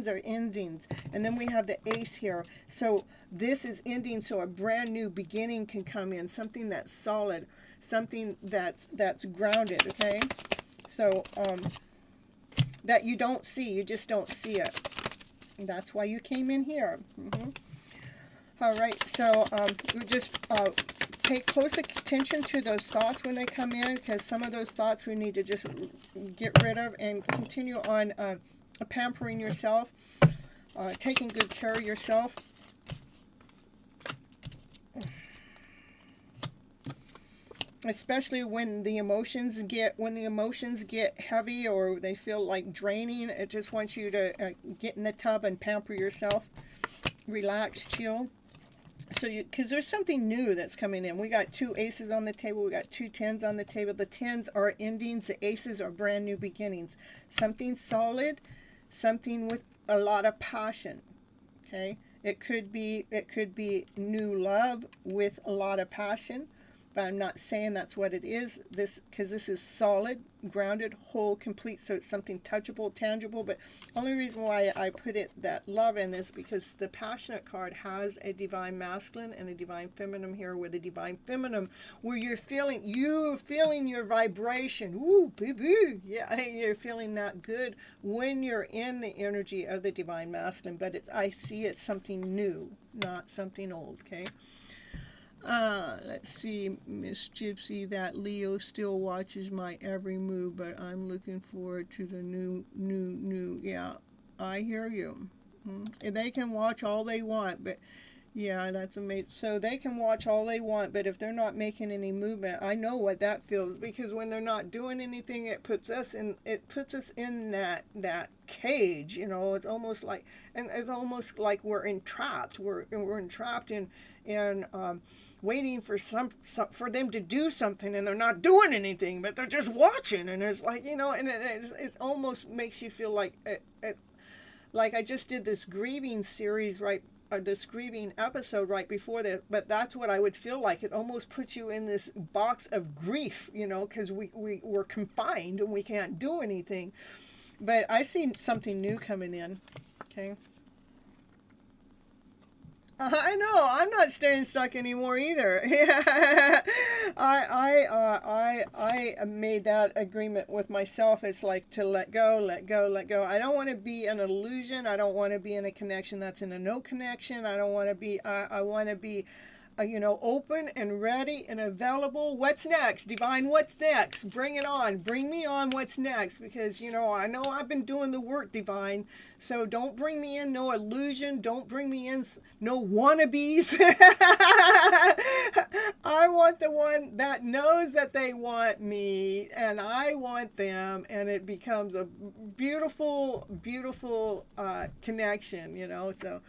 are endings, and then we have the Ace here. So this is ending, so a brand new beginning can come in, something that's solid, something that's grounded, okay? So that you don't see, you just don't see it. And that's why you came in here. All right, so you just pay close attention to those thoughts when they come in, because some of those thoughts we need to just get rid of, and continue on pampering yourself, taking good care of yourself. especially when the emotions get heavy or they feel like draining. It just wants you to get in the tub and pamper yourself, relax, chill. So because there's something new that's coming in. We got 2 aces on the table. We got 2 tens on the table. The tens are endings. The aces are brand new beginnings. Something solid, something with a lot of passion. Okay, it could be new love with a lot of passion, but I'm not saying that's what it is. Because this is solid, grounded, whole, complete. So it's something touchable, tangible. But only reason why I put it that love in is because the passionate card has a divine masculine and a divine feminine here. With a divine feminine, where you're feeling your vibration. Woo, baby, yeah, you're feeling that good when you're in the energy of the divine masculine. But I see it's something new, not something old. Okay. Let's see, Miss Gypsy, that Leo still watches my every move, but I'm looking forward to the new. Yeah, I hear you. And they can watch all they want, but yeah, that's amazing. So they can watch all they want, but if they're not making any movement, I know what that feels, because when they're not doing anything, it puts us in that cage. It's almost like, we're entrapped. We're entrapped in waiting for for them to do something, and they're not doing anything, but they're just watching, and it's like, and it almost makes you feel like like I just did this grieving series, right? This grieving episode right before that, but that's what I would feel like. It almost puts you in this box of grief, because we're confined and we can't do anything. But I see something new coming in. Okay. I know. I'm not staying stuck anymore either. I made that agreement with myself. It's like to let go, let go, let go. I don't want to be an illusion. I don't want to be in a connection that's in a no connection. I don't want to be. I want to be open and ready and available. What's next? Divine, what's next? Bring it on. Bring me on what's next. Because, I know I've been doing the work, Divine. So don't bring me in no illusion. Don't bring me in no wannabes. I want the one that knows that they want me and I want them. And it becomes a beautiful, beautiful connection, So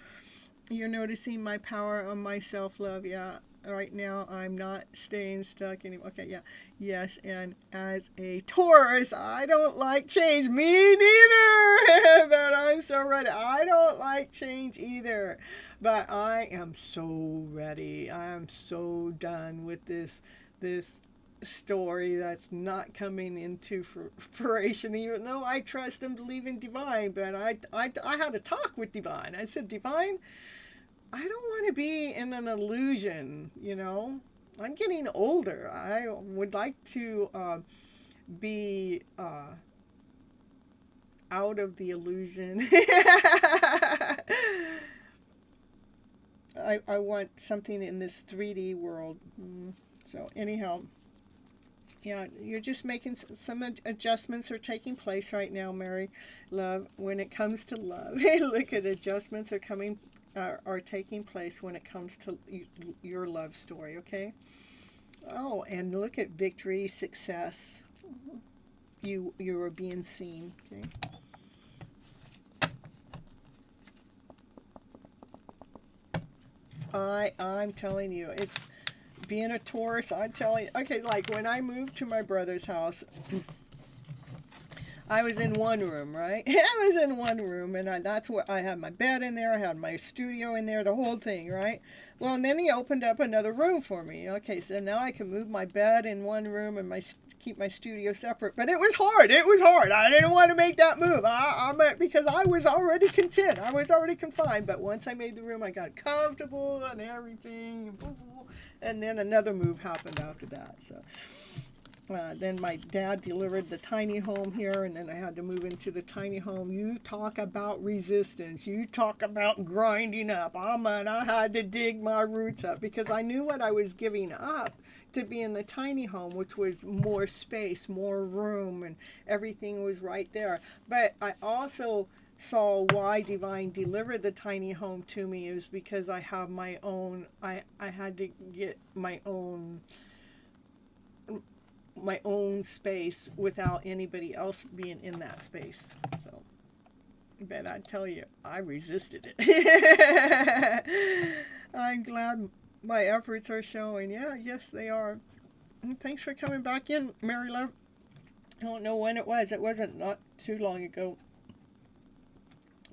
you're noticing my power on my self-love. Yeah, right now I'm not staying stuck anymore. Okay, yeah, yes, and as a Taurus, I don't like change. Me neither. But I'm so ready. I don't like change either. But I am so ready. I am so done with this story that's not coming into fruition, even though I trust and believe in Divine. But I had a talk with Divine. I said, Divine, I don't want to be in an illusion, I'm getting older. I would like to be out of the illusion. I want something in this 3D world. So anyhow, yeah, you're just making some adjustments are taking place right now, Mary, love, when it comes to love. Look at adjustments are taking place when it comes to your love story, okay? Oh, and look at victory, success. You are being seen, okay? I'm telling you, it's being a Taurus. I'm telling you, okay, like when I moved to my brother's house, I was in one room, right? I was in one room, and that's where I had my bed in there. I had my studio in there, the whole thing, right? Well, and then he opened up another room for me. Okay, so now I can move my bed in one room and keep my studio separate. But it was hard. It was hard. I didn't want to make that move. Because I was already content. I was already confined. But once I made the room, I got comfortable and everything. And then another move happened after that. So. Then my dad delivered the tiny home here, and then I had to move into the tiny home. You talk about resistance. You talk about grinding up. I had to dig my roots up because I knew what I was giving up to be in the tiny home, which was more space, more room, and everything was right there. But I also saw why Divine delivered the tiny home to me. It was because I have my own, I had to get my own my own space without anybody else being in that space. So, but I tell you, I resisted it. I'm glad my efforts are showing. Yeah, yes, they are. And thanks for coming back in, Mary Love. I don't know when it was. It wasn't not too long ago.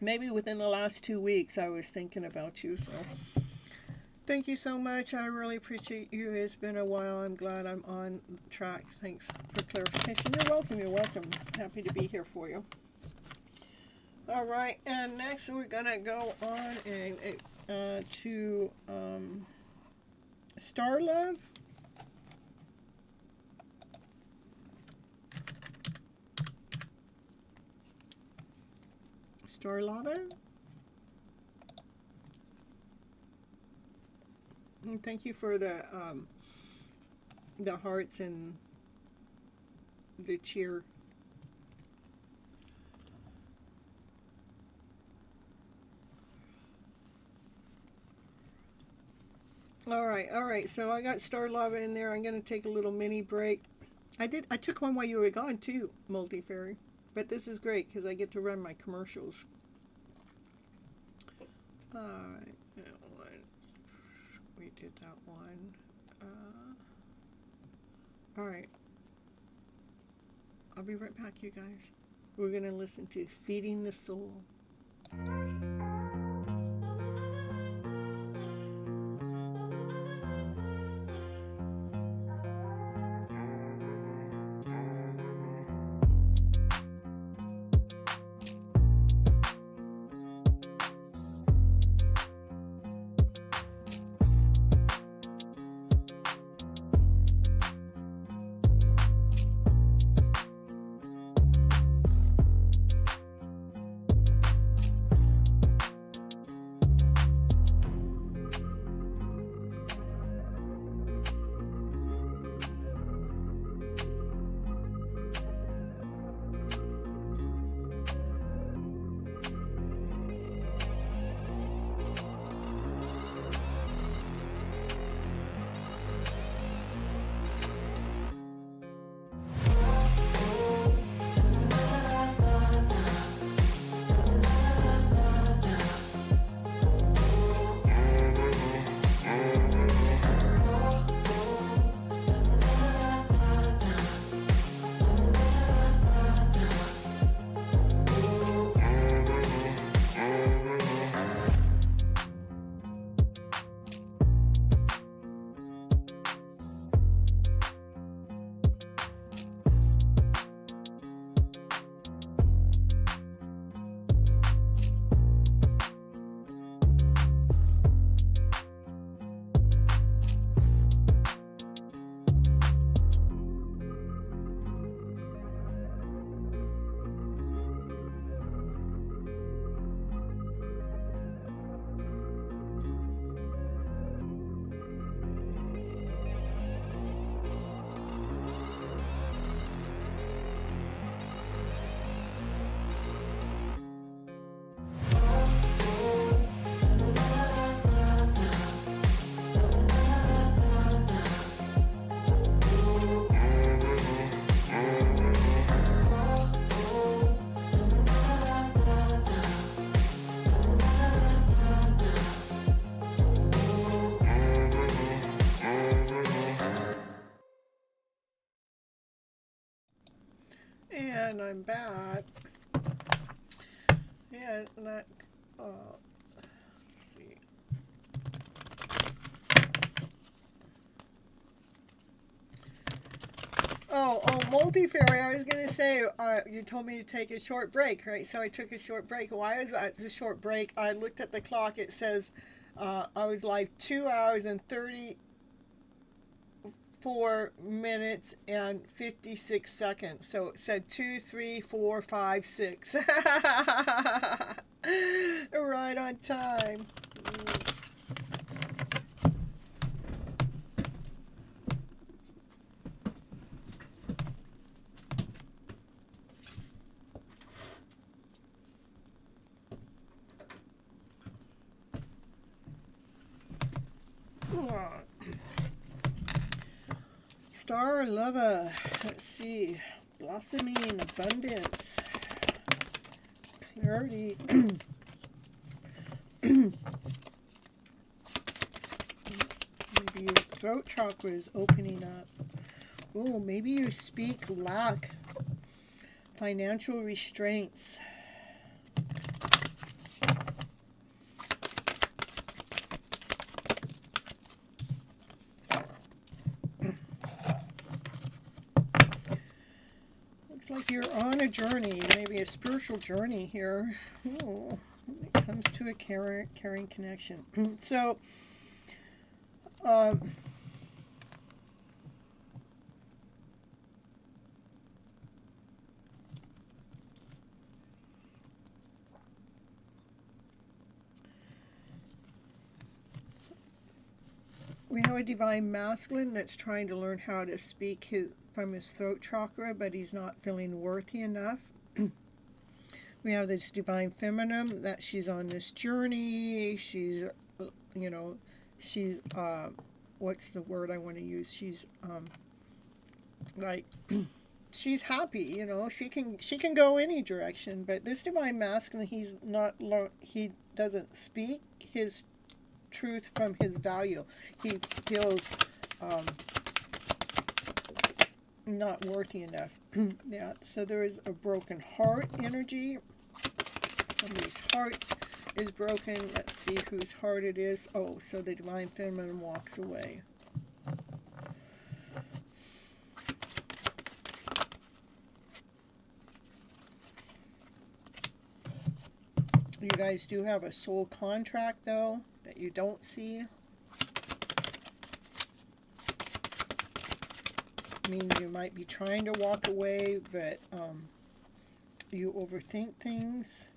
Maybe within the last 2 weeks I was thinking about you. So thank you so much. I really appreciate you. It's been a while. I'm glad I'm on track. Thanks for clarification. You're welcome. You're welcome. Happy to be here for you. All right. And next we're going to go on to Star Love. Star Lava. And thank you for the hearts and the cheer. All right. So I got Star Lava in there. I'm going to take a little mini break. I took one while you were gone too, Multi Fairy. But this is great because I get to run my commercials. All right. We did that one. All right. I'll be right back, you guys. We're going to listen to Feeding the Soul. And I'm back. Yeah, let's see. Oh, Multi-Fairy, I was going to say, you told me to take a short break, right? So I took a short break. Why is that a short break? I looked at the clock. It says I was live 2 hours and 34 minutes and 56 seconds. So it said 2, 3, 4, 5, 6. Right on time. Star lover. Let's see. Blossoming abundance. Clarity. Maybe your throat chakra is opening up. Oh, maybe you speak lack. Financial restraints. Looks like you're on a journey, maybe a spiritual journey here. Oh, when it comes to a caring connection. So, we have a divine masculine that's trying to learn how to speak from his throat chakra, but he's not feeling worthy enough. We have this divine feminine that she's on this journey. She's, what's the word I want to use? She's like, she's happy. She can go any direction. But this divine masculine, he doesn't speak his truth from his value. He feels not worthy enough. Yeah, so there is a broken heart energy. Somebody's heart is broken. Let's see whose heart it is. Oh, so the divine feminine walks away. You guys do have a soul contract, though, that you don't see. Means you might be trying to walk away, but you overthink things.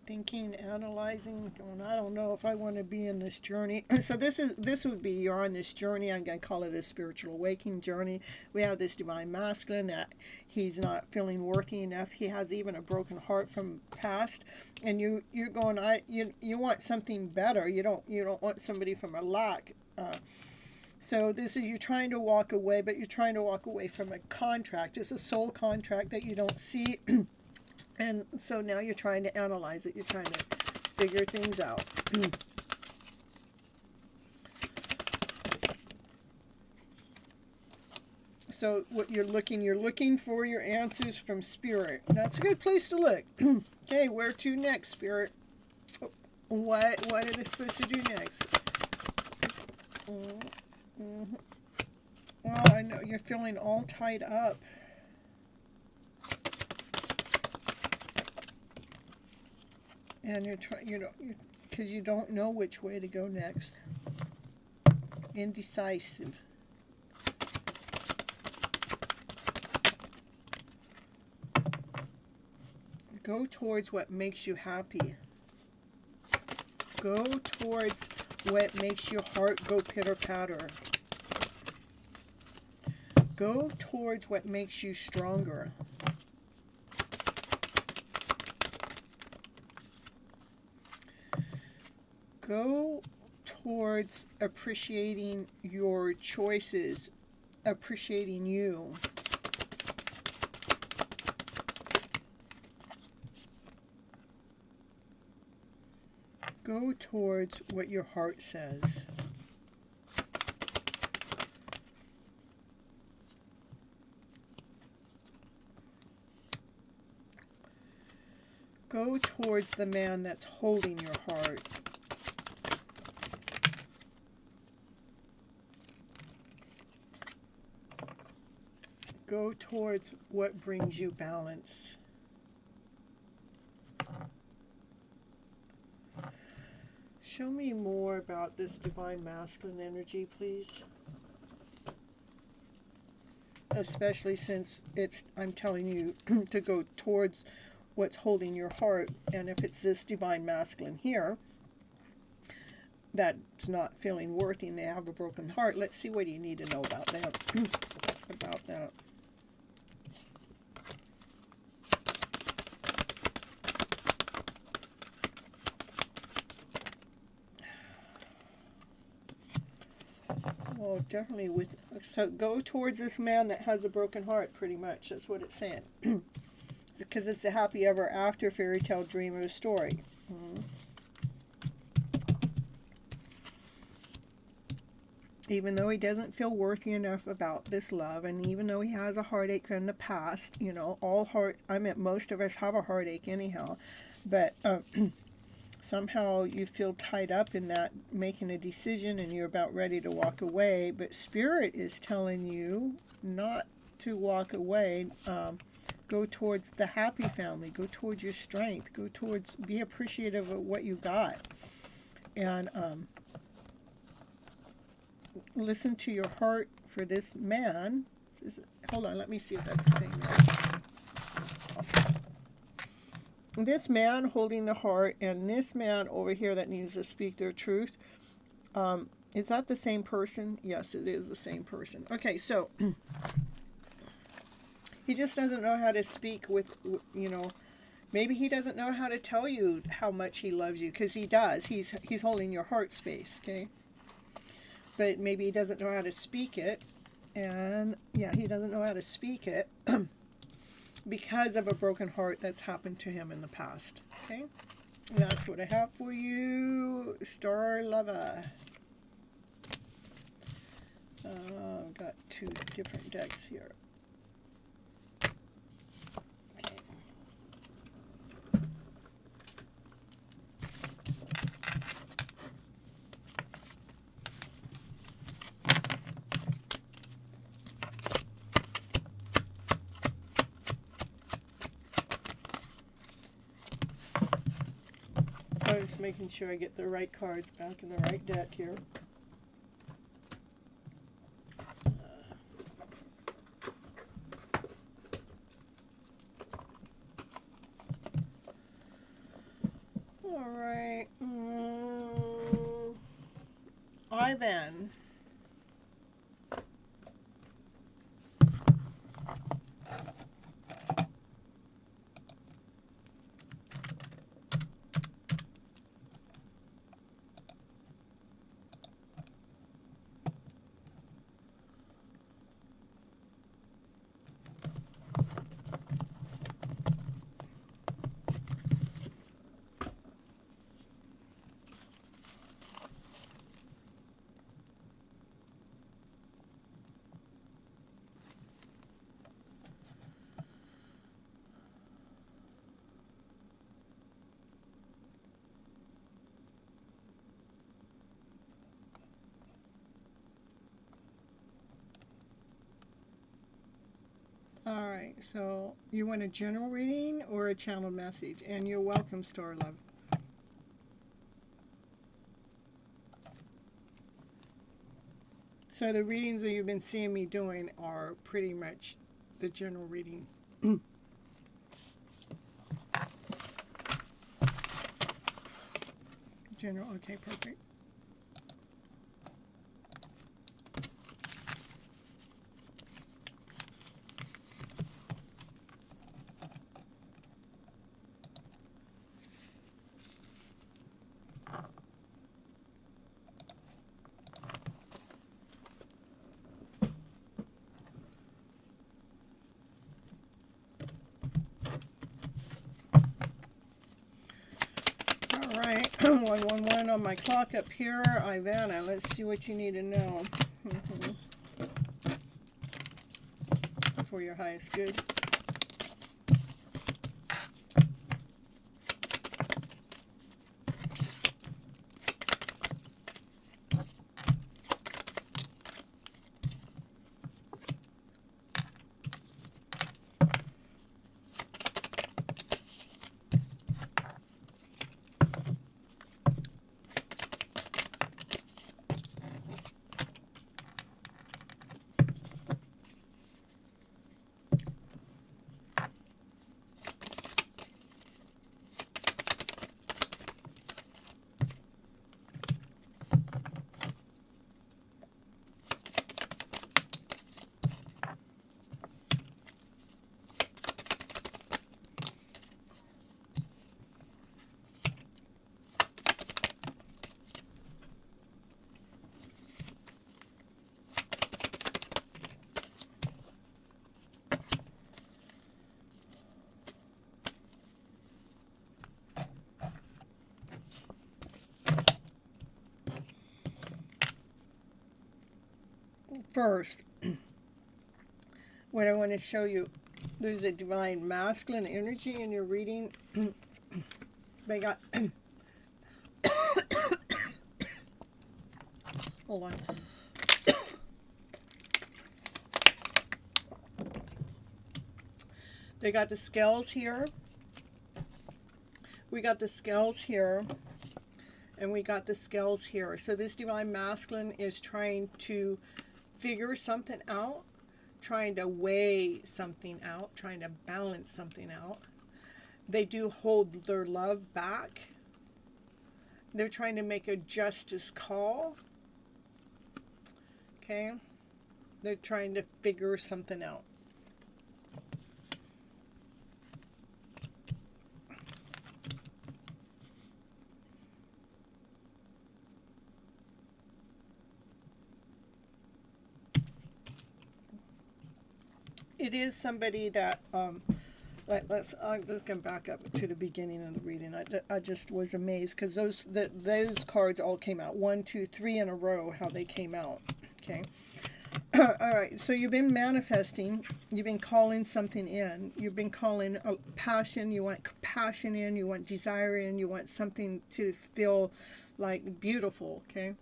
Thinking, analyzing, going, I don't know if I want to be in this journey. So this would be, you're on this journey. I'm going to call it a spiritual awakening journey. We have this divine masculine that he's not feeling worthy enough. He has even a broken heart from past, and you're going, you want something better. You don't want somebody from a lack. So this is, you're trying to walk away, but you're trying to walk away from a contract. It's a soul contract that you don't see. And so now you're trying to analyze it. You're trying to figure things out. So what you're looking for your answers from Spirit. That's a good place to look. Okay, where to next, Spirit? What are they supposed to do next? Well, I know you're feeling all tied up. And you're trying, because you don't know which way to go next. Indecisive. Go towards what makes you happy. Go towards what makes your heart go pitter-patter. Go towards what makes you stronger. Go towards appreciating your choices, appreciating you. Go towards what your heart says. Go towards the man that's holding your heart. Go towards what brings you balance. Show me more about this divine masculine energy, please. Especially since I'm telling you to go towards what's holding your heart. And if it's this divine masculine here that's not feeling worthy and they have a broken heart, let's see what you need to know about that. About that. Oh, definitely with. So go towards this man that has a broken heart. Pretty much, that's what it's saying. Because it's a happy ever after fairy tale dream or story. Mm-hmm. Even though he doesn't feel worthy enough about this love, and even though he has a heartache in the past, you know, most of us have a heartache anyhow, but somehow you feel tied up in that, making a decision, and you're about ready to walk away, but Spirit is telling you not to walk away. Go towards the happy family, go towards your strength, be appreciative of what you got, and listen to your heart for this man. Hold on, let me see if that's the same man. This man holding the heart and this man over here that needs to speak their truth. Is that the same person? Yes, it is the same person. Okay, so he just doesn't know how to speak with, you know, maybe he doesn't know how to tell you how much he loves you, because he does. He's holding your heart space, okay? But maybe he doesn't know how to speak it. And yeah, he doesn't know how to speak it because of a broken heart that's happened to him in the past. Okay? And that's what I have for you, Star Lover. I've got two different decks here. Okay. I'm just making sure I get the right cards back in the right deck here. All right. Ivan. All right, so you want a general reading or a channel message? And you're welcome, Star Love. So the readings that you've been seeing me doing are pretty much the general reading. General, okay, perfect. All right, 111 on my clock up here. Ivana, let's see what you need to know for your highest good. first, what I want to show you, there's a divine masculine energy in your reading. They got, hold on. They got the scales here. We got the scales here. And we got the scales here. So this divine masculine is trying to figure something out, trying to weigh something out, trying to balance something out. They do hold their love back. They're trying to make a justice call. Okay? They're trying to figure something out. It is somebody that, let's come back up to the beginning of the reading. I just was amazed because those cards all came out 1, 2, 3 in a row. How they came out. Okay. All right. So you've been manifesting. You've been calling something in. You've been calling a passion. You want passion in. You want desire in. You want something to feel like beautiful. Okay.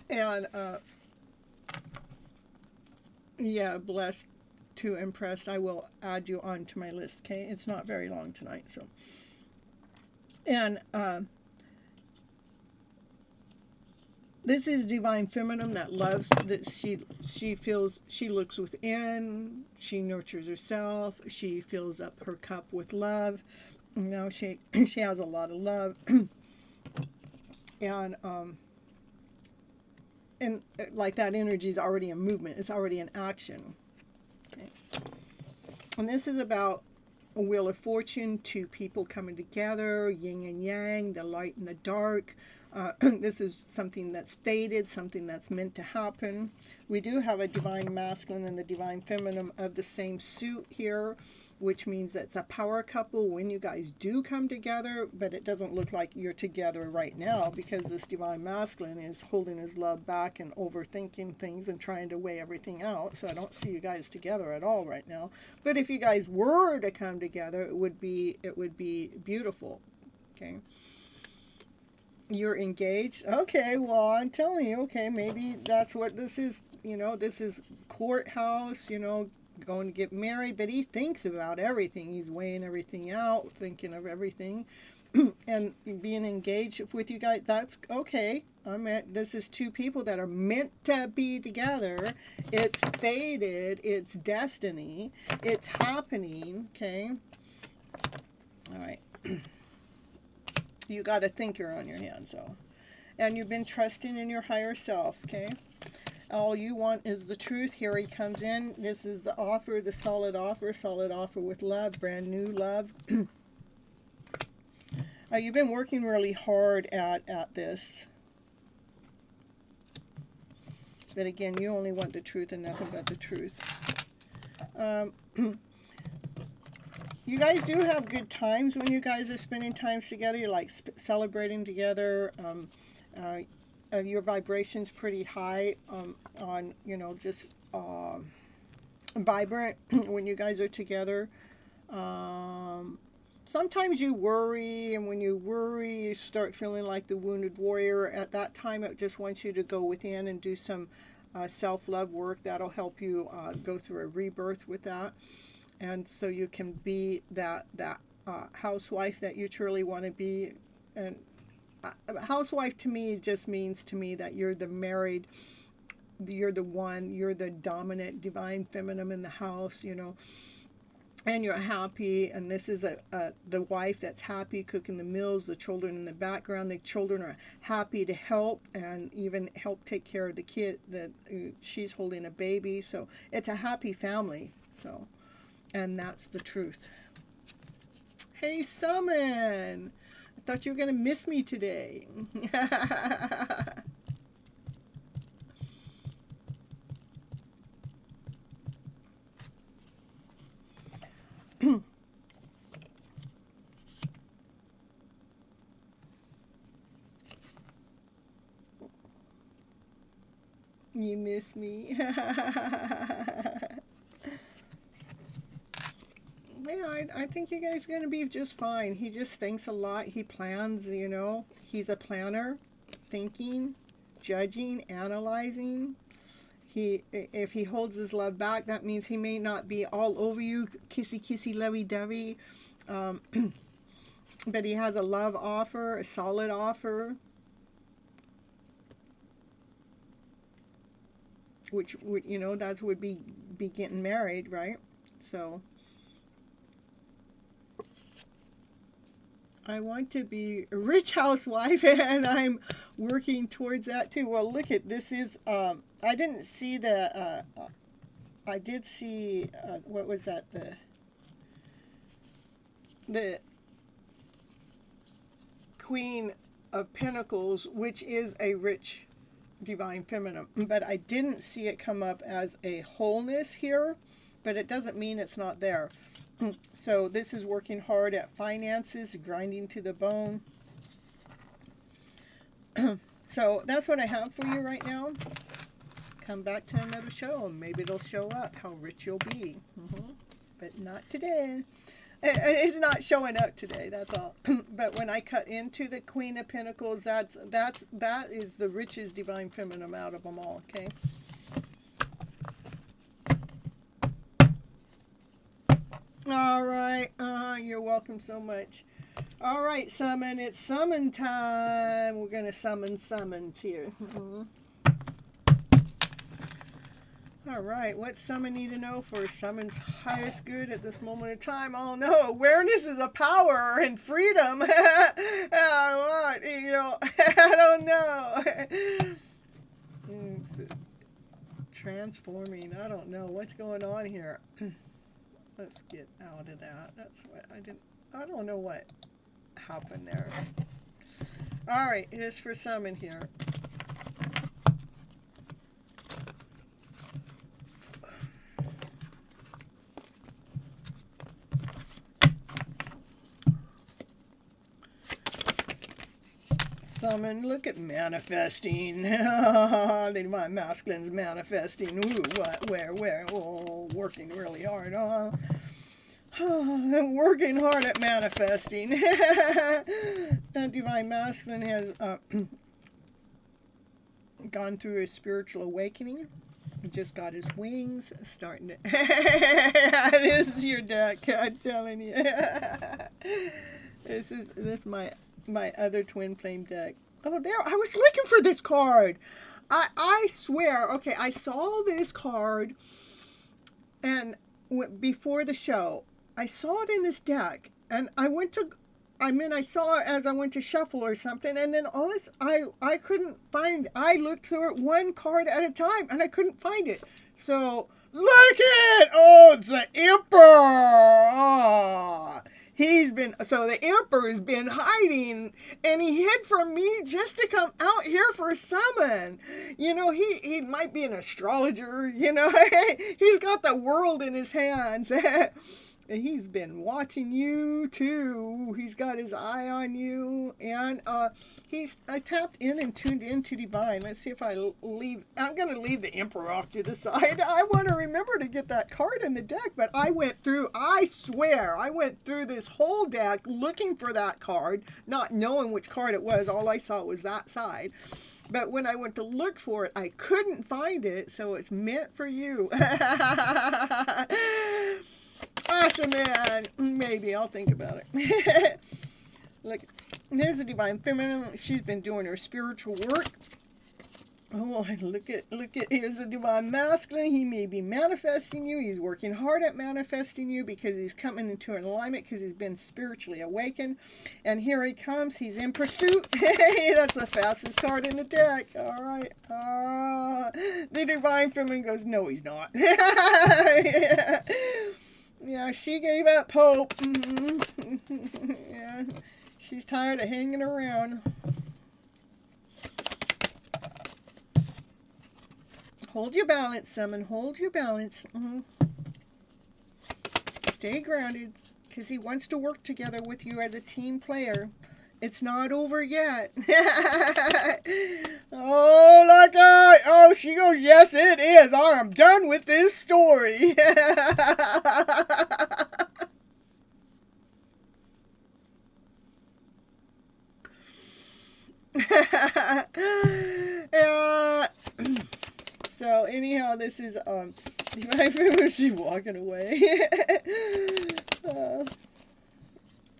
And yeah, blessed to impressed. I will add you onto my list, okay? It's not very long tonight, so. And this is divine feminine that loves, that she feels, she looks within, she nurtures herself, she fills up her cup with love. You know, she has a lot of love. And like that energy is already in movement. It's already in action. Okay. And this is about a wheel of fortune, two people coming together, yin and yang, the light and the dark. This is something that's fated, something that's meant to happen. We do have a divine masculine and the divine feminine of the same suit here, which means it's a power couple when you guys do come together, but it doesn't look like you're together right now because this divine masculine is holding his love back and overthinking things and trying to weigh everything out. So I don't see you guys together at all right now. But if you guys were to come together, it would be beautiful. Okay. You're engaged. Okay, well, I'm telling you, okay, maybe that's what this is. You know, this is courthouse, you know, going to get married, but he thinks about everything. He's weighing everything out, thinking of everything. And being engaged with you guys, that's okay. This is two people that are meant to be together. It's fated. It's destiny. It's happening. Okay. All right. You got a thinker on your hand, so. And you've been trusting in your higher self. Okay. All you want is the truth. Here he comes in. This is the offer, the solid offer with love, brand new love. You've been working really hard at this. But again, you only want the truth and nothing but the truth. You guys do have good times when you guys are spending time together. You're like celebrating together. Your vibration's pretty high on, you know, just vibrant when you guys are together. Sometimes you worry, and when you worry, you start feeling like the wounded warrior. At that time, it just wants you to go within and do some self-love work. That'll help you go through a rebirth with that. And so you can be that housewife that you truly want to be. And housewife to me just means to me that you're the married, you're the one, you're the dominant divine feminine in the house, you know, and you're happy. And this is the wife that's happy cooking the meals, the children in the background. The children are happy to help and even help take care of the kid that she's holding a baby. So it's a happy family. So, and that's the truth. Hey, Summon. I thought you were going to miss me today. You miss me. Yeah, I think you guys are going to be just fine. He just thinks a lot. He plans, you know. He's a planner, thinking, judging, analyzing. If he holds his love back, that means he may not be all over you, kissy, kissy, lovey-dovey. But he has a love offer, a solid offer, which would, you know, that would be getting married, right? So I want to be a rich housewife, and I'm working towards that too. Well, look at this is I didn't see the I did see what was that, the Queen of Pentacles, which is a rich divine feminine, but I didn't see it come up as a wholeness here, but it doesn't mean it's not there. So this is working hard at finances, grinding to the bone. So that's what I have for you right now. Come back to another show and maybe it'll show up how rich you'll be. But not today. It's not showing up today, that's all. But when I cut into the Queen of Pentacles, that is the richest divine feminine out of them all, okay? All right. You're welcome so much. All right, summon. It's summon time. We're going to summon summons here. All right. What summon need to know for summon's highest good at this moment of time? Oh, no. Awareness is a power and freedom. I don't know. It's transforming. I don't know. What's going on here? Let's get out of that. That's what I don't know what happened there. All right, here's for summon here. Summon, look at manifesting. The divine masculine's manifesting. Ooh, what, where? Oh, working really hard. I'm working hard at manifesting. That divine masculine has gone through a spiritual awakening. He just got his wings starting to. This is your deck, I'm telling you. This is my other twin flame deck. Oh, there! I was looking for this card. I swear. Okay, I saw this card, and before the show, I saw it in this deck, and I saw it as I went to shuffle or something, and then all this, I couldn't find. I looked through it one card at a time, and I couldn't find it. So look at it's the Emperor. Oh. So the Emperor's been hiding, and he hid from me just to come out here for a summon. You know, he might be an astrologer, you know. He's got the world in his hands. He's been watching you too. He's got his eye on you, and I tapped in and tuned into divine. Let's see if I'm going to leave the Emperor off to the side. I want to remember to get that card in the deck, but I swear I went through this whole deck looking for that card, not knowing which card it was. All I saw was that side. But when I went to look for it, I couldn't find it, so it's meant for you. Awesome, man. Maybe I'll think about it. Look, there's the divine feminine. She's been doing her spiritual work. Oh, look at, here's the divine masculine. He may be manifesting you. He's working hard at manifesting you because he's coming into an alignment because he's been spiritually awakened. And here he comes. He's in pursuit. That's the fastest card in the deck. All right. The divine feminine goes, no, he's not. Yeah, she gave up hope. Yeah, she's tired of hanging around. Hold your balance, summon. Hold your balance. Stay grounded, because he wants to work together with you as a team player. It's not over yet. Oh, look out. Oh, she goes, yes, it is. I am done with this story. uh, so anyhow, this is my favorite. She's walking away. uh,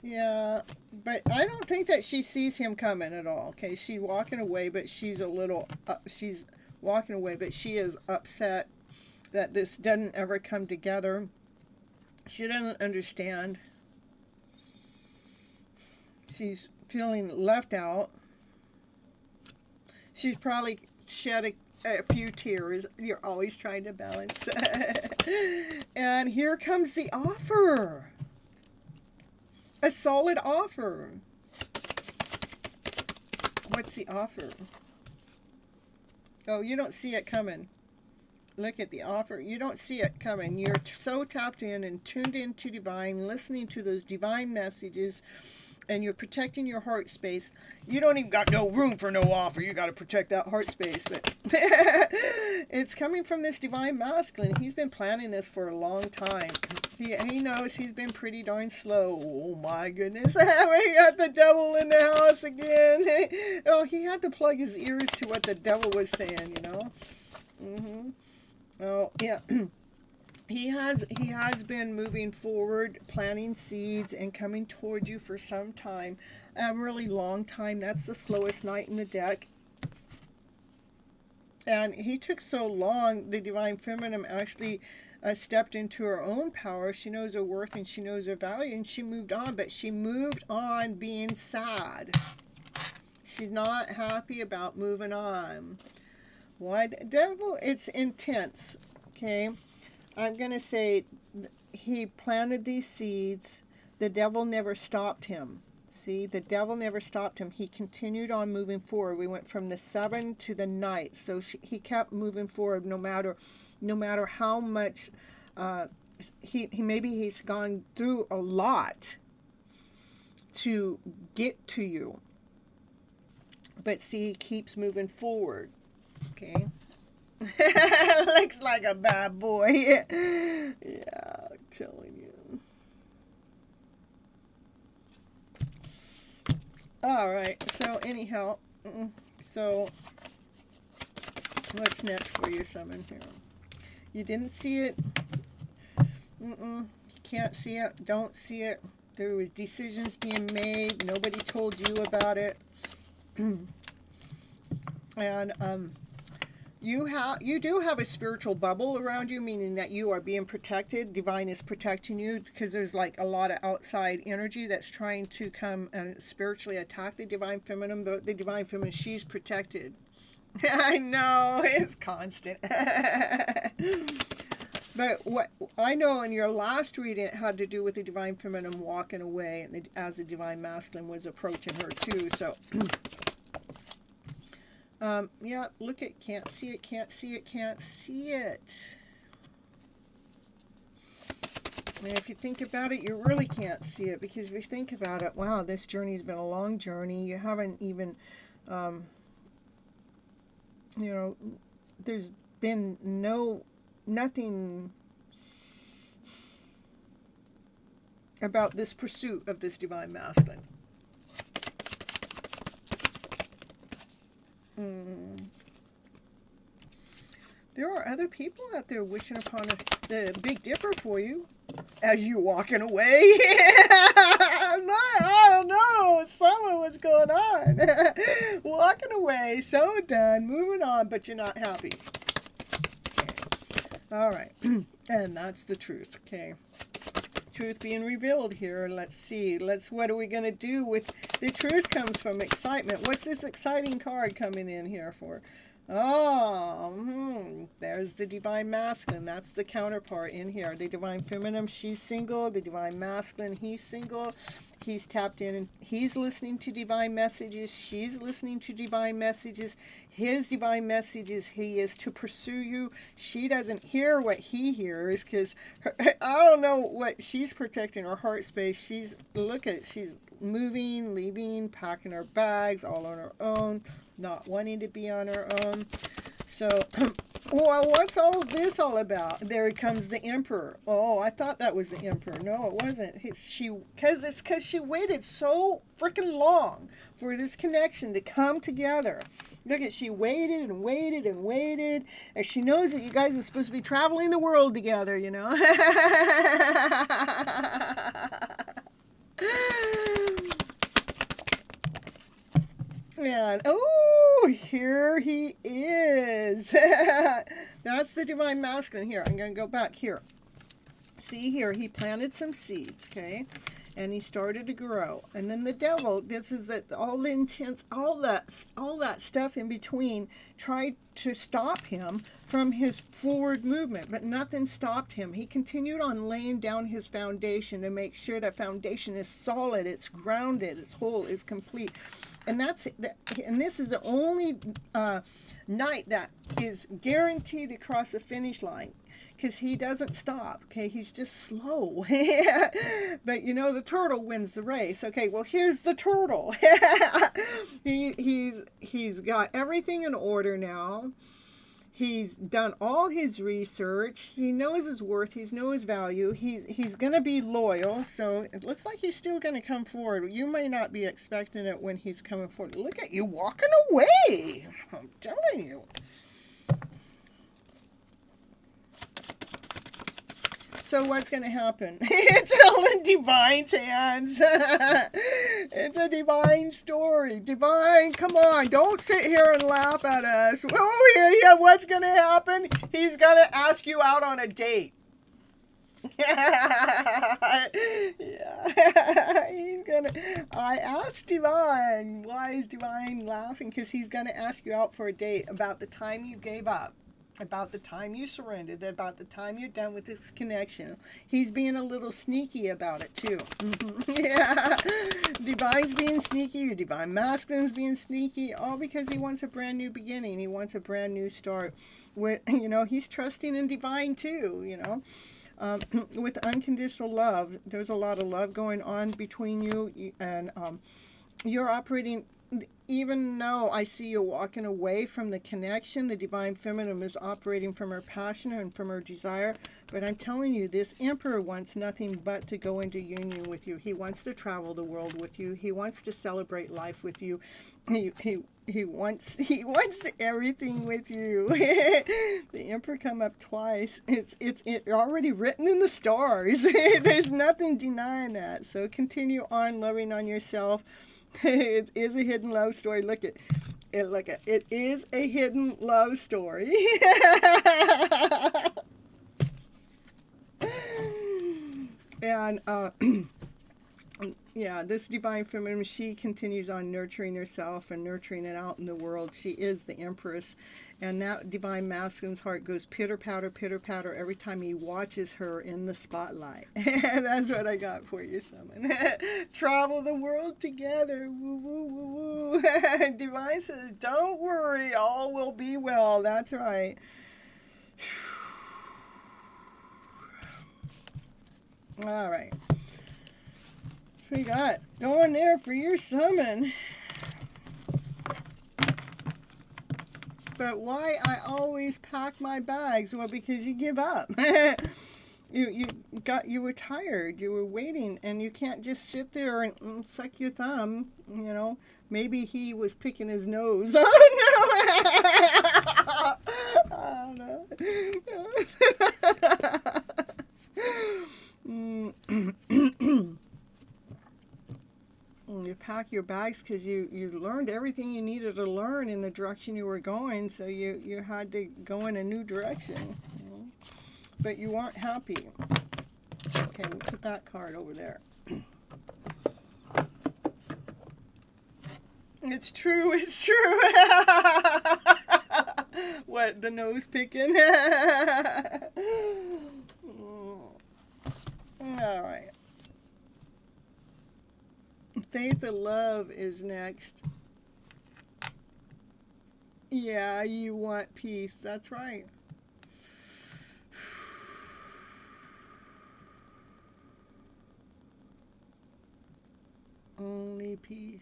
yeah, but I don't think that she sees him coming at all. Okay, she's walking away, but she's a little. She's walking away, but she is upset that this doesn't ever come together. She doesn't understand. She's feeling left out. She's probably shed a few tears. You're always trying to balance. And here comes the offer. A solid offer. What's the offer? Oh, you don't see it coming. Look at the offer. You don't see it coming. You're so tapped in and tuned into divine, listening to those divine messages, and you're protecting your heart space. You don't even got no room for no offer. You got to protect that heart space. But it's coming from this divine masculine. He's been planning this for a long time. He knows he's been pretty darn slow. Oh my goodness. We got the devil in the house again. Oh, he had to plug his ears to what the devil was saying, you know. Oh, yeah. He has been moving forward, planting seeds, and coming toward you for some time, a really long time. That's the slowest knight in the deck. And he took so long, the Divine Feminine actually stepped into her own power. She knows her worth and she knows her value, and she moved on. But she moved on being sad. She's not happy about moving on. Why? The devil, it's intense. Okay? I'm going to say he planted these seeds. The devil never stopped him. See, the devil never stopped him. He continued on moving forward. We went from the 7 to the night. So he kept moving forward no matter how much he's gone through a lot to get to you. But see, he keeps moving forward. Okay? Looks like a bad boy. Yeah, I'm telling you. All right. So anyhow, so what's next for you, Summon here? You didn't see it. You can't see it. Don't see it. There was decisions being made. Nobody told you about it. And you do have a spiritual bubble around you, meaning that you are being protected. Divine is protecting you because there's like a lot of outside energy that's trying to come and spiritually attack the Divine Feminine. But the Divine Feminine, she's protected. I know, it's constant. But what I know in your last reading, it had to do with the Divine Feminine walking away, and as the Divine Masculine was approaching her too. So. Yeah, look at, can't see it, can't see it, can't see it. And if you think about it, you really can't see it, because if you think about it, wow, this journey's been a long journey. You haven't even, there's been nothing about this pursuit of this Divine Masculine. There are other people out there wishing upon the Big Dipper for you as you're walking away. I don't know. What's going on? Walking away, so done, moving on, but you're not happy. Okay. All right. And that's the truth. Okay. Truth being revealed here. Let's see. What are we going to do with the truth? Comes from excitement. What's this exciting card coming in here for? Oh, there's the Divine Masculine. That's the counterpart in here. The Divine Feminine, she's single. The Divine Masculine, he's single. He's tapped in and he's listening to divine messages. She's listening to divine messages. His divine messages, he is to pursue you. She doesn't hear what he hears because I don't know what she's protecting her heart space. She's moving, leaving, packing her bags all on her own, not wanting to be on her own. So, well, what's all this all about? There comes the emperor. Oh, I thought that was the emperor. No, it wasn't. Because she waited so freaking long for this connection to come together. Look at, she waited and waited and waited, and she knows that you guys are supposed to be traveling the world together, you know. And oh, here he is. That's the divine masculine. Here, I'm going to go back here. See here, he planted some seeds, okay? And he started to grow. And then the devil, this is that all the intense, all that stuff in between tried to stop him from his forward movement, but nothing stopped him. He continued on laying down his foundation to make sure that foundation is solid, it's grounded, it's whole, it's complete. And this is the only night that is guaranteed to cross the finish line, because he doesn't stop. Okay, he's just slow. But you know, the turtle wins the race. Okay, well, here's the turtle. He's got everything in order now. He's done all his research. He knows his worth. He knows his value. He's going to be loyal. So it looks like he's still going to come forward. You may not be expecting it when he's coming forward. Look at you walking away. I'm telling you. So what's going to happen? It's all in Divine's hands. It's a divine story. Divine, come on. Don't sit here and laugh at us. Oh, yeah, what's going to happen? He's going to ask you out on a date. Yeah. He's going to... I asked Divine. Why is Divine laughing? Because he's going to ask you out for a date about the time you gave up. About the time you surrendered, about the time you're done with this connection. He's being a little sneaky about it too. Yeah, Divine's being sneaky, Divine Masculine's being sneaky, all because he wants a brand new beginning. He wants a brand new start. With, you know, he's trusting in Divine too. You know, with unconditional love. There's a lot of love going on between you, and you're operating. Even though I see you walking away from the connection, the divine feminine is operating from her passion and from her desire. But I'm telling you, this emperor wants nothing but to go into union with you. He wants to travel the world with you. He wants to celebrate life with you. He wants everything with you. The emperor come up twice. It's already written in the stars. There's nothing denying that. So continue on loving on yourself. It is a hidden love story. Look at it. It is a hidden love story. And yeah, this divine feminine, she continues on nurturing herself and nurturing it out in the world. She is the empress. And that divine masculine's heart goes pitter-patter every time he watches her in the spotlight. That's what I got for you, Summon. Travel the world together. Woo, woo, woo, woo. Divine says, don't worry, all will be well. That's right. All right. We got going there for your summon. But why I always pack my bags? Well, because you give up. You were tired. You were waiting, and you can't just sit there and suck your thumb. You know, maybe he was picking his nose. Oh no! Oh no! You pack your bags because you learned everything you needed to learn in the direction you were going, so you had to go in a new direction, you know? But you weren't happy. Okay, we'll put that card over there. It's true. What, the nose picking? All right. Faith and love is next. Yeah, you want peace. That's right. only peace.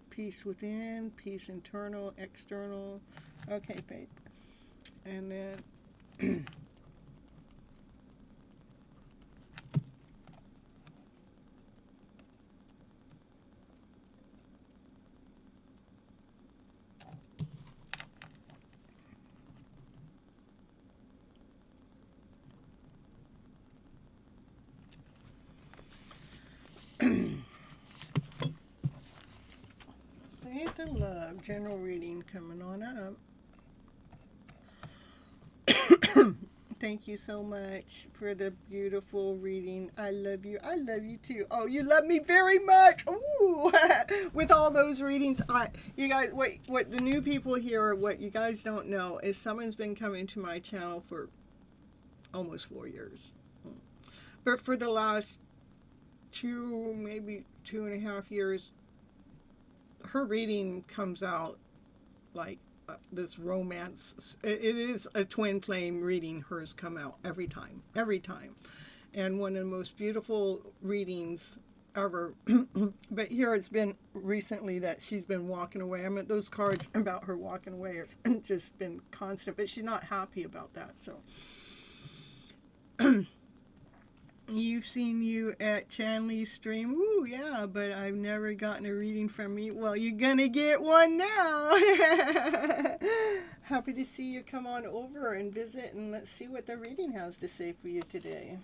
Peace within, peace internal, external. Okay, Faith. And then faith and love, general reading coming on up. Thank you so much for the beautiful reading. I love you. I love you too. Oh, you love me very much. Ooh, with all those readings, you guys, what the new people here, what you guys don't know is someone's been coming to my channel for almost 4 years, but for the last maybe 2.5 years, her reading comes out like this romance. It is a twin flame reading. Hers come out every time, and one of the most beautiful readings ever. But here it's been recently that she's been walking away. I mean, those cards about her walking away has just been constant, but she's not happy about that. So you've seen you at Chanley's stream. Ooh, yeah, but I've never gotten a reading from me. Well, you're gonna get one now. Happy to see you come on over and visit, and let's see what the reading has to say for you today.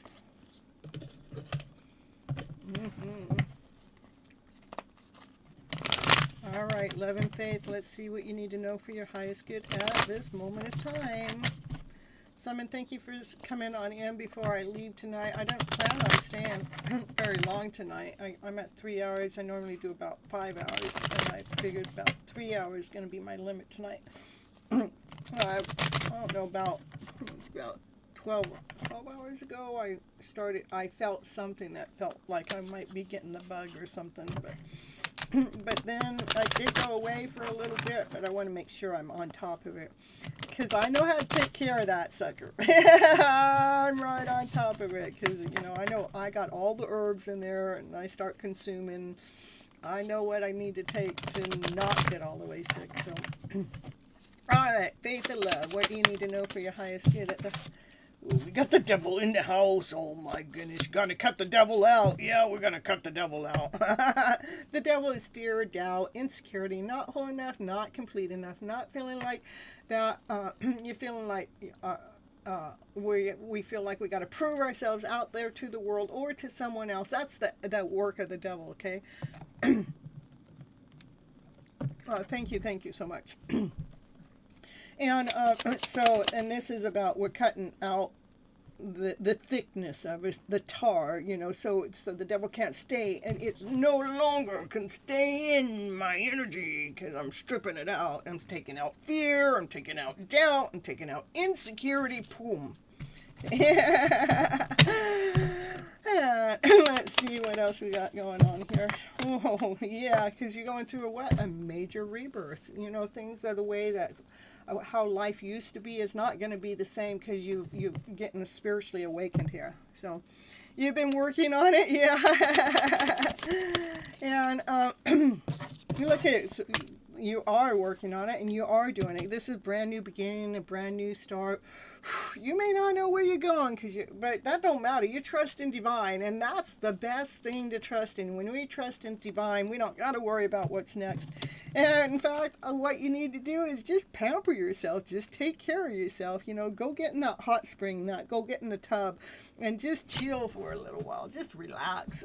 All right, love and faith. Let's see what you need to know for your highest good at this moment of time. Summon, thank you for coming on in before I leave tonight. I don't plan on staying very long tonight. I'm at 3 hours. I normally do about 5 hours, and I figured about 3 hours is going to be my limit tonight. I don't know, it's about 12 hours ago, I felt something that felt like I might be getting the bug or something, but then I did go away for a little bit, but I want to make sure I'm on top of it, because I know how to take care of that sucker. I'm right on top of it, because, I know I got all the herbs in there, and I start consuming. I know what I need to take to not get all the way sick, so. All right, faith and love. What do you need to know for your highest good at the... Ooh, we got the devil in the house. Oh my goodness. Gonna cut the devil out. Yeah, we're gonna cut the devil out. The devil is fear, doubt, insecurity, not whole enough, not complete enough, not feeling like that. You're feeling like we feel like we got to prove ourselves out there to the world or to someone else. That's the work of the devil, okay? Thank you so much. And and this is about, we're cutting out the thickness of it, the tar, so the devil can't stay, and it no longer can stay in my energy, because I'm stripping it out. I'm taking out fear, I'm taking out doubt, I'm taking out insecurity. Boom. Let's see what else we got going on here. Oh, yeah, because you're going through a major rebirth. Things are the way that how life used to be is not going to be the same, because you're getting spiritually awakened here. So you've been working on it, yeah. And look at it. So you are working on it, and you are doing it. This is brand new beginning, a brand new start. You may not know where you're going, but that don't matter. You trust in divine, and that's the best thing to trust in. When we trust in divine, we don't got to worry about what's next. And in fact, what you need to do is just pamper yourself. Just take care of yourself. Go get in that hot spring, go get in the tub, and just chill for a little while. Just relax.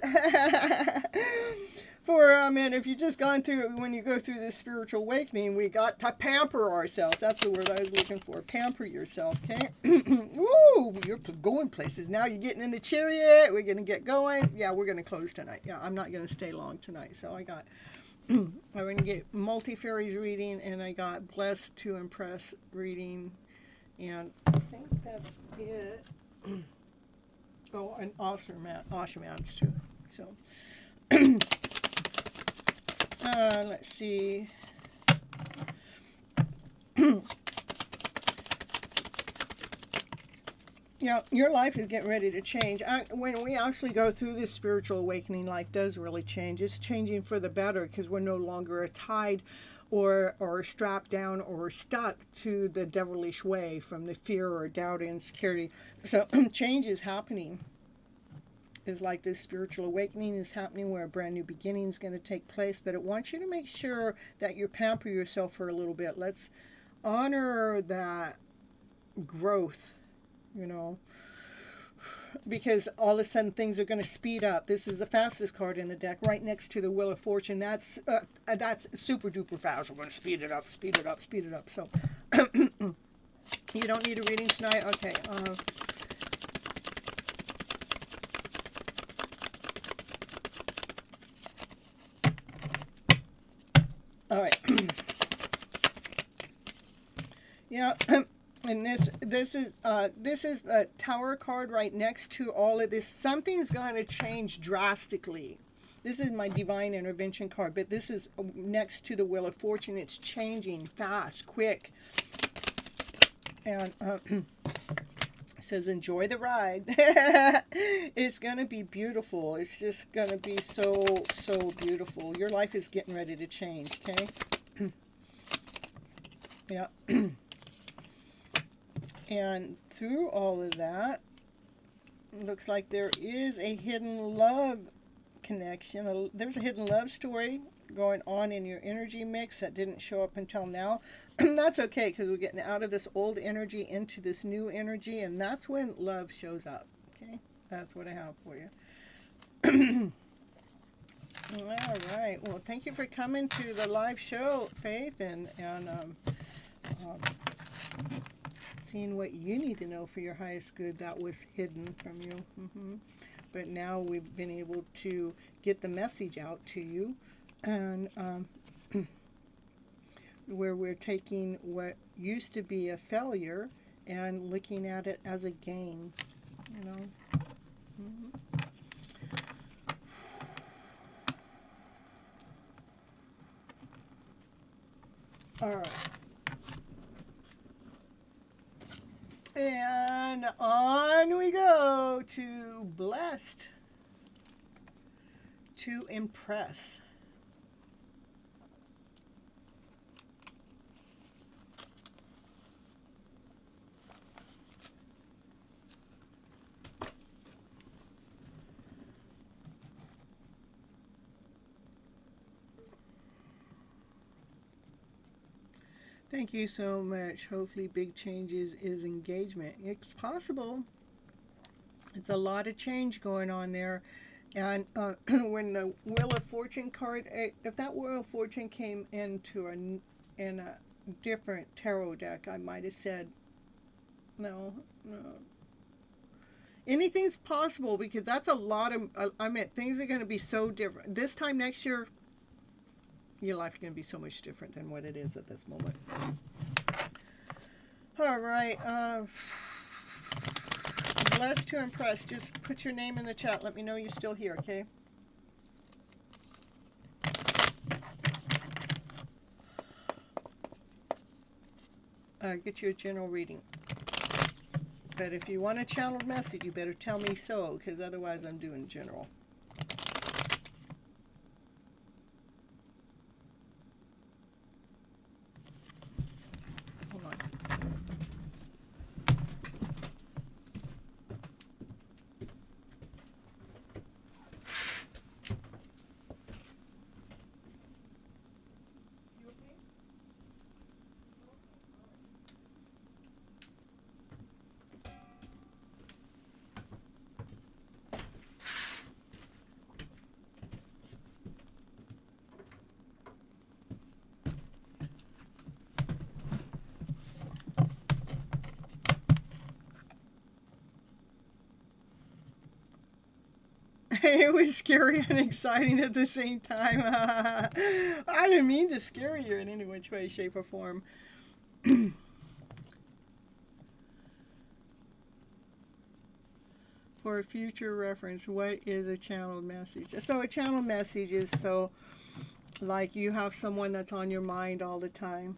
If you just when you go through this spiritual awakening, we got to pamper ourselves. That's the word I was looking for. Pamper yourself, okay? Woo! You're going places. Now you're getting in the chariot. We're going to get going. Yeah, we're going to close tonight. Yeah, I'm not going to stay long tonight. So I'm going to get multi-fairies reading, and I got blessed to impress reading. And I think that's it. Oh, and Oshamans too. So... let's see. Yeah, your life is getting ready to change. When we actually go through this spiritual awakening, life does really change. It's changing for the better because we're no longer tied or strapped down or stuck to the devilish way from the fear or doubt and insecurity. So change is happening. It's like this spiritual awakening is happening where a brand new beginning is going to take place. But it wants you to make sure that you pamper yourself for a little bit. Let's honor that growth, you know, because all of a sudden things are going to speed up. This is the fastest card in the deck, right next to the Wheel of Fortune. That's super duper fast. We're going to speed it up, speed it up, speed it up. So you don't need a reading tonight. Okay. All right. Yeah. And this is the Tower card right next to all of this. Something's going to change drastically. This is my Divine Intervention card, but this is next to the Wheel of Fortune. It's changing fast, quick. And it says, enjoy the ride. It's going to be beautiful. It's just going to be so, so beautiful. Your life is getting ready to change, okay? Yeah. And through all of that, it looks like there is a hidden love connection. There's a hidden love story going on in your energy mix that didn't show up until now. That's okay, because we're getting out of this old energy into this new energy, and that's when love shows up. Okay, that's what I have for you. All right. Well, thank you for coming to the live show, Faith, and seeing what you need to know for your highest good that was hidden from you. But now we've been able to get the message out to you, and where we're taking what used to be a failure and looking at it as a gain, you know. All right. And on we go to Blessed to Impress. Thank you so much. Hopefully big changes is engagement. It's possible. It's a lot of change going on there. And when the Wheel of Fortune card, if that Wheel of Fortune came into in a different tarot deck, I might have said, no. Anything's possible, because that's a lot of, I mean, things are going to be so different. This time next year, your life is going to be so much different than what it is at this moment. All right. Blessed to Impress. Just put your name in the chat. Let me know you're still here, okay? Get you a general reading. But if you want a channeled message, you better tell me so, because otherwise I'm doing general. It was scary and exciting at the same time. I didn't mean to scare you in any which way, shape, or form. For future reference, what is a channeled message? So a channeled message is so, like, you have someone that's on your mind all the time.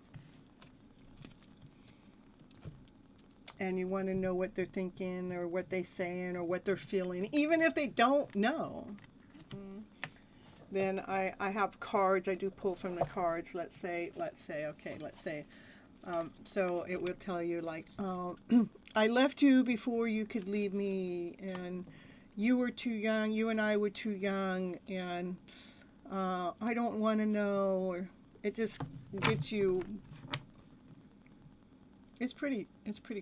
and you want to know what they're thinking or what they're saying or what they're feeling, even if they don't know. Then I have cards. I do pull from the cards. Let's say, okay, let's say. So it will tell you like, I left you before you could leave me, and you were too young. You and I were too young, and I don't want to know. Or it just gets you. It's pretty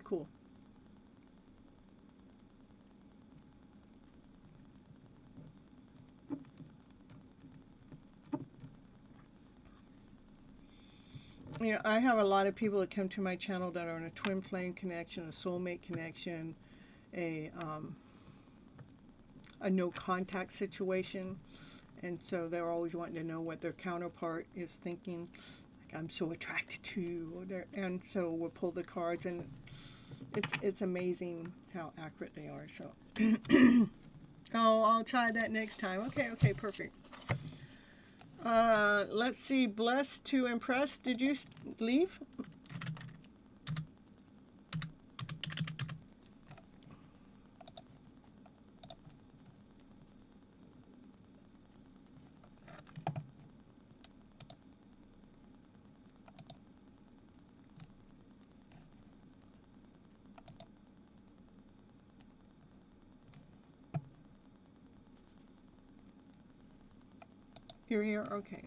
cool. You know, I have a lot of people that come to my channel that are in a twin flame connection, a soulmate connection, a no contact situation, and so they're always wanting to know what their counterpart is thinking. Like, I'm so attracted to you, and so we'll pull the cards, and it's amazing how accurate they are. So, oh, I'll try that next time. Okay, perfect. Let's see. Blessed to impress. Did you leave? You're here? Okay.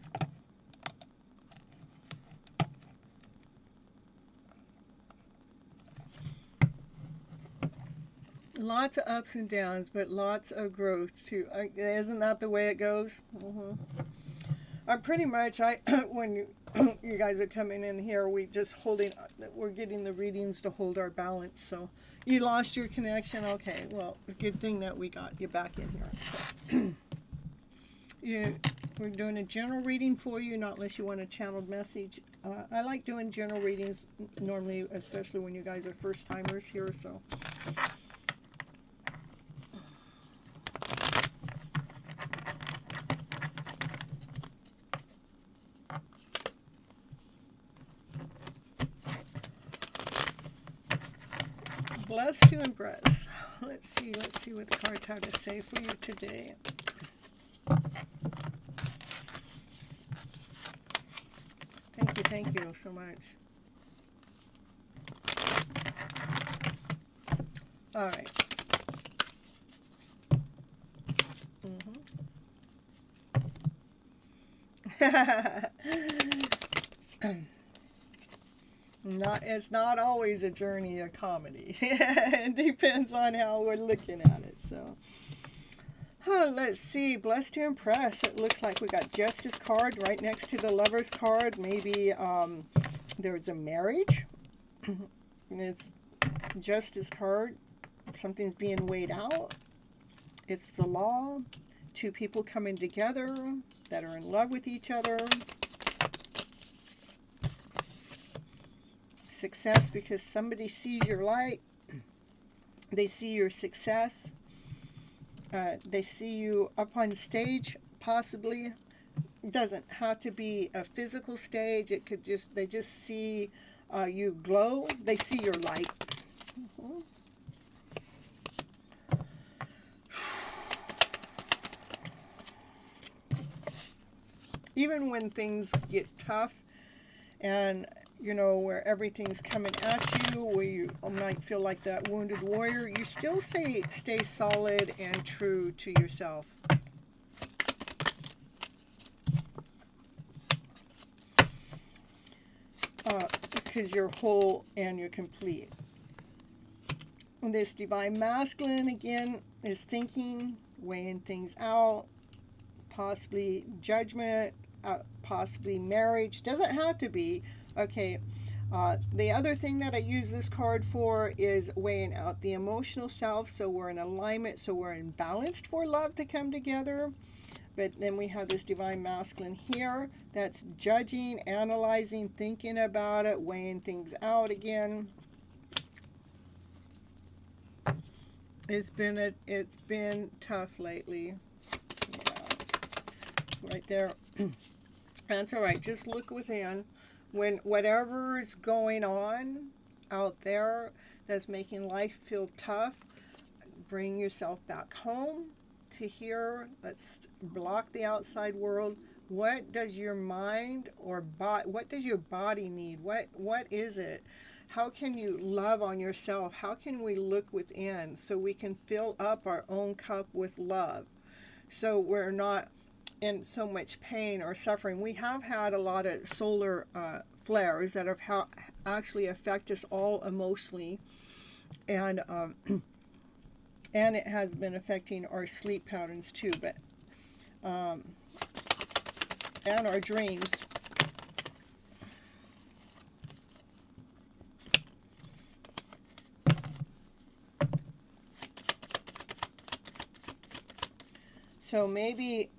Lots of ups and downs, but lots of growth too. Isn't that the way it goes? I pretty much, when you guys are coming in here, we're getting the readings to hold our balance. So you lost your connection. Okay, well, good thing that we got you back in here. So we're doing a general reading for you, not unless you want a channeled message. I like doing general readings normally, especially when you guys are first timers here. So. Blessed to impress. Let's see what the cards have to say for you today. Thank you so much. All right. It's not always a journey of comedy. It depends on how we're looking at it. So, let's see. Blessed to impress. It looks like we got Justice card right next to the Lover's card. Maybe there's a marriage. And it's Justice card. Something's being weighed out. It's the law. Two people coming together that are in love with each other. Success, because somebody sees your light. They see your success. They see you up on stage, possibly. It doesn't have to be a physical stage. It could they just see you glow. They see your light. Even when things get tough and where everything's coming at you, where you might feel like that wounded warrior, you still stay solid and true to yourself. Because you're whole and you're complete. This divine masculine, again, is thinking, weighing things out, possibly judgment, possibly marriage. Doesn't have to be. Okay, the other thing that I use this card for is weighing out the emotional self, so we're in alignment, so we're in balance for love to come together. But then we have this divine masculine here that's judging, analyzing, thinking about it, weighing things out again. It's been tough lately. Yeah, right there. That's all right. Just look within. When whatever is going on, out there that's making life feel tough, bring yourself back home to here. Let's block the outside world. What does your mind or what does your body need? What is it? How can you love on yourself? How can we look within so we can fill up our own cup with love, so we're not in so much pain or suffering? We have had a lot of solar flares that have actually affect us all emotionally, and and it has been affecting our sleep patterns too, but and our dreams. So maybe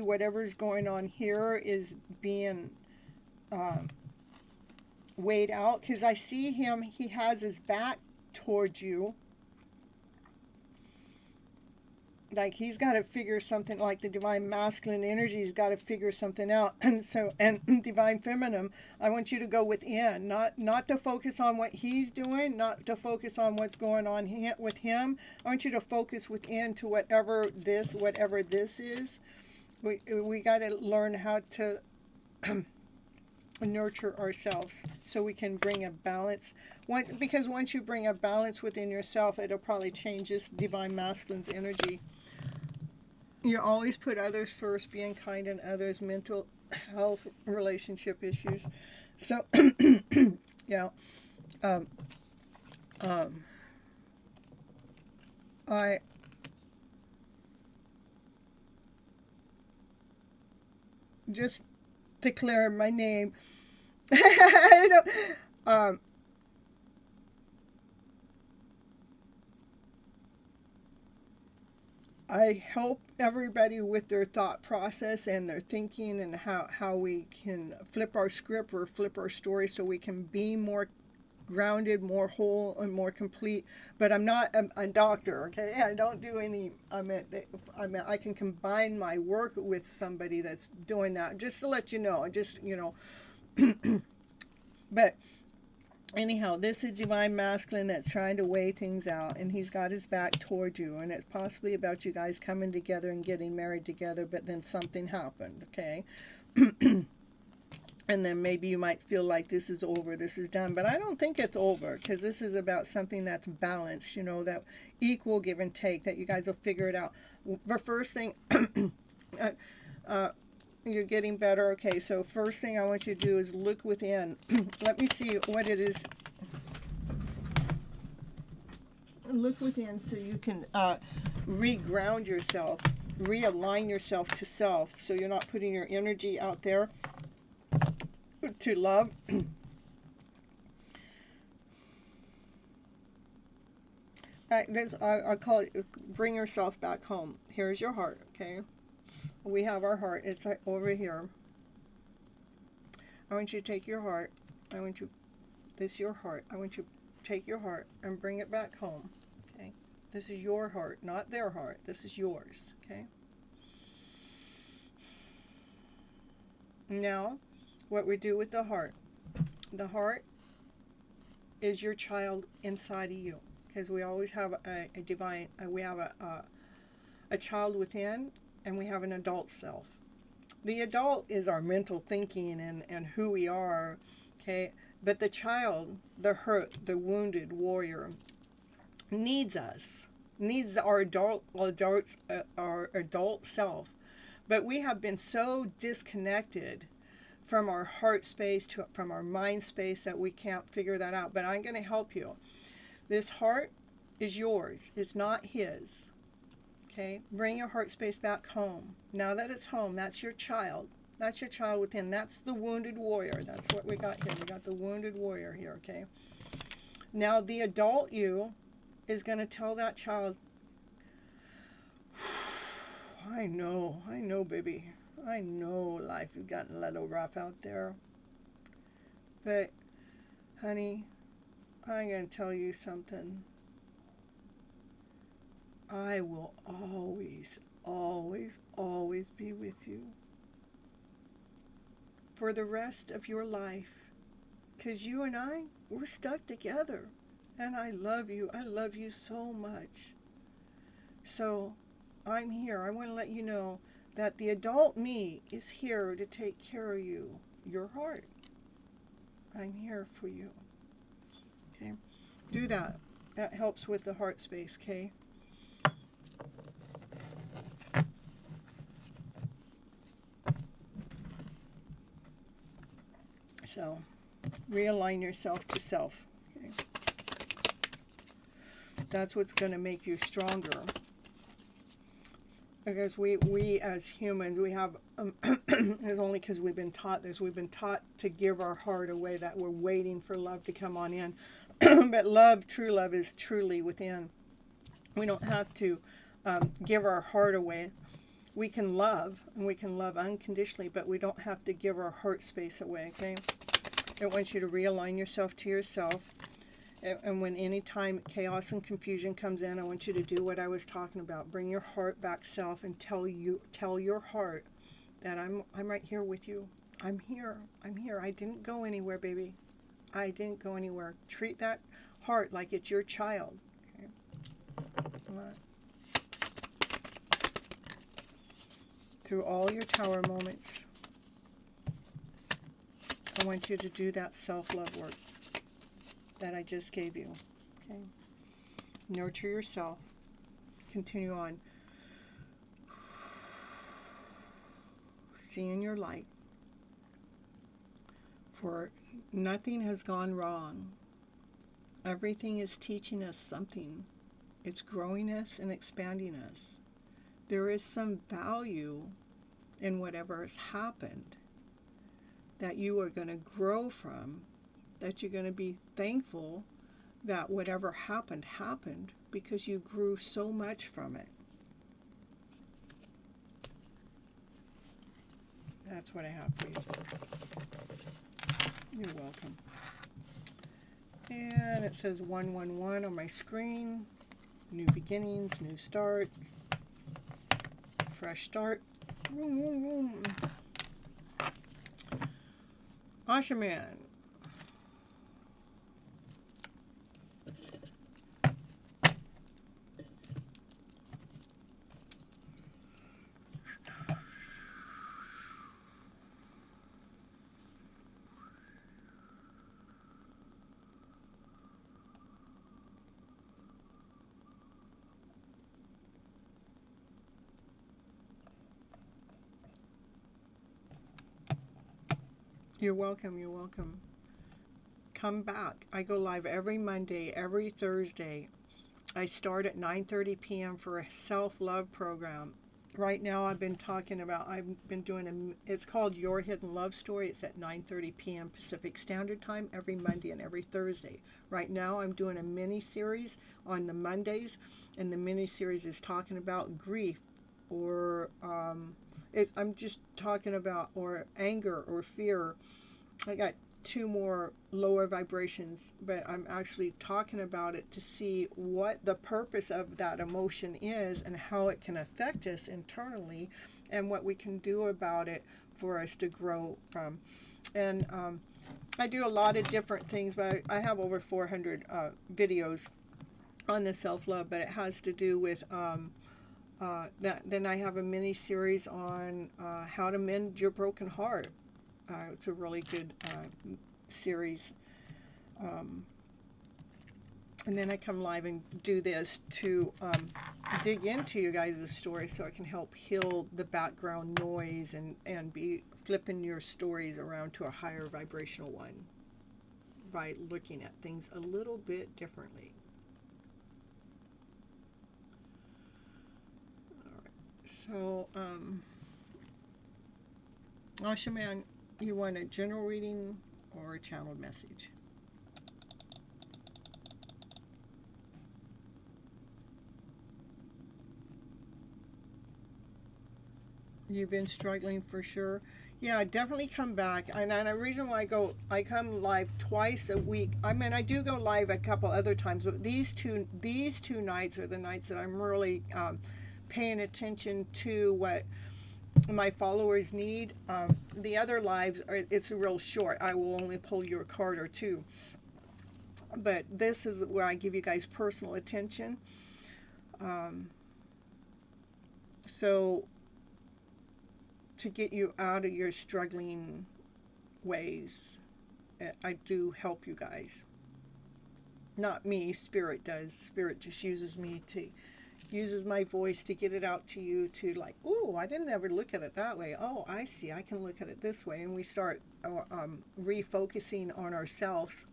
whatever's going on here is being weighed out, because I see him, he has his back towards you, like he's got to figure something, like the divine masculine energy's got to figure something out. And divine feminine, I want you to go within, not to focus on what he's doing, not to focus on what's going on with him. I want you to focus within to whatever this is. We got to learn how to nurture ourselves so we can bring a balance. Because once you bring a balance within yourself, it'll probably change this divine masculine's energy. You always put others first, being kind in others, mental health, relationship issues. So, yeah. I just declare my name. I don't, I help everybody with their thought process and their thinking, and how we can flip our script or flip our story so we can be more grounded, more whole, and more complete. But I'm not a doctor, okay? I don't do any, I can combine my work with somebody that's doing that, just to let you know. But anyhow, this is divine masculine that's trying to weigh things out, and he's got his back toward you, and it's possibly about you guys coming together and getting married together, but then something happened, okay? And then maybe you might feel like this is over, this is done, but I don't think it's over, because this is about something that's balanced, that equal give and take, that you guys will figure it out. The first thing, you're getting better. Okay, so first thing I want you to do is look within. Let me see what it is. Look within so you can reground yourself, realign yourself to self, so you're not putting your energy out there to love. I call it bring yourself back home. Here's your heart, okay? We have our heart. It's right over here. I want you to take your heart. This is your heart. I want you to take your heart and bring it back home, okay? This is your heart, not their heart. This is yours, okay? Now, what we do with the heart is your child inside of you, because we always have a divine, we have a child within, and we have an adult self. The adult is our mental thinking and who we are, okay? But the child, the hurt, the wounded warrior, needs us, needs our adult self. But we have been so disconnected from our heart space from our mind space that we can't figure that out. But I'm going to help you. This heart is yours. It's not his. Okay? Bring your heart space back home. Now that it's home, that's your child. That's your child within. That's the wounded warrior. That's what we got here. We got the wounded warrior here, okay? Now the adult you is going to tell that child, I know, baby. I know life has gotten a little rough out there. But, honey, I'm going to tell you something. I will always, always, always be with you for the rest of your life. Because you and I, we're stuck together. And I love you. I love you so much. So I'm here. I want to let you know that the adult me is here to take care of you, your heart. I'm here for you. Okay? Do that. That helps with the heart space, okay? So, realign yourself to self. Okay? That's what's going to make you stronger. Because we as humans, we have, it's only because we've been taught this. We've been taught to give our heart away, that we're waiting for love to come on in. But love, true love, is truly within. We don't have to give our heart away. We can love, and we can love unconditionally, but we don't have to give our heart space away, okay? It wants you to realign yourself to yourself. And when any time chaos and confusion comes in, I want you to do what I was talking about. Bring your heart back self and tell your heart that I'm right here with you. I'm here. I'm here. I didn't go anywhere, baby. I didn't go anywhere. Treat that heart like it's your child. Okay? All right. Through all your tower moments, I want you to do that self-love work that I just gave you. Okay? Nurture yourself. Continue on. See in your light. For nothing has gone wrong. Everything is teaching us something. It's growing us and expanding us. There is some value in whatever has happened that you are going to grow from, that you're going to be thankful that whatever happened, happened because you grew so much from it. That's what I have for you. You're welcome. And it says 111 on my screen. New beginnings, new start, fresh start. Vroom, vroom, vroom. Asha Man. You're welcome, you're welcome. Come back. I go live every Monday, every Thursday. I start at 9:30 p.m. for a self-love program. Right now I've been doing it's called Your Hidden Love Story. It's at 9:30 p.m. Pacific Standard Time every Monday and every Thursday. Right now I'm doing a mini-series on the Mondays, and the mini-series is talking about grief, or I'm just talking about, or anger or fear. I got 2 more lower vibrations, but I'm actually talking about it to see what the purpose of that emotion is and how it can affect us internally, and what we can do about it for us to grow from. And I do a lot of different things, but I have over 400 videos on the self-love, but it has to do with then I have a mini series on how to mend your broken heart. It's a really good series. And then I come live and do this to dig into you guys' story, so I can help heal the background noise and be flipping your stories around to a higher vibrational one by looking at things a little bit differently. So, Asha Man, you want a general reading or a channeled message? You've been struggling for sure. Yeah, definitely come back. And the reason why I come live twice a week. I mean, I do go live a couple other times, but these two nights are the nights that I'm really paying attention to what my followers need. The other lives it's real short. I will only pull you a card or two. But this is where I give you guys personal attention. So to get you out of your struggling ways, I do help you guys. Not me, Spirit does. Spirit just uses my voice to get it out to you, to like, oh, I didn't ever look at it that way. Oh, I see, I can look at it this way. And we start refocusing on ourselves.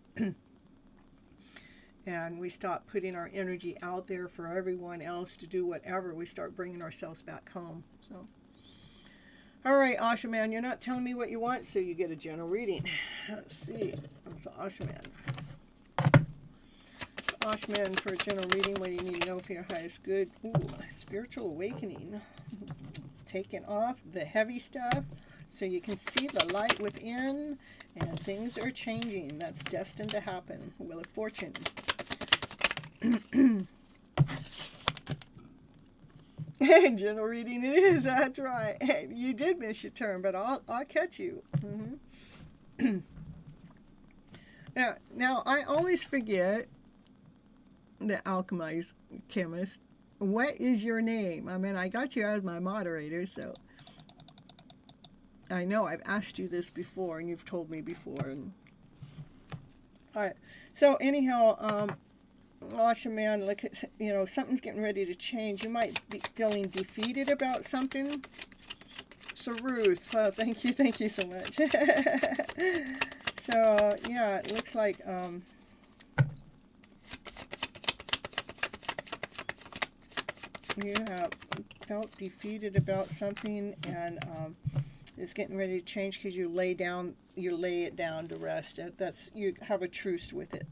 And we stop putting our energy out there for everyone else to do whatever. We start bringing ourselves back home. So, all right, Asha Man, you're not telling me what you want, so you get a general reading. Let's see. So, Asha Man. Asha Man, for a general reading, what do you need to know for your highest good? Ooh, spiritual awakening. Taking off the heavy stuff so you can see the light within, and things are changing. That's destined to happen. Wheel of Fortune. General reading it is. That's right. Hey, you did miss your turn, but I'll catch you. Now I always forget, the alchemist chemist. What is your name? I mean, I got you as my moderator, so I know I've asked you this before, and you've told me before. And all right. So anyhow, Asha Man, look at, something's getting ready to change. You might be feeling defeated about something. So Ruth, thank you so much. So yeah, it looks like you have felt defeated about something, and it's getting ready to change because you lay it down to rest. You have a truce with it.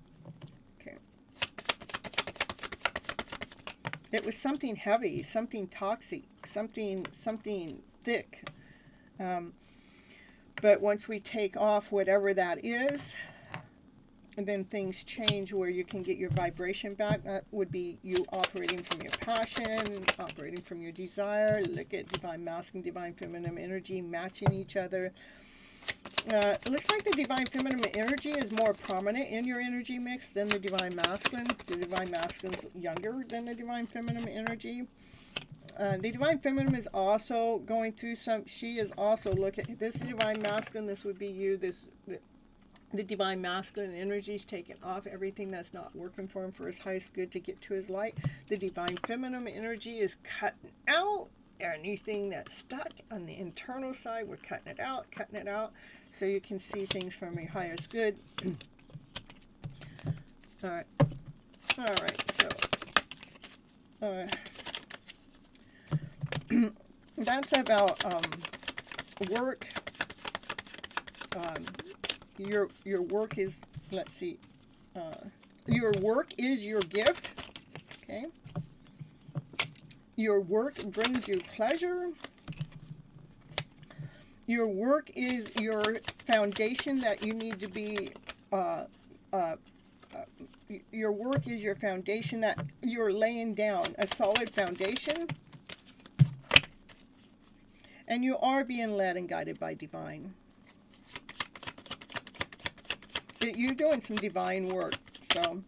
It was something heavy, something toxic, something thick. But once we take off whatever that is, and then things change where you can get your vibration back. That would be you operating from your passion, operating from your desire. Look at divine masculine, divine feminine energy matching each other. It looks like the divine feminine energy is more prominent in your energy mix than the divine masculine. The divine masculine is younger than the divine feminine energy. The divine feminine is also going through she is also looking, this is divine masculine, this would be you, the divine masculine energy is taking off everything that's not working for him for his highest good to get to his light. The divine feminine energy is cutting out anything that's stuck on the internal side. We're cutting it out, so you can see things from your highest good. All right, so that's about work. Your work is, let's see, your work is your gift. Okay. Your work brings you pleasure. Your work is your foundation that you need to be, your work is your foundation that you're laying down, a solid foundation. And you are being led and guided by divine. You're doing some divine work, so.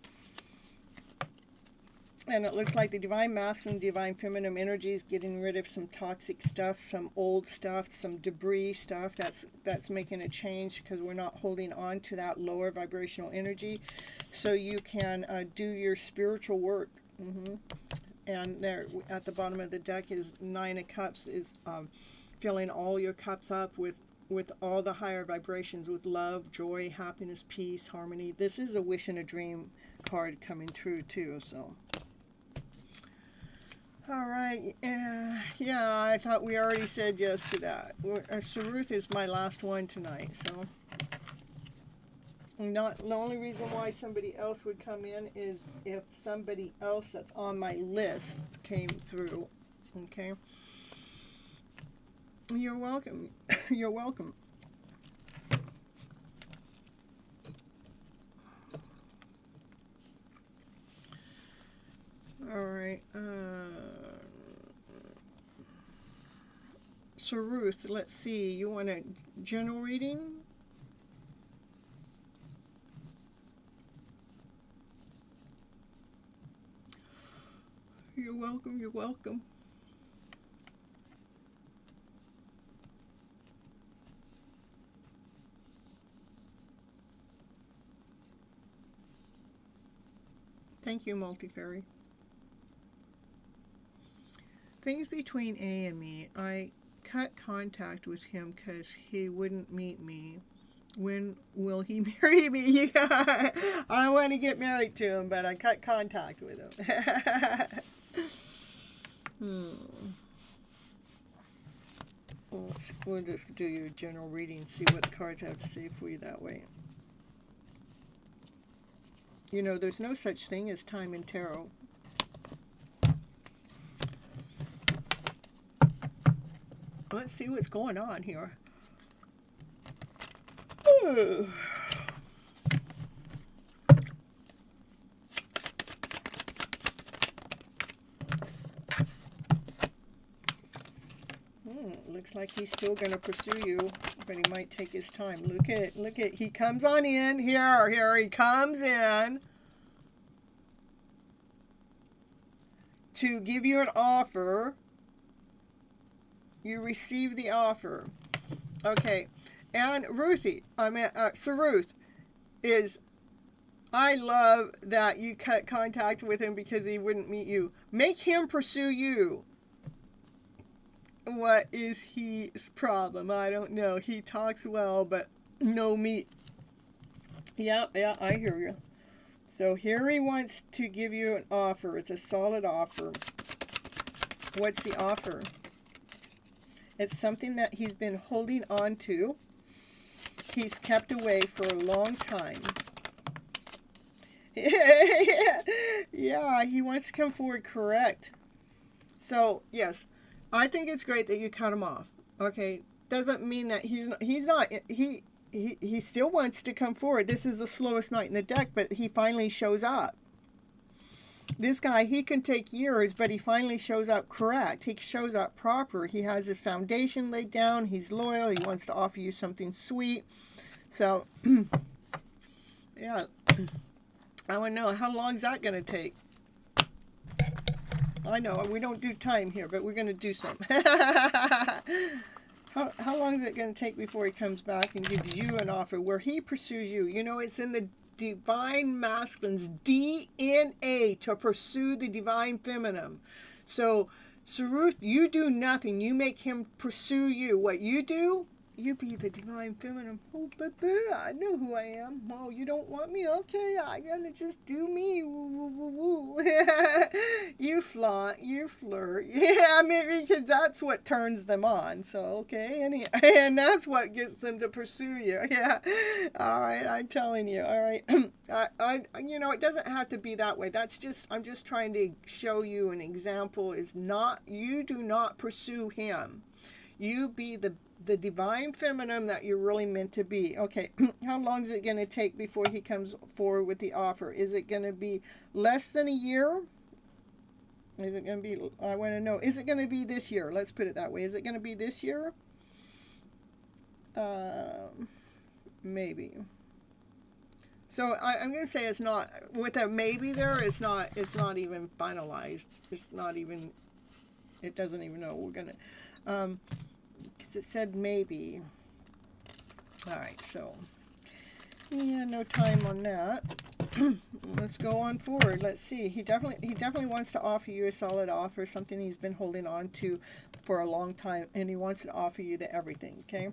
And it looks like the divine masculine, divine feminine energy is getting rid of some toxic stuff, some old stuff, some debris stuff that's making a change, because we're not holding on to that lower vibrational energy, so you can do your spiritual work. And there at the bottom of the deck is 9 of Cups, is filling all your cups up with all the higher vibrations, with love, joy, happiness, peace, harmony. This is a wish and a dream card coming true too, so. All right, yeah, I thought we already said yes to that. Saruth is my last one tonight, so. Not the only reason why somebody else would come in is if somebody else that's on my list came through, okay? You're welcome. You're welcome. All right. So Ruth, let's see. You want a general reading? You're welcome. You're welcome. Thank you, Multifairy. Things between A and me. I cut contact with him because he wouldn't meet me. When will he marry me? Yeah, I want to get married to him, but I cut contact with him. We'll just do your general reading, see what the cards have to say for you that way. You know, there's no such thing as time in tarot. Let's see what's going on here. Ooh. Looks like he's still going to pursue you, but he might take his time. Look at, he comes on in. Here he comes in to give you an offer. You receive the offer. Okay. And Ruthie, so Ruth, I love that you cut contact with him because he wouldn't meet you. Make him pursue you. What is his problem? I don't know. He talks well, but no meat. Yeah, I hear you. So here he wants to give you an offer. It's a solid offer. What's the offer? It's something that he's been holding on to. He's kept away for a long time. Yeah, he wants to come forward, correct. So, yes, I think it's great that you cut him off. Okay, doesn't mean that he still wants to come forward. This is the slowest night in the deck, but he finally shows up. This guy, he can take years, but he finally shows up correct. He shows up proper. He has his foundation laid down. He's loyal. He wants to offer you something sweet. So, yeah. I want to know, how long is that going to take? I know, we don't do time here, but we're going to do some. How long is it going to take before he comes back and gives you an offer where he pursues you? You know, it's in the divine masculine's DNA to pursue the divine feminine. So Ruth, you do nothing. You make him pursue you. What you do, you be the divine feminine. Oh, baby, I know who I am. Oh, you don't want me? Okay, I'm gonna just do me. Woo, woo, woo, woo. You flaunt, you flirt. Yeah, I mean, because that's what turns them on. So, okay, and that's what gets them to pursue you. Yeah, all right, I'm telling you. All right, you know, it doesn't have to be that way. I'm just trying to show you an example. You do not pursue him. You be the divine feminine that you're really meant to be. Okay, how long is it going to take before he comes forward with the offer? Is it going to be less than a year? Is it going to be, I want to know, is it going to be this year? Let's put it that way. Is it going to be this year? Maybe. So I'm going to say it's not, with a maybe there, it's not even finalized. It's not even, it doesn't even know. We're going to, because it said maybe. All right, so yeah, no time on that. Let's go on forward. Let's see. He definitely wants to offer you a solid offer, something he's been holding on to for a long time, and he wants to offer you the everything. Okay.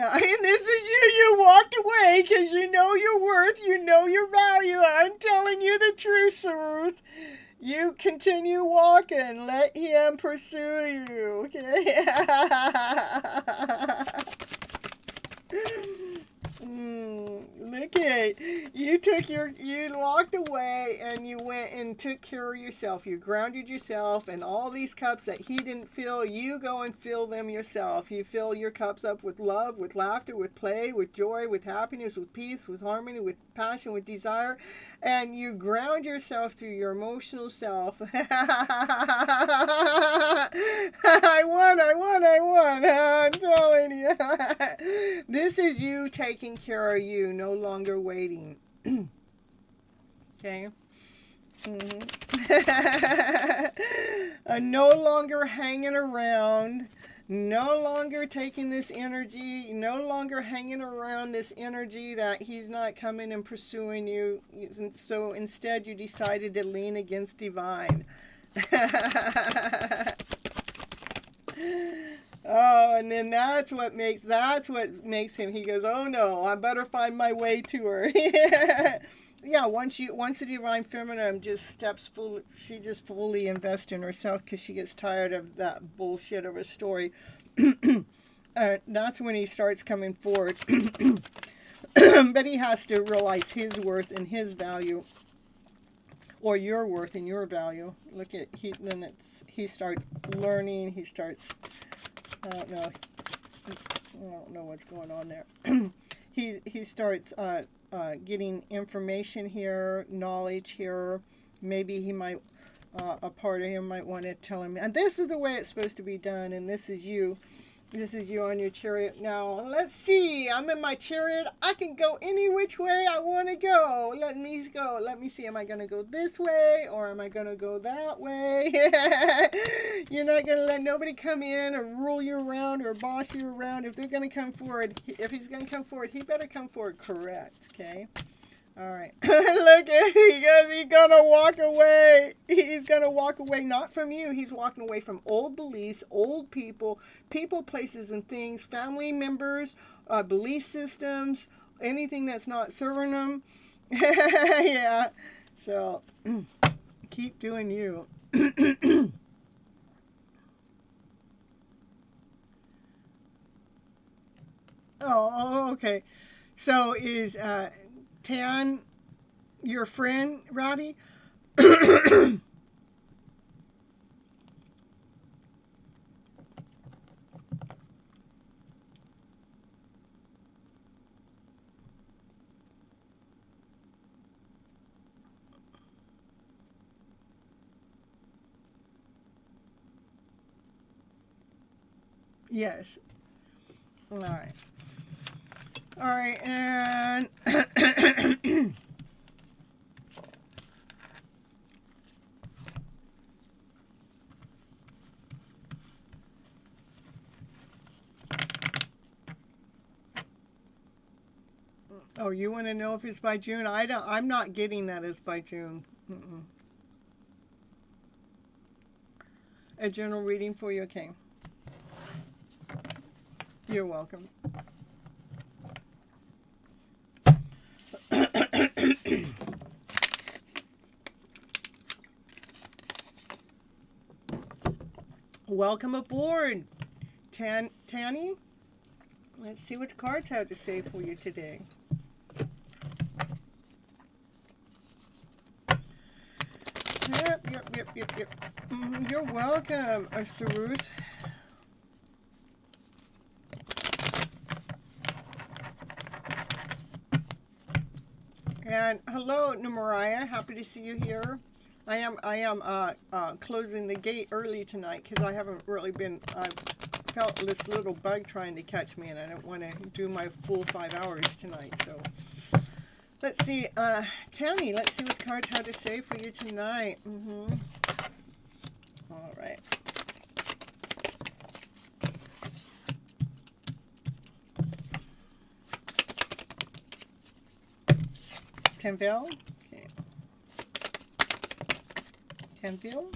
And this is you. You walked away because you know your worth, you know your value. I'm telling you the truth, Ruth. You continue walking. Let him pursue you. Okay. Look at you walked away and you went and took care of yourself. You grounded yourself, and all these cups that he didn't fill, you go and fill them yourself. You fill your cups up with love, with laughter, with play, with joy, with happiness, with peace, with harmony, with passion, with desire, and you ground yourself through your emotional self. I won. I'm telling you. This is you taking care of you, no longer waiting. Okay? No longer hanging around. No longer taking this energy. No longer hanging around this energy that he's not coming and pursuing you. So instead, you decided to lean against divine. Oh, and then that's what makes him. He goes, oh no, I better find my way to her. Yeah, once the divine feminine she just fully invests in herself because she gets tired of that bullshit of a story. That's when he starts coming forward. But he has to realize his worth and his value. Or your worth and your value. He starts learning. He starts. I don't know what's going on there. He starts getting information here, knowledge here. Maybe he might a part of him might want to tell him, and this is the way it's supposed to be done, and this is you. This is you on your chariot. Now, let's see. I'm in my chariot. I can go any which way I want to go. Let me go. Let me see. Am I going to go this way or am I going to go that way? You're not going to let nobody come in or rule you around or boss you around. If they're going to come forward, if he's going to come forward, he better come forward correct, okay? All right. Look at he goes. He's gonna walk away. He's gonna walk away not from you. He's walking away from old beliefs, old people, places, and things, family members, belief systems, anything that's not serving them. Yeah. So keep doing you. Oh, okay. So is Tan your friend, Rowdy? Yes. All right. All right, and oh, you want to know if it's by June? I'm not getting that as by June. Mm-mm. A general reading for you, okay? You're welcome. Welcome aboard, Tanny. Let's see what the cards have to say for you today. Yep. You're welcome, Saruz. And hello, Namariah. Happy to see you here. I am closing the gate early tonight because I haven't really been. I felt this little bug trying to catch me, and I don't want to do my full 5 hours tonight. So let's see, Tammy. Let's see what the cards have to say for you tonight. All right. Tenville. Okay. Tenville.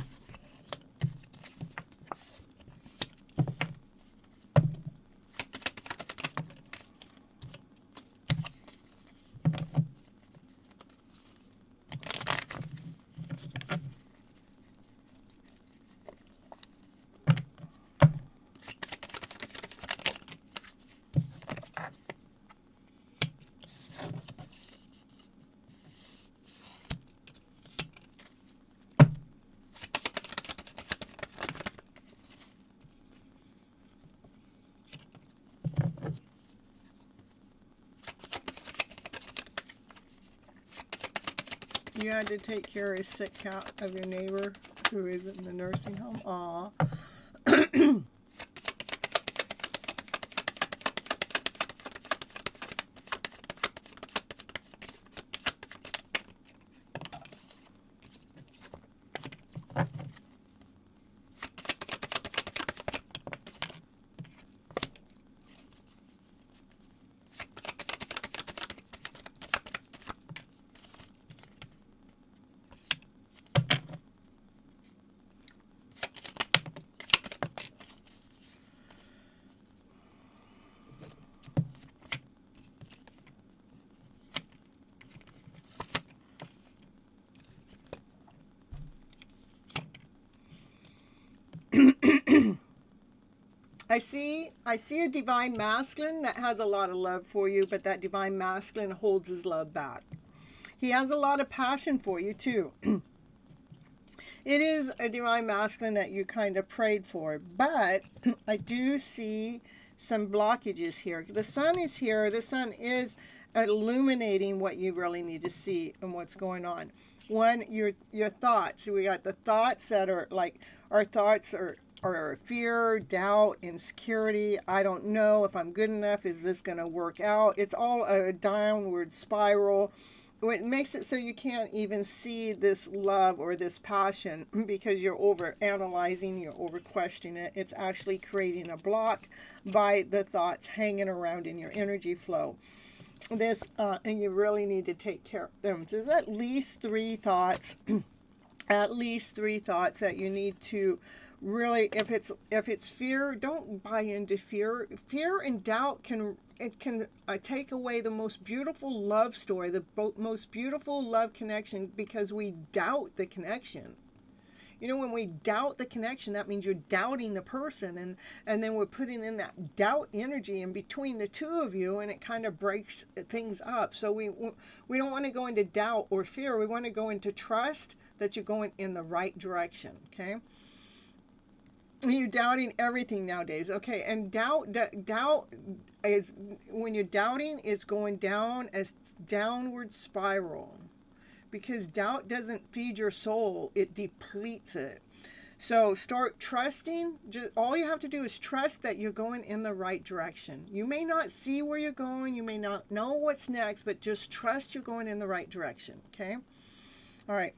You had to take care of a sick cat of your neighbor who is in the nursing home. Aw. I see a divine masculine that has a lot of love for you, but that divine masculine holds his love back. He has a lot of passion for you too. It is a divine masculine that you kind of prayed for, but I do see some blockages here. The sun is here. The sun is illuminating what you really need to see and what's going on. One, your thoughts. We got the thoughts that are like, our thoughts are fear, doubt, insecurity. I don't know if I'm good enough. Is this going to work out? It's all a downward spiral. It makes it so you can't even see this love or this passion because you're over analyzing, you're over questioning it. It's actually creating a block by the thoughts hanging around in your energy flow. And you really need to take care of them. So there's at least 3 thoughts, at least 3 thoughts that you need to really, if it's fear, don't buy into fear. Fear and doubt can take away the most beautiful love story, the most beautiful love connection, because we doubt the connection. You know, when we doubt the connection, that means you're doubting the person, and then we're putting in that doubt energy in between the two of you, and it kind of breaks things up. So we don't want to go into doubt or fear. We want to go into trust that you're going in the right direction, okay? You're doubting everything nowadays, okay? And doubt is, when you're doubting, it's going down as downward spiral, because doubt doesn't feed your soul, it depletes it. So start trusting. All you have to do is trust that you're going in the right direction. You may not see where you're going, you may not know what's next, but just trust you're going in the right direction, okay? All right.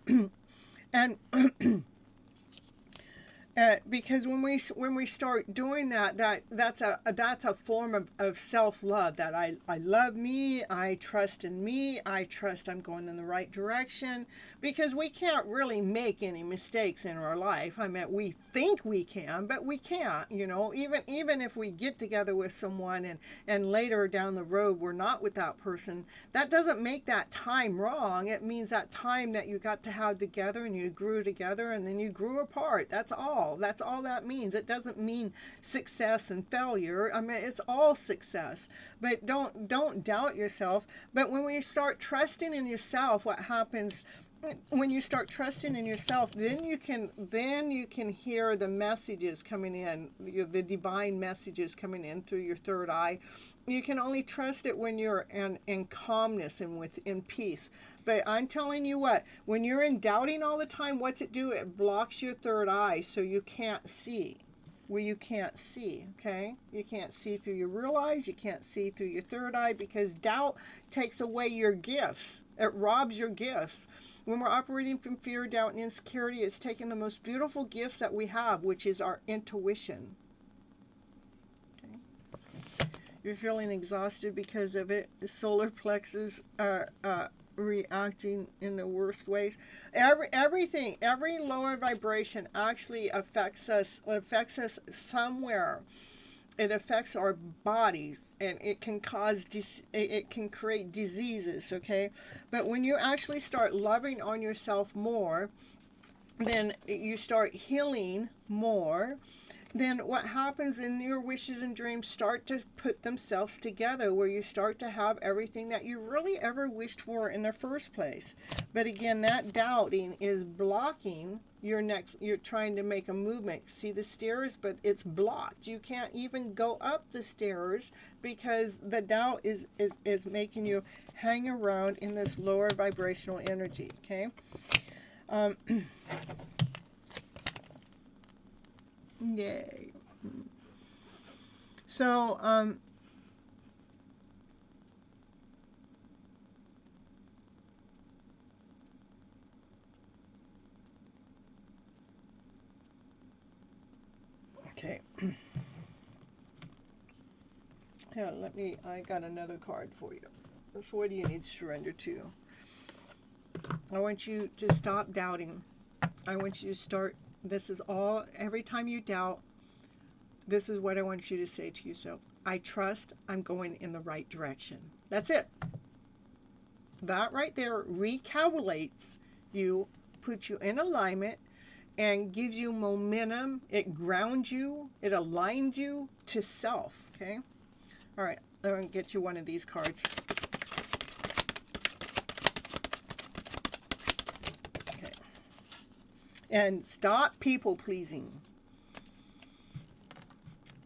And because when we start doing that's a form of self-love, that I love me, I trust in me, I trust I'm going in the right direction, because we can't really make any mistakes in our life. I mean, we think we can, but we can't, you know, even if we get together with someone and later down the road we're not with that person, that doesn't make that time wrong. It means that time that you got to have together, and you grew together, and then you grew apart. That's all that means. It doesn't mean success and failure. I mean, it's all success. But don't doubt yourself. But when we start trusting in yourself, what happens when you start trusting in yourself, then you can hear the messages coming in, the divine messages coming in through your third eye. You can only trust it when you're in calmness and in peace. But I'm telling you what, when you're in doubting all the time, what's it do? It blocks your third eye, so you can't see. Where you can't see, okay? You can't see through your real eyes, you can't see through your third eye, because doubt takes away your gifts. It robs your gifts. When we're operating from fear, doubt, and insecurity, it's taking the most beautiful gifts that we have, which is our intuition. Okay? You're feeling exhausted because of it. The solar plexus are reacting in the worst ways. Everything, every lower vibration actually affects us somewhere. It affects our bodies, and it can it can create diseases, okay? But when you actually start loving on yourself more, then you start healing more. then what happens in your wishes and dreams start to put themselves together, where you start to have everything that you really ever wished for in the first place. But again, that doubting is blocking your next. You're trying to make a movement. See the stairs, but it's blocked. You can't even go up the stairs because the doubt is making you hang around in this lower vibrational energy. Okay. Yay. So, okay. Yeah, I got another card for you. So what do you need to surrender to? I want you to stop doubting. I want you to start. This is all, every time you doubt, this is what I want you to say to yourself. I trust I'm going in the right direction. That's it. That right there recalculates you, puts you in alignment, and gives you momentum. It grounds you. It aligns you to self. Okay? All right. I'm going to get you one of these cards. And stop people pleasing.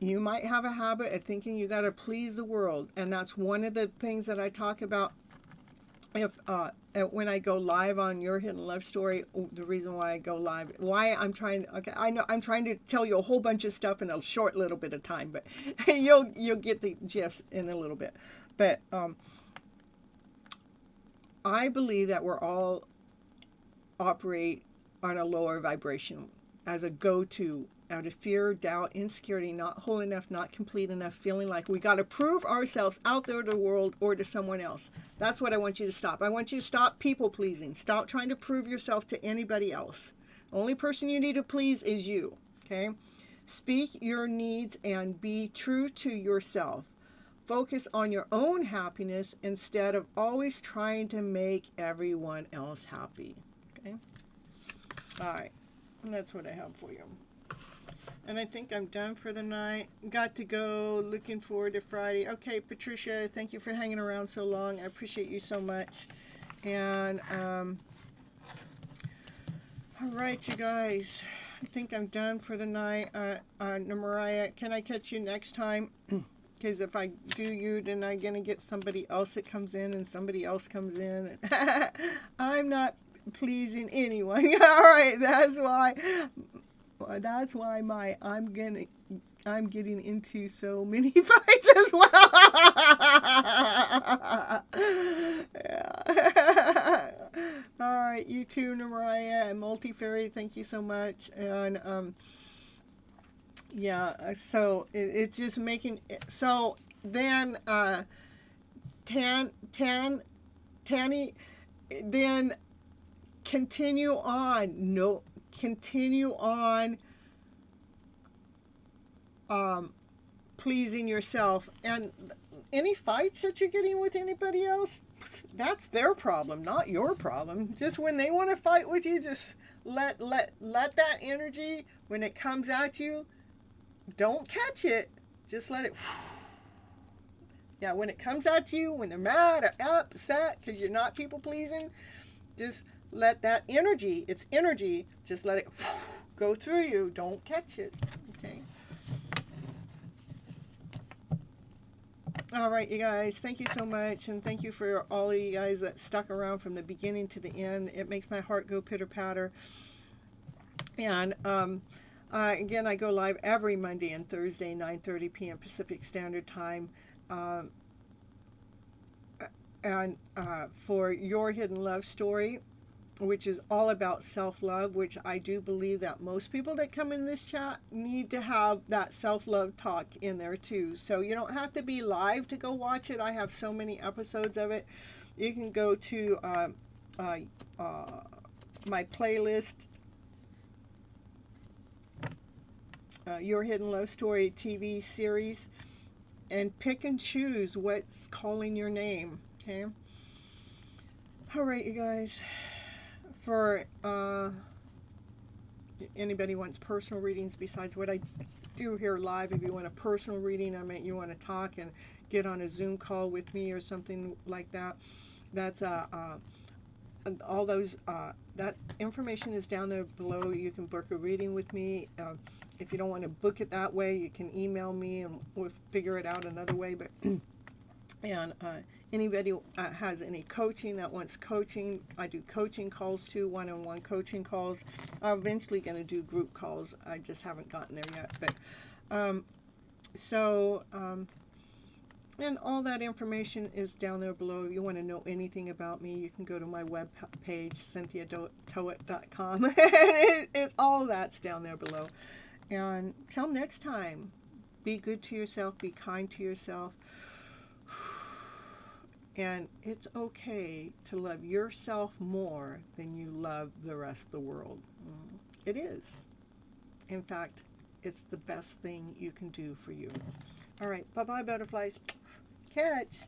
You might have a habit of thinking you got to please the world, and that's one of the things that I talk about. If when I go live on Your Hidden Love Story, the reason why I go live, why I'm trying. Okay, I know I'm trying to tell you a whole bunch of stuff in a short little bit of time, but you'll get the gist in a little bit. But I believe that we're all operate on a lower vibration as a go-to, out of fear, doubt, insecurity, not whole enough, not complete enough, feeling like we got to prove ourselves out there to the world or to someone else. That's what I want you to stop. I want you to stop people pleasing. Stop trying to prove yourself to anybody else. The only person you need to please is you. Okay? Speak your needs and be true to yourself. Focus on your own happiness instead of always trying to make everyone else happy. Okay? All right, and that's what I have for you. And I think I'm done for the night. Got to go. Looking forward to Friday. Okay, Patricia, thank you for hanging around so long. I appreciate you so much. And, all right, you guys. I think I'm done for the night. Mariah, can I catch you next time? Because if I do you, then I'm going to get somebody else that comes in and somebody else comes in. I'm not pleasing anyone. All right, that's why I'm getting into so many fights as well. Yeah. All right, you too, Mariah and Multi-Fairy, thank you so much. And yeah, so it's just making so then Tanny, then continue on. Continue on pleasing yourself. And any fights that you're getting with anybody else, that's their problem, not your problem. Just when they want to fight with you, just let that energy, when it comes at you, don't catch it. Just let it. Yeah, when it comes at you, when they're mad or upset because you're not people pleasing, just let that energy, it's energy, just let it go through you. Don't catch it. Okay. All right, you guys, thank you so much. And thank you for all of you guys that stuck around from the beginning to the end. It makes my heart go pitter-patter. And again, I go live every Monday and Thursday, 9:30 p.m. Pacific Standard Time. And for Your Hidden Love Story, which is all about self-love, which I do believe that most people that come in this chat need to have that self-love talk in there too. So you don't have to be live to go watch it. I have so many episodes of it. You can go to my playlist, Your Hidden Love Story TV series, and pick and choose what's calling your name. Okay? All right, you guys. For anybody wants personal readings besides what I do here live, if you want a personal reading, I mean, you want to talk and get on a Zoom call with me or something like that, that's all those that information is down there below. You can book a reading with me. If you don't want to book it that way, you can email me and we'll figure it out another way. But and anybody has any coaching that wants coaching, I do coaching calls too, one-on-one coaching calls. I'm eventually going to do group calls. I just haven't gotten there yet. But and all that information is down there below. If you want to know anything about me, you can go to my web page, CynthiaToet.com. All that's down there below. And till next time, be good to yourself, be kind to yourself. And it's okay to love yourself more than you love the rest of the world. It is. In fact, it's the best thing you can do for you. All right, bye-bye, butterflies. Catch.